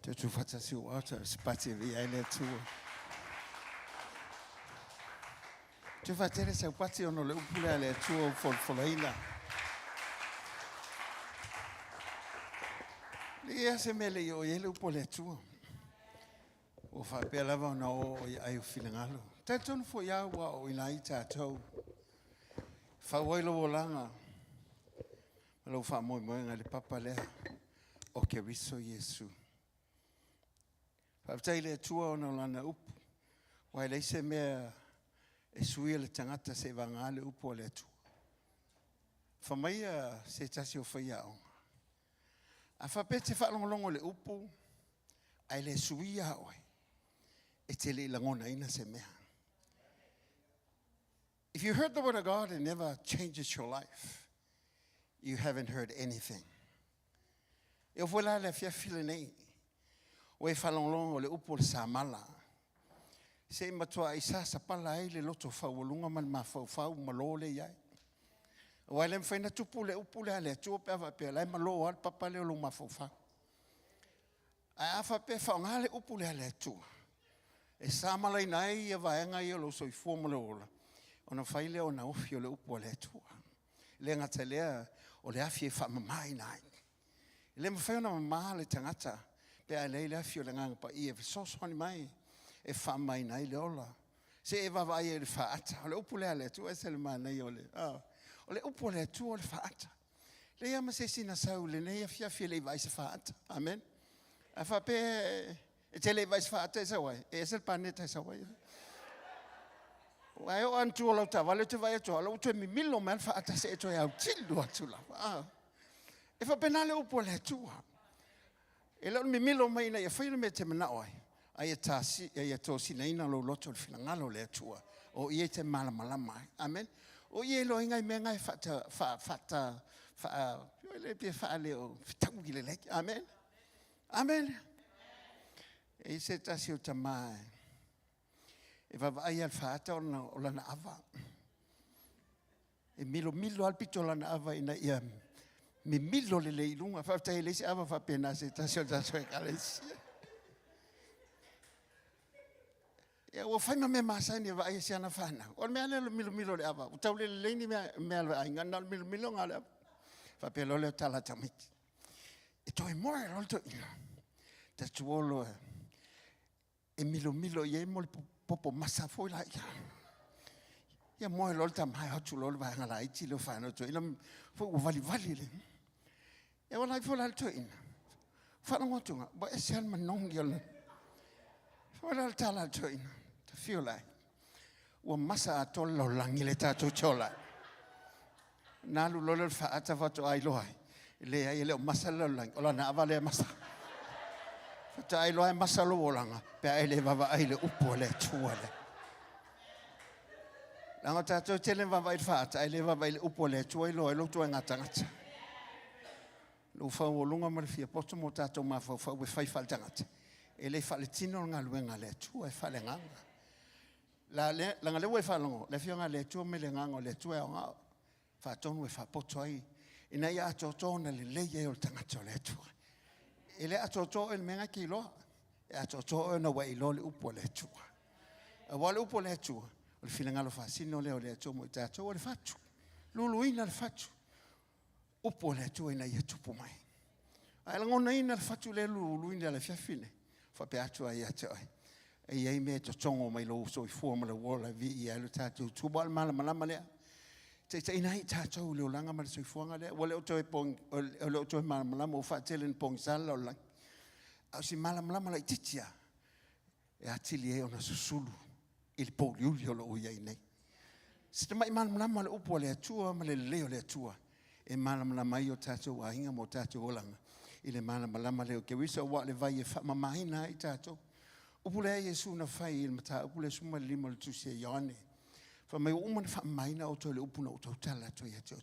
Te tu fata si o ata spati vi ai le tua. Te fata le sa pati ono le upule le tua folaina. ia se mele yo ele upo le tua. O fa pe lava na o ai filangalo. Te tonu fo ia wa o ina i tātou. Fa wailo o langa. Lo fa mo le papa lea. O ke riso Yesu. Fa tai le tua o na lana upu. Wai le se mea e sui le tangata se vangale upo le tua. Fa mai se tasi o fai au. A fa pe te fa longo le upu. Ai le sui au. E te le langona ina se mea. If you heard the word of God and never changes your life, you haven't heard anything. E o vola le fia file nei. O e falonglongo le upo le sa mala. Se matua i sa pala ai le loto faualunga man mafau malo le iai. O ai le mwhaina tupu le upu le ale tua pe awa pe lai malo al papa le o lo mafau. Ai afa pe whaonga le upu le ale tua. E sa mala i nai e vaenga i o lo soi fuamo le ola. Ona whaile o na ofi o le upu le tua. Le ngata lea o le afi e whamamai nai. Le mwhaina mama le tangata. Pe ai le afi o le nganga pa i e visosoni mai. E whamai nai le ola. Se e wawai e le whaata. O le upu le ale tua e se le manai o le. O le upu le tua o le whaata. Le ama se sina sau le nei afi afi le vai se whaata. Amen. A whape e te le vai se whaata e sa wai. E se le paneta e sa wai. Wai o antu o lau ta wale te vai atu. Lau tu e mi milo me al whaata se e toi au tilu atu la. E whape na le upu le tua. E lau mi milo mai na ia whaina me te mana oi. Ai e tasi, ai e tōsi na ina lo loto le whina ngalo le atua. O ie te malamalama. Amen. O ie lo ingai mea ngai whata, le pia whaale o whitangi le leki. Amen. Amen. E se tasi o tamai. E wawai al whaata o lana awa. E milo alpito lana awa ina ia mi milo le leilunga. Whaftai le se awa whapena se tasi o taso e kalesia. E o whaima me masani wa ai siana whana. O mea lelo milo le awa. O tau le leini mea le ai ngana milo ngā le awa. Whapelo le tala tamiki. E toi moe rolto ina. Ta tuolo e milo i e mo le popo masa foi la ia. Ia moe rolta mai hatu lolo wa ngala iti le whana to ina fo u vali le. E wala i fola le to ina. Whana ngotunga. Ba e sian manongi ala. Wala le tala to ina. Feel like wa masa atol lo langi le tatu chola na lu lo fa ata fatu ai loai le ai le masa lo lang ola na vale masa fatu ai loai masa lo langa pe ai le va ai le upo le tuale langa tatu tele va vai fa ata ai le va vai le upo le tuai lo tu ngata ngata lo fa o lunga ma fia posto mo tatu ma fa we fai falta ngata e le fa le tino nga luenga le tu e fa le nganga la ngale we fa longo le fionga le tu me le nganga le tu e nga fa tonu e fa poto ai ina ia toto na le ye o tanga le tu e le toto el menga kilo e toto no we lo le upo le tu e wale upo le tu o fina ngalo fa sino le tu mo tato le fatu luluina le fatu upo le tu ina ia tupu mai ai ngona ina le fatu le luluina le fiafine fa pe atu ai atu ai e ai me to tongo mai lo so i forma le wala vi ia lo tatu tubal mala mala te ina i tatu le langa ma so i fuanga le wala o to pong o to mala mo fa telen pong sala o lang au si mala le titia e atili e ona susulu il poliulio lo ia nei se mai mala le upo le tua ma le leo le tua e mala mai o tatu a inga mo tatu o langa ile mala le ke wiso wa le vai e fa mamaina i tatu upule Yesu na fai il mata upule suma lima le tusia yone fa mai uma fa mai na o to le upuna o to tala to ya to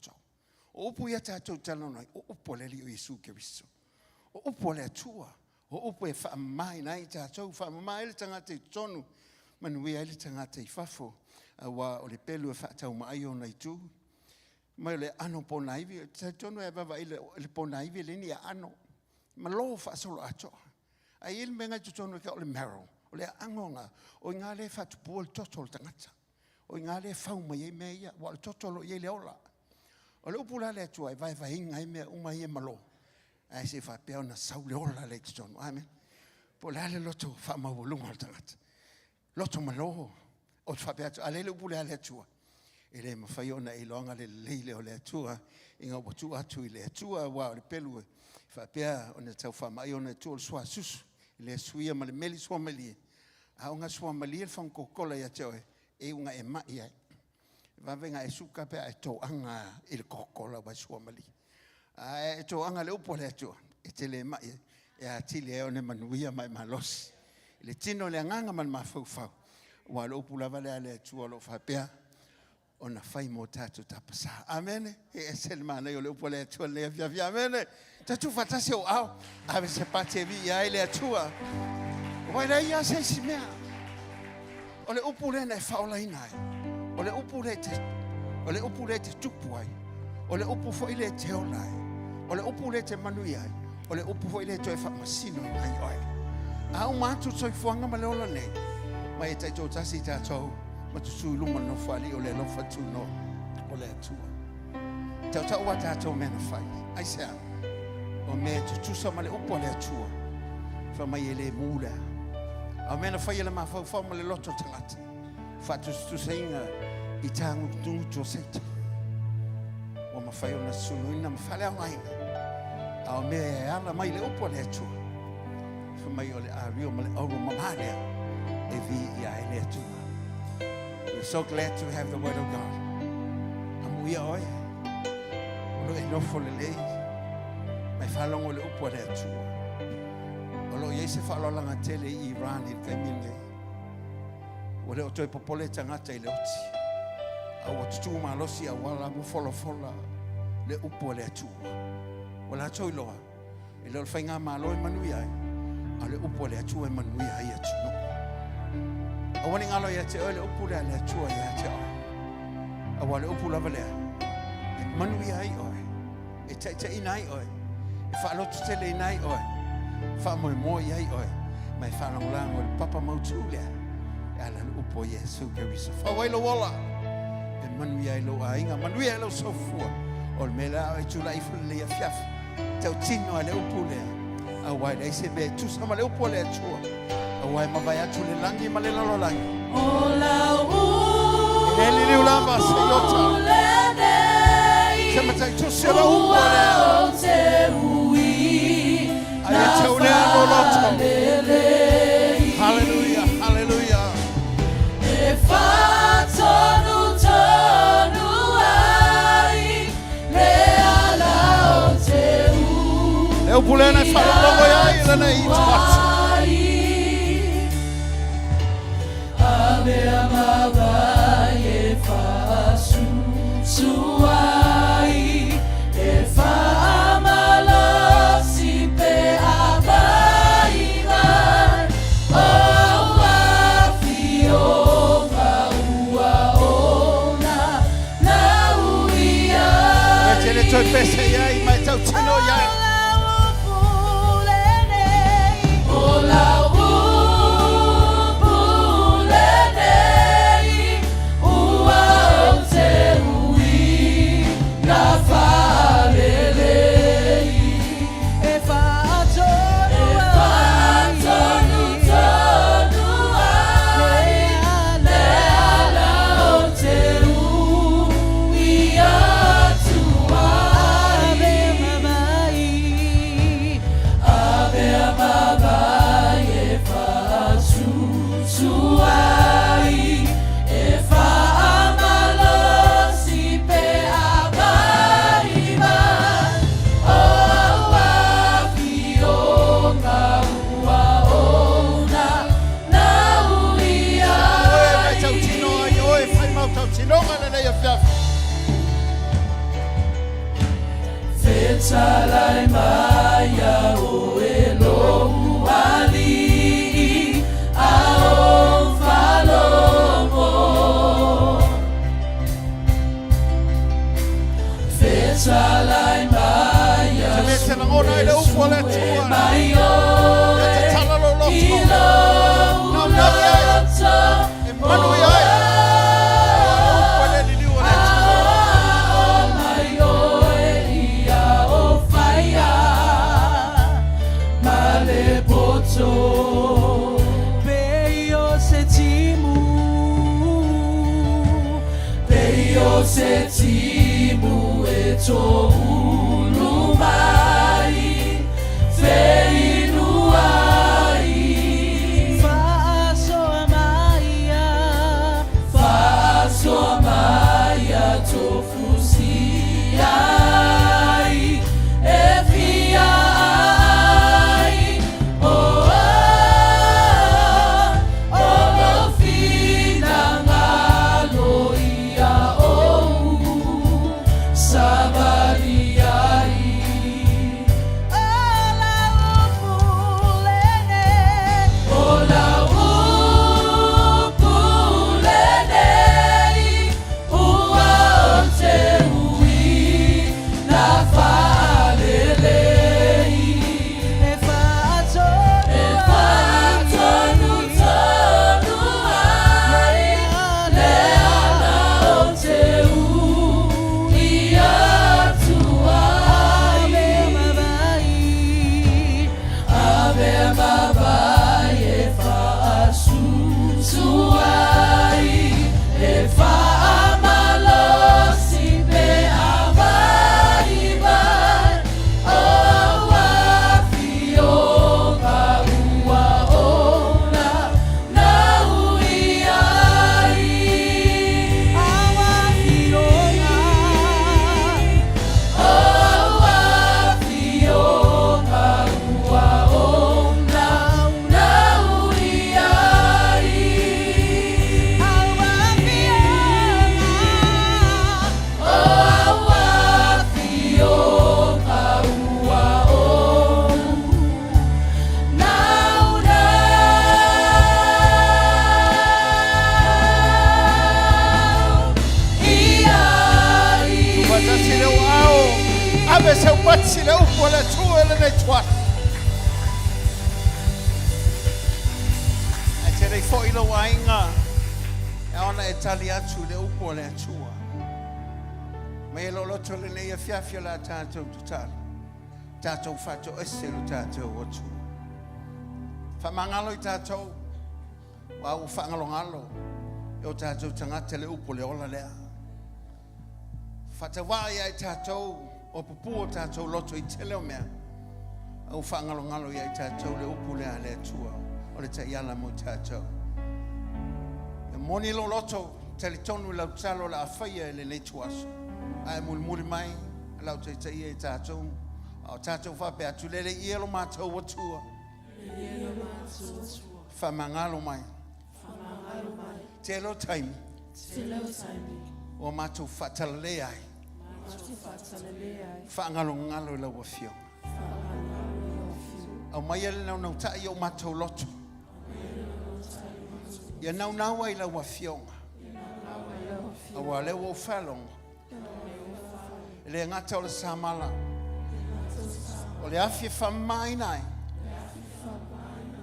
o upu ya ta to tala no o upole li Yesu ke viso o upole tua o upu fa mai na ita to fa mai le tanga te tonu man we ile tanga te fafo wa o le pelu fa ta uma ayo na itu mai le ano ponaivi te tonu e va ile le ponaivi le ni ano ma lo fa solo ato ai il menga tonu ke o le marrow o le angonga o ngale fatu pol totol tangata o ngale fauma ye meia wa totolo ye le ola o le upula le tua vai inga me uma ye malo Ai se fa pe ona sau le ola le tsono. Amen. Po le ale loto fa ma volunga al tangata. Loto malo o fa pe ale le pule ale tua. Ele ma fa ona e longa le leile o le tua. Inga o tu atu le tua wa le pelu. Fa pe ona tau fa mai ona tu swa susu. Le suia ma le meli swa mali. A unga swa mali le fan kokola ya choe. E unga e mai ai. Va venga e suka pe e to anga il kokola wa swa mali. E to anga le upo le tua. E te le mai e a tili e one manuia mai malos. Le tino le nganga man mafau fau. Wa le upu lava le ale tua lo fa pe ona fai mo tatu tapasa. Amen. E se le mana yo le upo le tua le via amen. Tatu fatase o au. Ave se pate vi ia le tua. Wa le ia se simea. O le upu le na faula inai. O le upu le te tupuai. O le upu fo ile te olai. O le upu le te manuia. O le upu fo ile te fa masino ngai oi. A o matu soi fuanga ma le ola nei. Ma e tai tasi ta tau. Ma tu sui luma no fali o le lofa tu no. O le atua. Tau tau wa tātou mena fai. Ai sea. O me tu sa ma le upu le atua. Fa mai ele mula. A mena fai ele ma fa ma le loto talata. Fa tu sainga i tangu tu to seta. O ma fai ona sunuina ma fale au ai. A me ala mai le upu le atua. Fa mai o le ario ma le auro mamarea. E vi ia ele atua. We're so glad to have the word of God. Amuia oi. Lo e nofo le lei. Mai falongo le upu le atua. Olo ye se fa langa tele i Iran il kamine. O le o toi popole tangata i le oti. A o tutu ma losi a wala mu fola le upu le atua. Wala toi loa. I le fainga ma lo manuia. A le upu le atua manuia ia tunu. A wani ngalo ia te le upu le atua ia te oi. A wale upu lava lea. Manuia ai oi. E te inai oi. E fa lo tele inai oi. Fa mo ai oi. Mai fa long lang o papa mautulia. Ala upo Yesu ke wisa. Fa wailo wala. E manuia lo ainga manuia lo sofua. O mela e tula i fule ia fiaf. Tau tino ale upu le. A wai le se be tu sama le upu le atua. A wai ma vai atu le langi ma le lalo langi. Ola u. Ele le ulamba se yota. Kema tai tu se la upu le. Hallelujah, hallelujah. Eu pulei na fala logo aí, lá na ita. Ave amava e faço suai e fa amalo si pe abaiva o afio va ua ona na uia. Ele toi pese aí, mas tau tino aí. Salai maya o elo ali ao falomo Salai maya se na ona ele o fole tua maio te tala lo lo no no Manuia fire se timu e tō ulu mai, whenu ai. Whaasoa Maia tō fusi ai, e fia ai, o lo fina ngalo ia o sabari ai. Ola upulene, ua o te ui na whaalelei. E whaatonu tonu ai, le ana o te ui atua ai. Ave mawai e whaasusu ai, e whaamalosi pe awai mai, o wafi o ka ua ona na ui ai. O wafi o ka ua ona na ui ai. O wafi o ka ua ona ui ai. Watasile wao, abe se watsile upole tuele ne twat. Atere fo ilo wainga, e ona e tali atu le upole atua. Me lolo tole ne ia fiafia la tātou tutari. Tātou whato eselu tātou otu. Whamangalo I tātou, wa u whangalongalo, e o tātou tangata le upole ola lea. Whatawai ai tātou, o pupu o tātou loto I tele o mea. Au whangalongalo I tātou le upole a le atua, o le taiala mo tātou. E moni lo loto, tele tonu lau talo la awhaia e le le tuaso. Ai muri mai, lau te taia I tātou, au tātou whape atu lele I elo mātou atua. Whamangalo mai. Te lo taimi. O mātou whatalale ai. Whaangalo ngalo lau a whio. Au mai ele nau nau tai o mātou loto. Ia nau nau ai lau a whionga. Au a leo o whalonga. Le ngata o le samala. O le awhia whamai nai.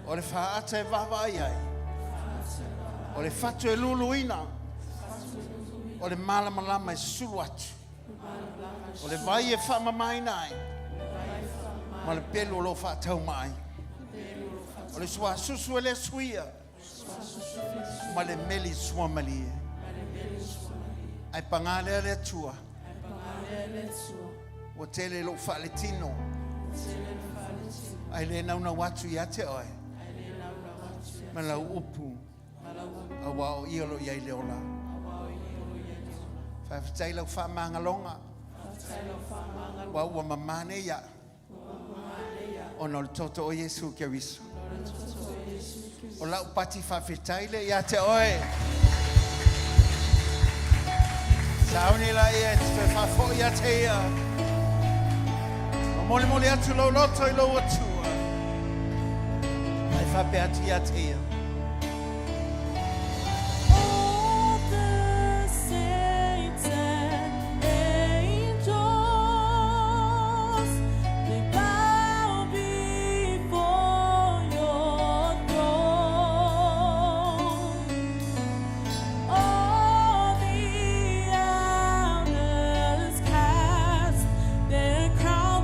O le whaata e wawai ai. O le whatu e lulu ina. O le malamalama e sulu atu. O le vai e whamamai nai. Ma le pelu o lo whaatau mai. O le sua susu e le suia. Ma le meli sua mali e. Ai pangale le tua. O tele lo whaletino. Ai le nauna watu I ate oe. Ma lau upu. A wao iolo I ai leola. Whawhitai lau whamangalonga. Wa ua mamane ia. O no le toto o Yesu ke wisu. O lau pati whawhitai le ia te oe. Sauniga ia te whafo ia te ia. O mole mole atu lau loto I lau atua. Ai whape atu ia te ia.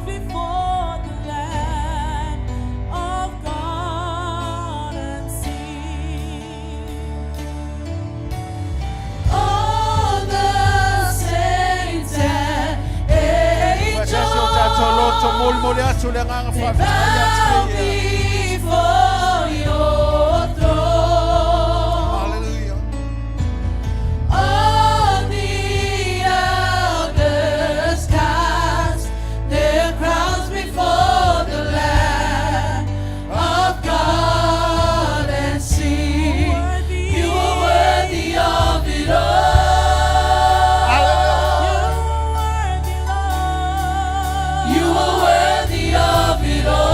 Before the Lamb of God and see. mātou le nganga They whawhai bow atu ia. before your throne. Hallelujah. All the elders cast their crowns before the Lamb of God and sing, You are worthy of it all. You are worthy of it all.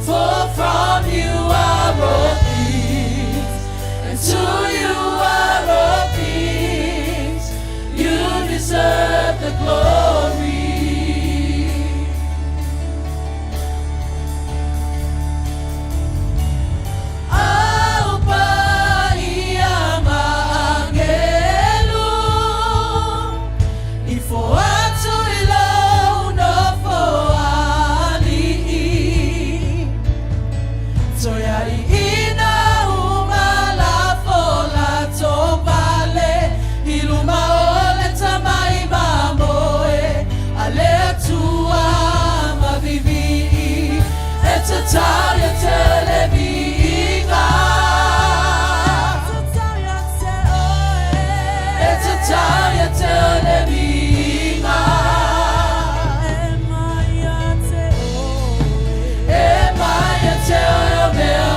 For from you are all things, and to you are all things. You deserve the glory. Alpha y Angelo, ifo atu ilo no fo ali. Soya ina umala fola topale, iluma ole tamai mamoe, ale tua mavivi, etatalia televiga, etatalia televiga, emaya teo mea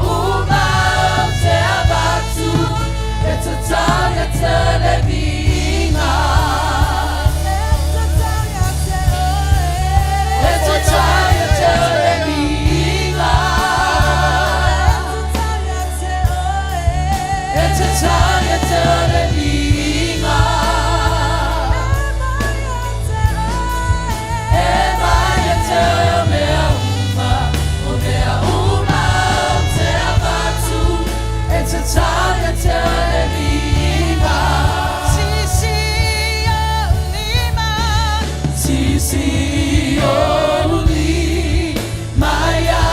uma te abatu, etatalia televiga, etatalia televiga, etatalia televiga, emaya teo mea uma te abatu, etatalia televiga. Sisi oli maya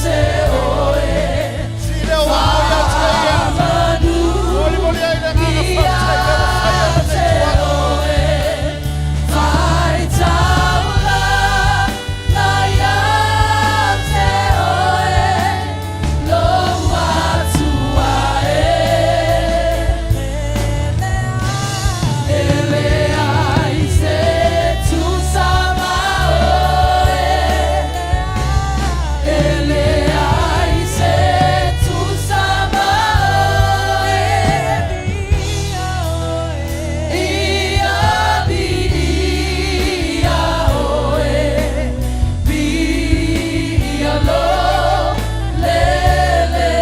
te oe, Sile o moia te ia. Famanu Moli moli ai le nganga ia whawhai te le tua. oe, vai taula maya te oe, lo atua ele ai se tu sama oe, ele ai se tu sama oe, ia oe, bia lo lele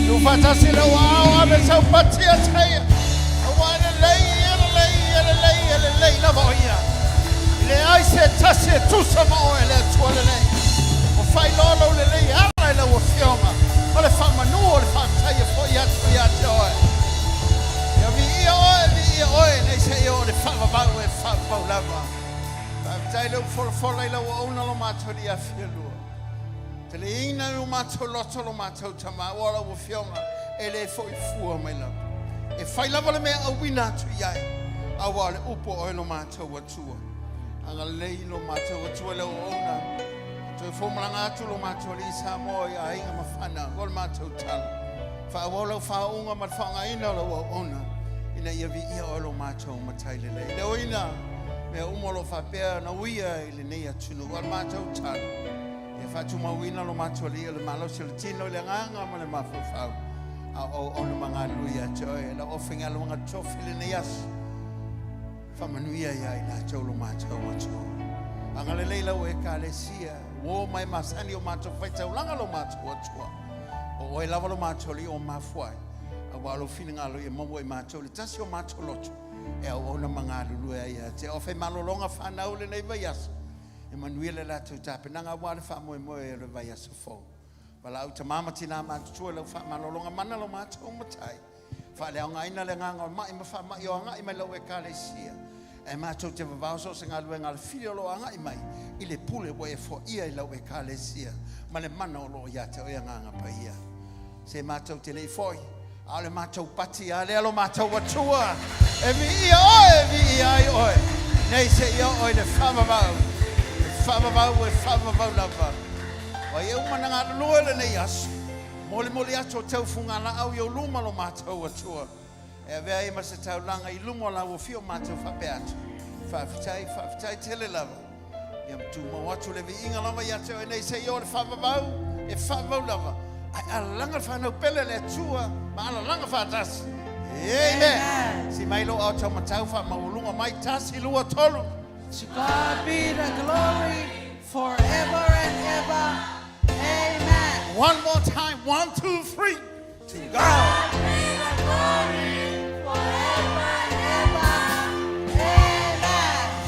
Tu fatasi le wao ame sau patia teia. Awana lei na voia. Le ai se tasi e tusa mo e le tua le lei. O fai lolo le lei ala le o fioma. O le whamanu o le whamtaia fo ia te oe. Ia vi ia oe nei se ia o le whamabau e whamabau lava. Tai leu fola ila o ona lo matori a fialua. Te le ina o mātou loto lo mātou tama wala o whionga e le foi fua mai lau. E whai lava le mea au wina atu iai a wale upo o lo mātou atua. Anga lei lo mātou atua leo ona. To e fōmalanga atu lo mātou li sa mo i a inga mawhana o lo mātou tala. Wha wala o whaunga ma whaunga ina lo ona. Ina ia vi ia o lo mātou matai le lei. Leo ina mea umolo whapea na uia i le nei atunu o lo mātou tala. E fatu mawina lo matoli le malo se le tino le nganga ma le mafufau a o le manga luia joy la ofinga lo nga tofi le nias fa manuia ia ila cho lo macho wacho anga le leila o e kalesia wo mai masani o macho faita langa lo macho wacho o e lava lo matoli o mafuai a walo fininga lo e mo e matoli tasi o macho locho e o na manga luia ia te o fe malo longa fa na le nei vaias Emanuele la tu tape nanga wale fa mo e le vai aso fo. Wala au tamama tina ma tu le fa malolonga mana lo ma tu matai. Whale o ngaina le nganga o mai ma wha mai o ngai mai lau e kalesia. E mātou te wawauso se ngā lue ngā le whiri o lo ngai mai. I le pule wo e fo ia I lau e kalesia. Ma le mana o lo ia te o ia nganga pa ia. Se mātou te lei foi. A le mātou pati a le alo mātou atua. E vi ia oe, vi ia ai oe. Nei se ia oe le whamavau. Le whamavau e whamavau lava. Wa ia umana ngā lua le nei asu. Mole mole ato tau funga la au yo luma lo mātou atua. E vea ima se tau langa I lumo la wo fio mātou whape atu. Whawhitai tele lava. Ia mtu mawatu le vi inga lava ia teo e nei se ia o le whamavau. E whamavau lava. Ai alanga whanau pele le atua. Ma alanga whatasi. Amen. Si mai lo au tau matau wha maulunga mai tasi lua tolu. To God be the glory forever and ever. Amen. One more time. 1, 2, 3. To God.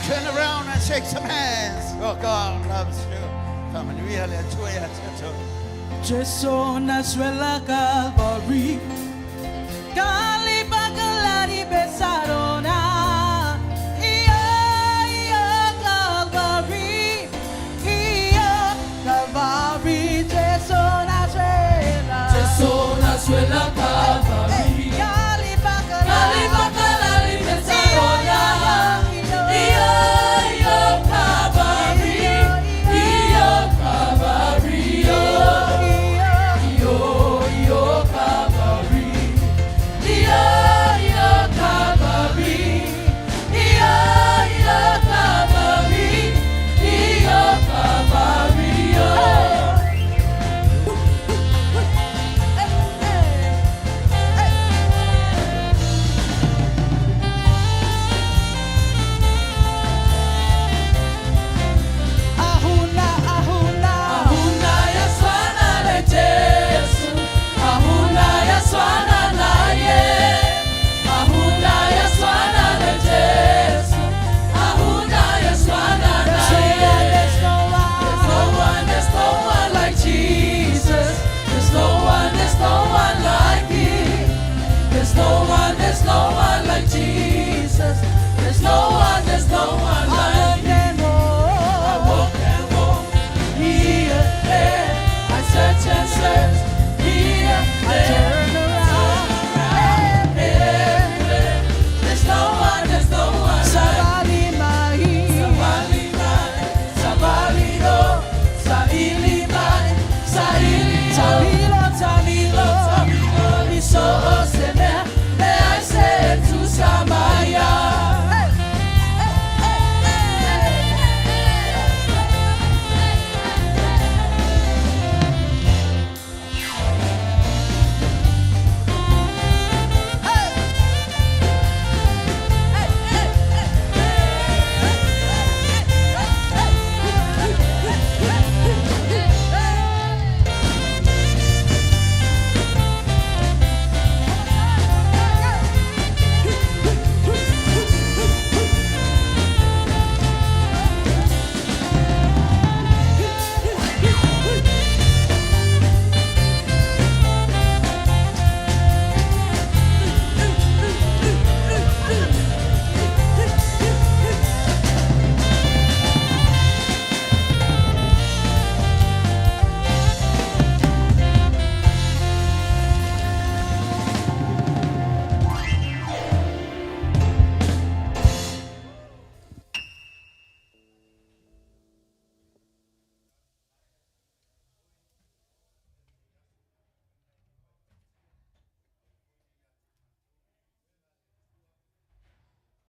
Turn around and shake some hands. Oh, God loves you. Familia le atua ia te Jesu Nasuela Calvary, Kali Bakalari Besarona, Calvary, Calvary, Jesu Nasuela, Calvary, Kali Bakalari Besarona, There's no one